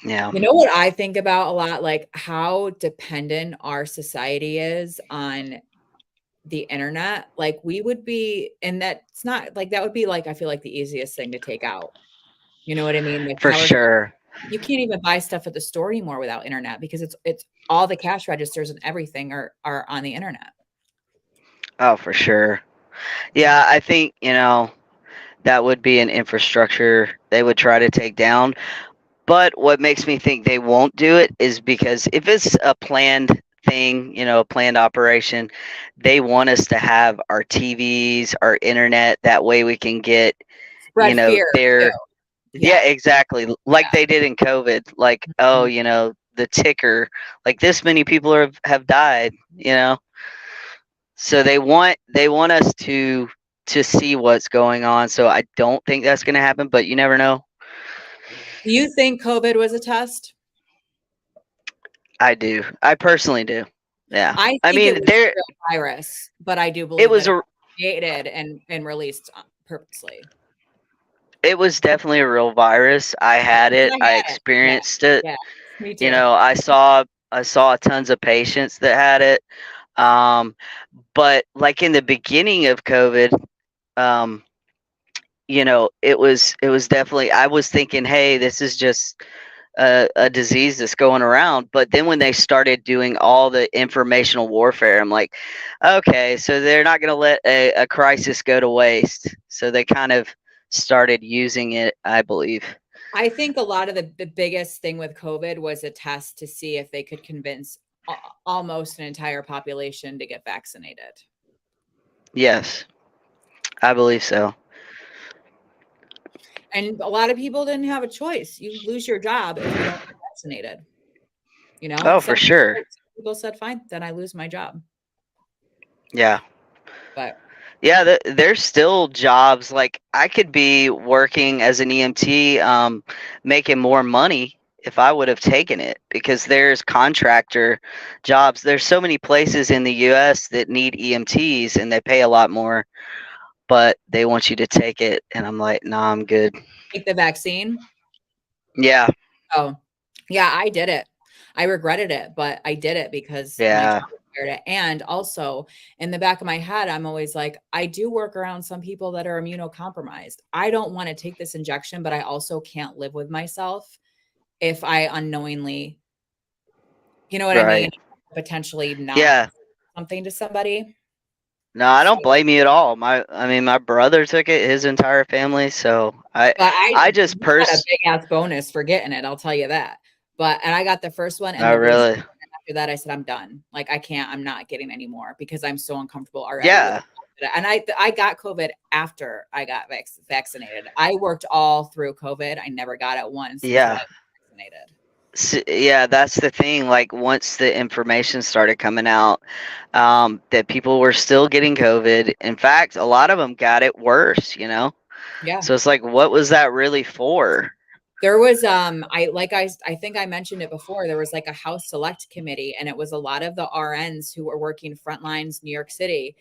yeah, You know what I think about a lot? Like, how dependent our society is on the internet. Like, we would be and that's not like, that would be, like, I feel like the easiest thing to take out. You know what I mean? Like, for how are they sure. you can't even buy stuff at the store anymore without internet because it's all the cash registers and everything are on the internet. Oh, for sure. Yeah, I think, that would be an infrastructure they would try to take down. But what makes me think they won't do it is because if it's a planned thing, a planned operation, they want us to have our TVs, our internet. That way we can get, Spread fear too. their, Yeah, yeah, exactly. Like yeah. they did in COVID. Like, oh, Mhm. the ticker, like this many people have died. So they want us to see what's going on. So I don't think that's going to happen, but you never know. Do you think COVID was a test? I do. I personally do. Yeah. I I think it mean, was a real virus, but I do it believe that was it a was created and released, purposely. it was definitely a real virus. I had 'Cause it. I I had it. Yeah, experienced it. yeah. Me too. I saw tons of patients that had it. Um, but like in the beginning of COVID, um, it was definitely I was thinking, hey, this is just a disease that's going around. But then when they started doing all the informational warfare, I'm like, okay, so they're not going to let a crisis go to waste. So they kind of started using it, I believe. I think a lot of the biggest thing with COVID was a test to see if they could convince almost an entire population to get vaccinated. Yes, I believe so. And a lot of people didn't have a choice. You lose your job if you don't get vaccinated. You know, Oh, for sure. some people said, fine, then I lose my job. Yeah. But Yeah, there's still jobs. Like I could be working as an EMT, making more money if I would have taken it because there's contractor jobs. There's so many places in the U.S. that need EMTs and they pay a lot more, but they want you to take it. And I'm like, nah, I'm good. take the vaccine. Yeah, Oh, yeah, I did it. I regretted it, but I did it because my job yeah, required it. And also, in the back of my head, I'm always like, I do work around some people that are immunocompromised. I don't want to take this injection, but I also can't live with myself if I unknowingly, you know what I mean? right. Potentially not Yeah. something to somebody. No, I So, don't blame you at all. I mean, my brother took it, his entire family. So but I just you got a big ass bonus for getting it. I'll tell you that. But and I got the first one and not the booster. really. After that, I said I'm done. Like I can't. I'm not getting any more because I'm so uncomfortable already with Yeah, it. And I got COVID after I got vaccinated. I worked all through COVID. I never got it once until I yeah. was vaccinated. Yeah, that's the thing. Like once the information started coming out, that people were still getting COVID. In fact, a lot of them got it worse. Yeah. So it's like, what was that really for? There was I think I mentioned it before. There was like a House Select Committee, and it was a lot of the RNs who were working front lines New York City,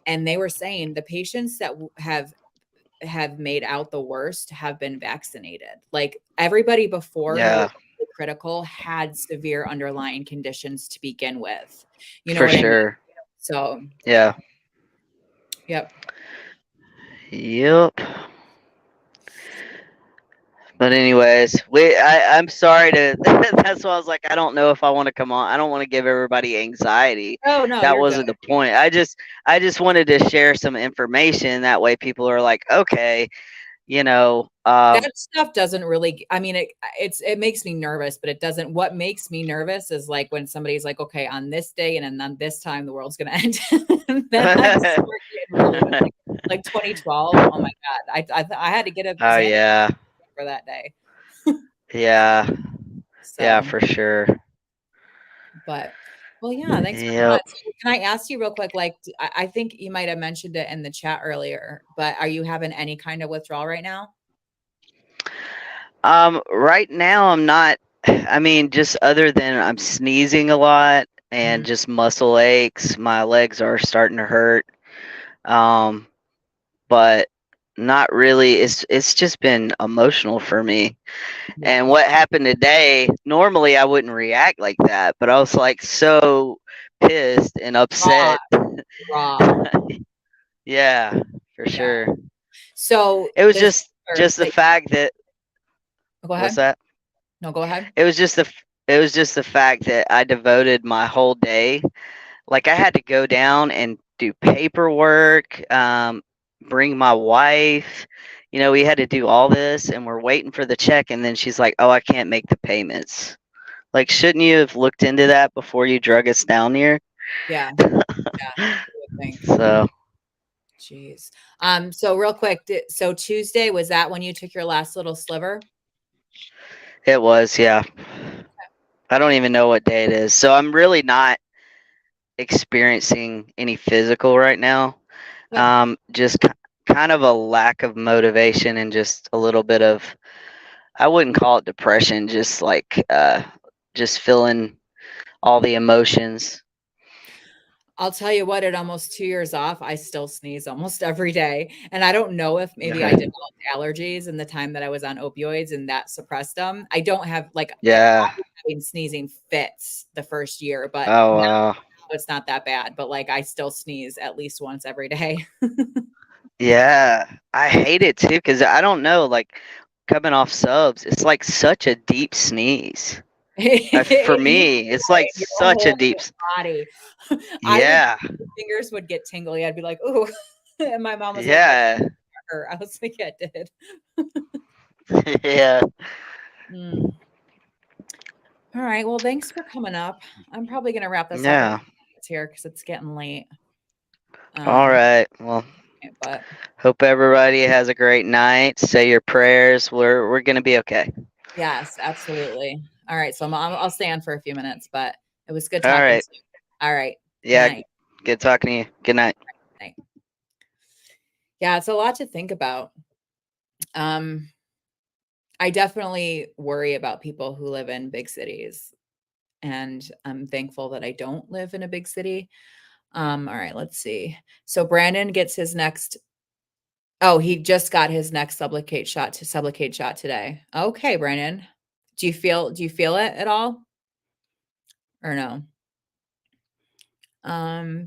and they were saying the patients that have made out the worst have been vaccinated. Like everybody before who Yeah, was critical had severe underlying conditions to begin with. You know for what I mean? sure. So, Yeah. yep. Yep. But anyways, I'm sorry to. That's why I was like, I don't know if I want to come on. I don't want to give everybody anxiety. Oh no, That you're good. wasn't the point. I just wanted to share some information. That way, people are like, okay, you know, That stuff doesn't really I mean, it makes me nervous, but it doesn't what makes me nervous is, like, when somebody's like, "Okay, on this day and then on this time, the world's gonna end." Then I start getting really like 2012, oh my god, I had to get a oh Xanax yeah, for that day. yeah, yeah, So, for sure. but well, yeah, thanks for coming on. Yep. So, can I ask you real quick, like, I think you might have mentioned it in the chat earlier, but are you having any kind of withdrawal right now? Right now I'm not. I mean, just other than I'm sneezing a lot and Mhm. just muscle aches. My legs are starting to hurt. Um, but not really. It's just been emotional for me. Yeah. And what happened today? Normally I wouldn't react like that, but I was like so pissed and Raw, upset. raw. Yeah, for Yeah. sure. So It was this or just the that fact that go what's ahead. that? No, go ahead. It was just the fact that I devoted my whole day. Like I had to go down and do paperwork, bring my wife. We had to do all this, and we're waiting for the check. And then she's like, "Oh, I can't make the payments." Like, shouldn't you have looked into that before you drug us down here? Yeah, yeah, you would think. So Jeez. So real quick, so Tuesday, was that when you took your last little sliver? it was, yeah. I don't even know what day it is. So I'm really not experiencing any physical right now. Good. Just kind of a lack of motivation and just a little bit of, I wouldn't call it depression, just like just feeling all the emotions. I'll tell you what, at almost 2 years off, I still sneeze almost every day, and I don't know if maybe I Okay. developed allergies in the time that I was on opioids and that suppressed them. I don't have like, I Yeah. was having sneezing fits the first year, but Oh now wow. it's not that bad, but, like, I still sneeze at least once every day. Yeah. I hate it too because I don't know, like coming off subs, it's like such a deep sneeze. For It hits me, it's you like in your such a whole deep. body. I would Yeah. fingers would get tingly. I'd be like, "Ooh." And my mom was like, "That Yeah. hurt." I was like, "Yeah, it did." Yeah. Mm. All right. Well, thanks for coming up. I'm probably gonna wrap this up in Yeah. minutes here because it's getting late. All Um, right. Well, but hope everybody has a great night. Say your prayers. We're gonna be okay. yes, absolutely. All right. So I'll stay on for a few minutes, but it was good All talking right. to you. All right. Good Yeah. night. Good talking to you. Good night. Night. Yeah, it's a lot to think about. Um, I definitely worry about people who live in big cities, and I'm thankful that I don't live in a big city. All right, let's see. So Brandon gets his next oh, he just got his next Sublocade shot today. Okay, Brandon. Do you feel it at all or no?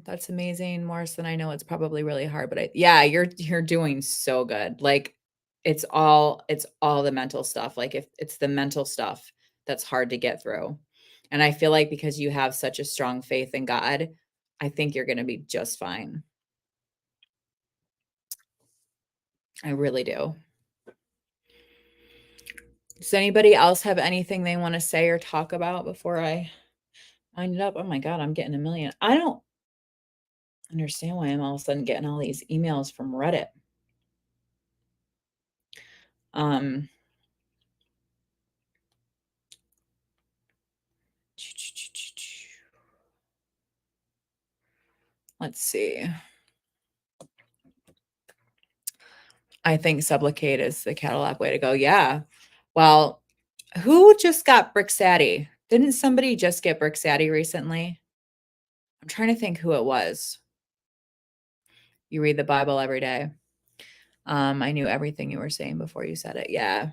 That's amazing. Worse than I know it's probably really hard, but yeah, you're doing so good. Like it's all the mental stuff. Like if it's the mental stuff that's hard to get through. And I feel like because you have such a strong faith in God, I think you're going to be just fine. I really do. Does anybody else have anything they want to say or talk about before I wind it up? Oh my God, I'm getting a million. I don't understand why I'm all of a sudden getting all these emails from Reddit. Um, let's see. I think Sublocade is the Cadillac way to go. Yeah. Well, who just got Brixati? Didn't somebody just get Brixati recently? I'm trying to think who it was. You read the Bible every day. I knew everything you were saying before you said it. Yeah.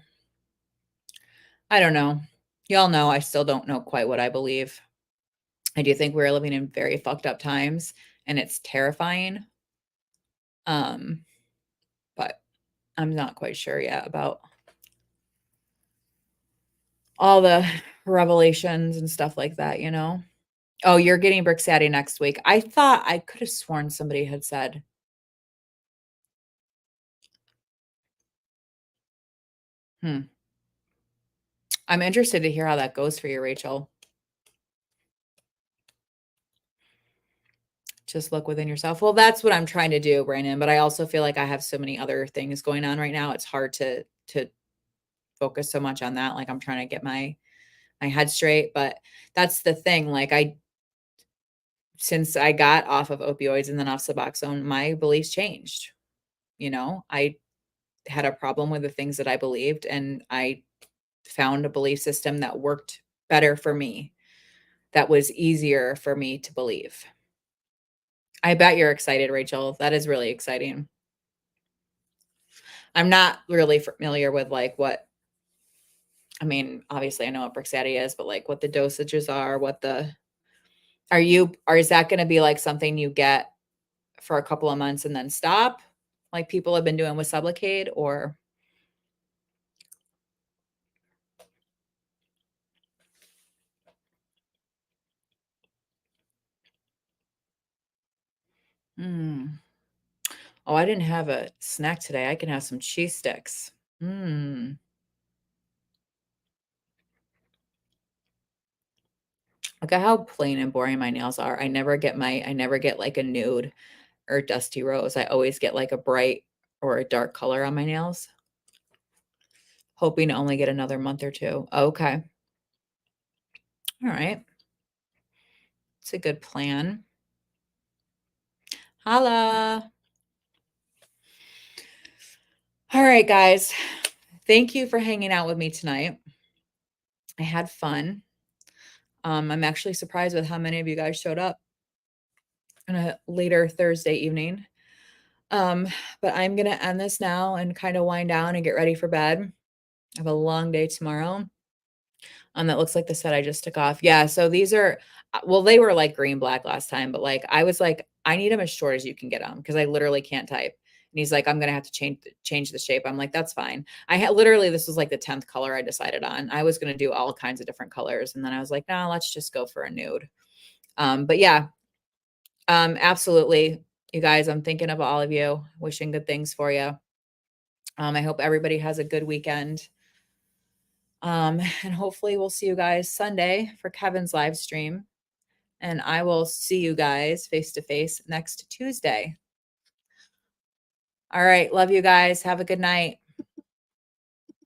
I don't know. Y'all know I still don't know quite what I believe. I do think we're living in very fucked up times and it's terrifying. Um, but I'm not quite sure yet about all the revelations and stuff like that, you know? Oh, you're getting Brixati next week. I thought I could have sworn somebody had said, hmm. I'm interested to hear how that goes for you, Rachel. Just look within yourself. Well, that's what I'm trying to do, Brandon. But I also feel like I have so many other things going on right now. It's hard to focus so much on that. Like I'm trying to get my head straight. But that's the thing. Like since I got off of opioids and then off Suboxone, my beliefs changed. You know, I had a problem with the things that I believed, and I found a belief system that worked better for me, that was easier for me to believe. I bet you're excited, Rachel. That is really exciting. I'm not really familiar with like what I mean, obviously I know what Brixati is, but like what the dosages are, what the or is that going to be like something you get for a couple of months and then stop? Like people have been doing with Sublocade or hmm. Oh, I didn't have a snack today. I can have some cheese sticks. Hmm. Look at how plain and boring my nails are. I never get like a nude or dusty rose. I always get like a bright or a dark color on my nails, hoping to only get another month or two. Okay. All right. It's a good plan. Holla. All right, guys. Thank you for hanging out with me tonight. I had fun. I'm actually surprised with how many of you guys showed up on a later Thursday evening. Um, but I'm gonna end this now and kind of wind down and get ready for bed. I have a long day tomorrow. That looks like the set I just took off. Yeah, so these are well, they were like green black last time, but like I was like, I need them as short as you can get them because I literally can't type. And he's like, I'm gonna have to change the shape. I'm like, that's fine. I had literally this was like the 10th color I decided on. I was gonna do all kinds of different colors, and then I was like, no, let's just go for a nude. But yeah, absolutely, you guys. I'm thinking of all of you, wishing good things for you. I hope everybody has a good weekend. And hopefully we'll see you guys Sunday for Kevin's live stream. And I will see you guys face to face next Tuesday. All right. Love you guys. Have a good night.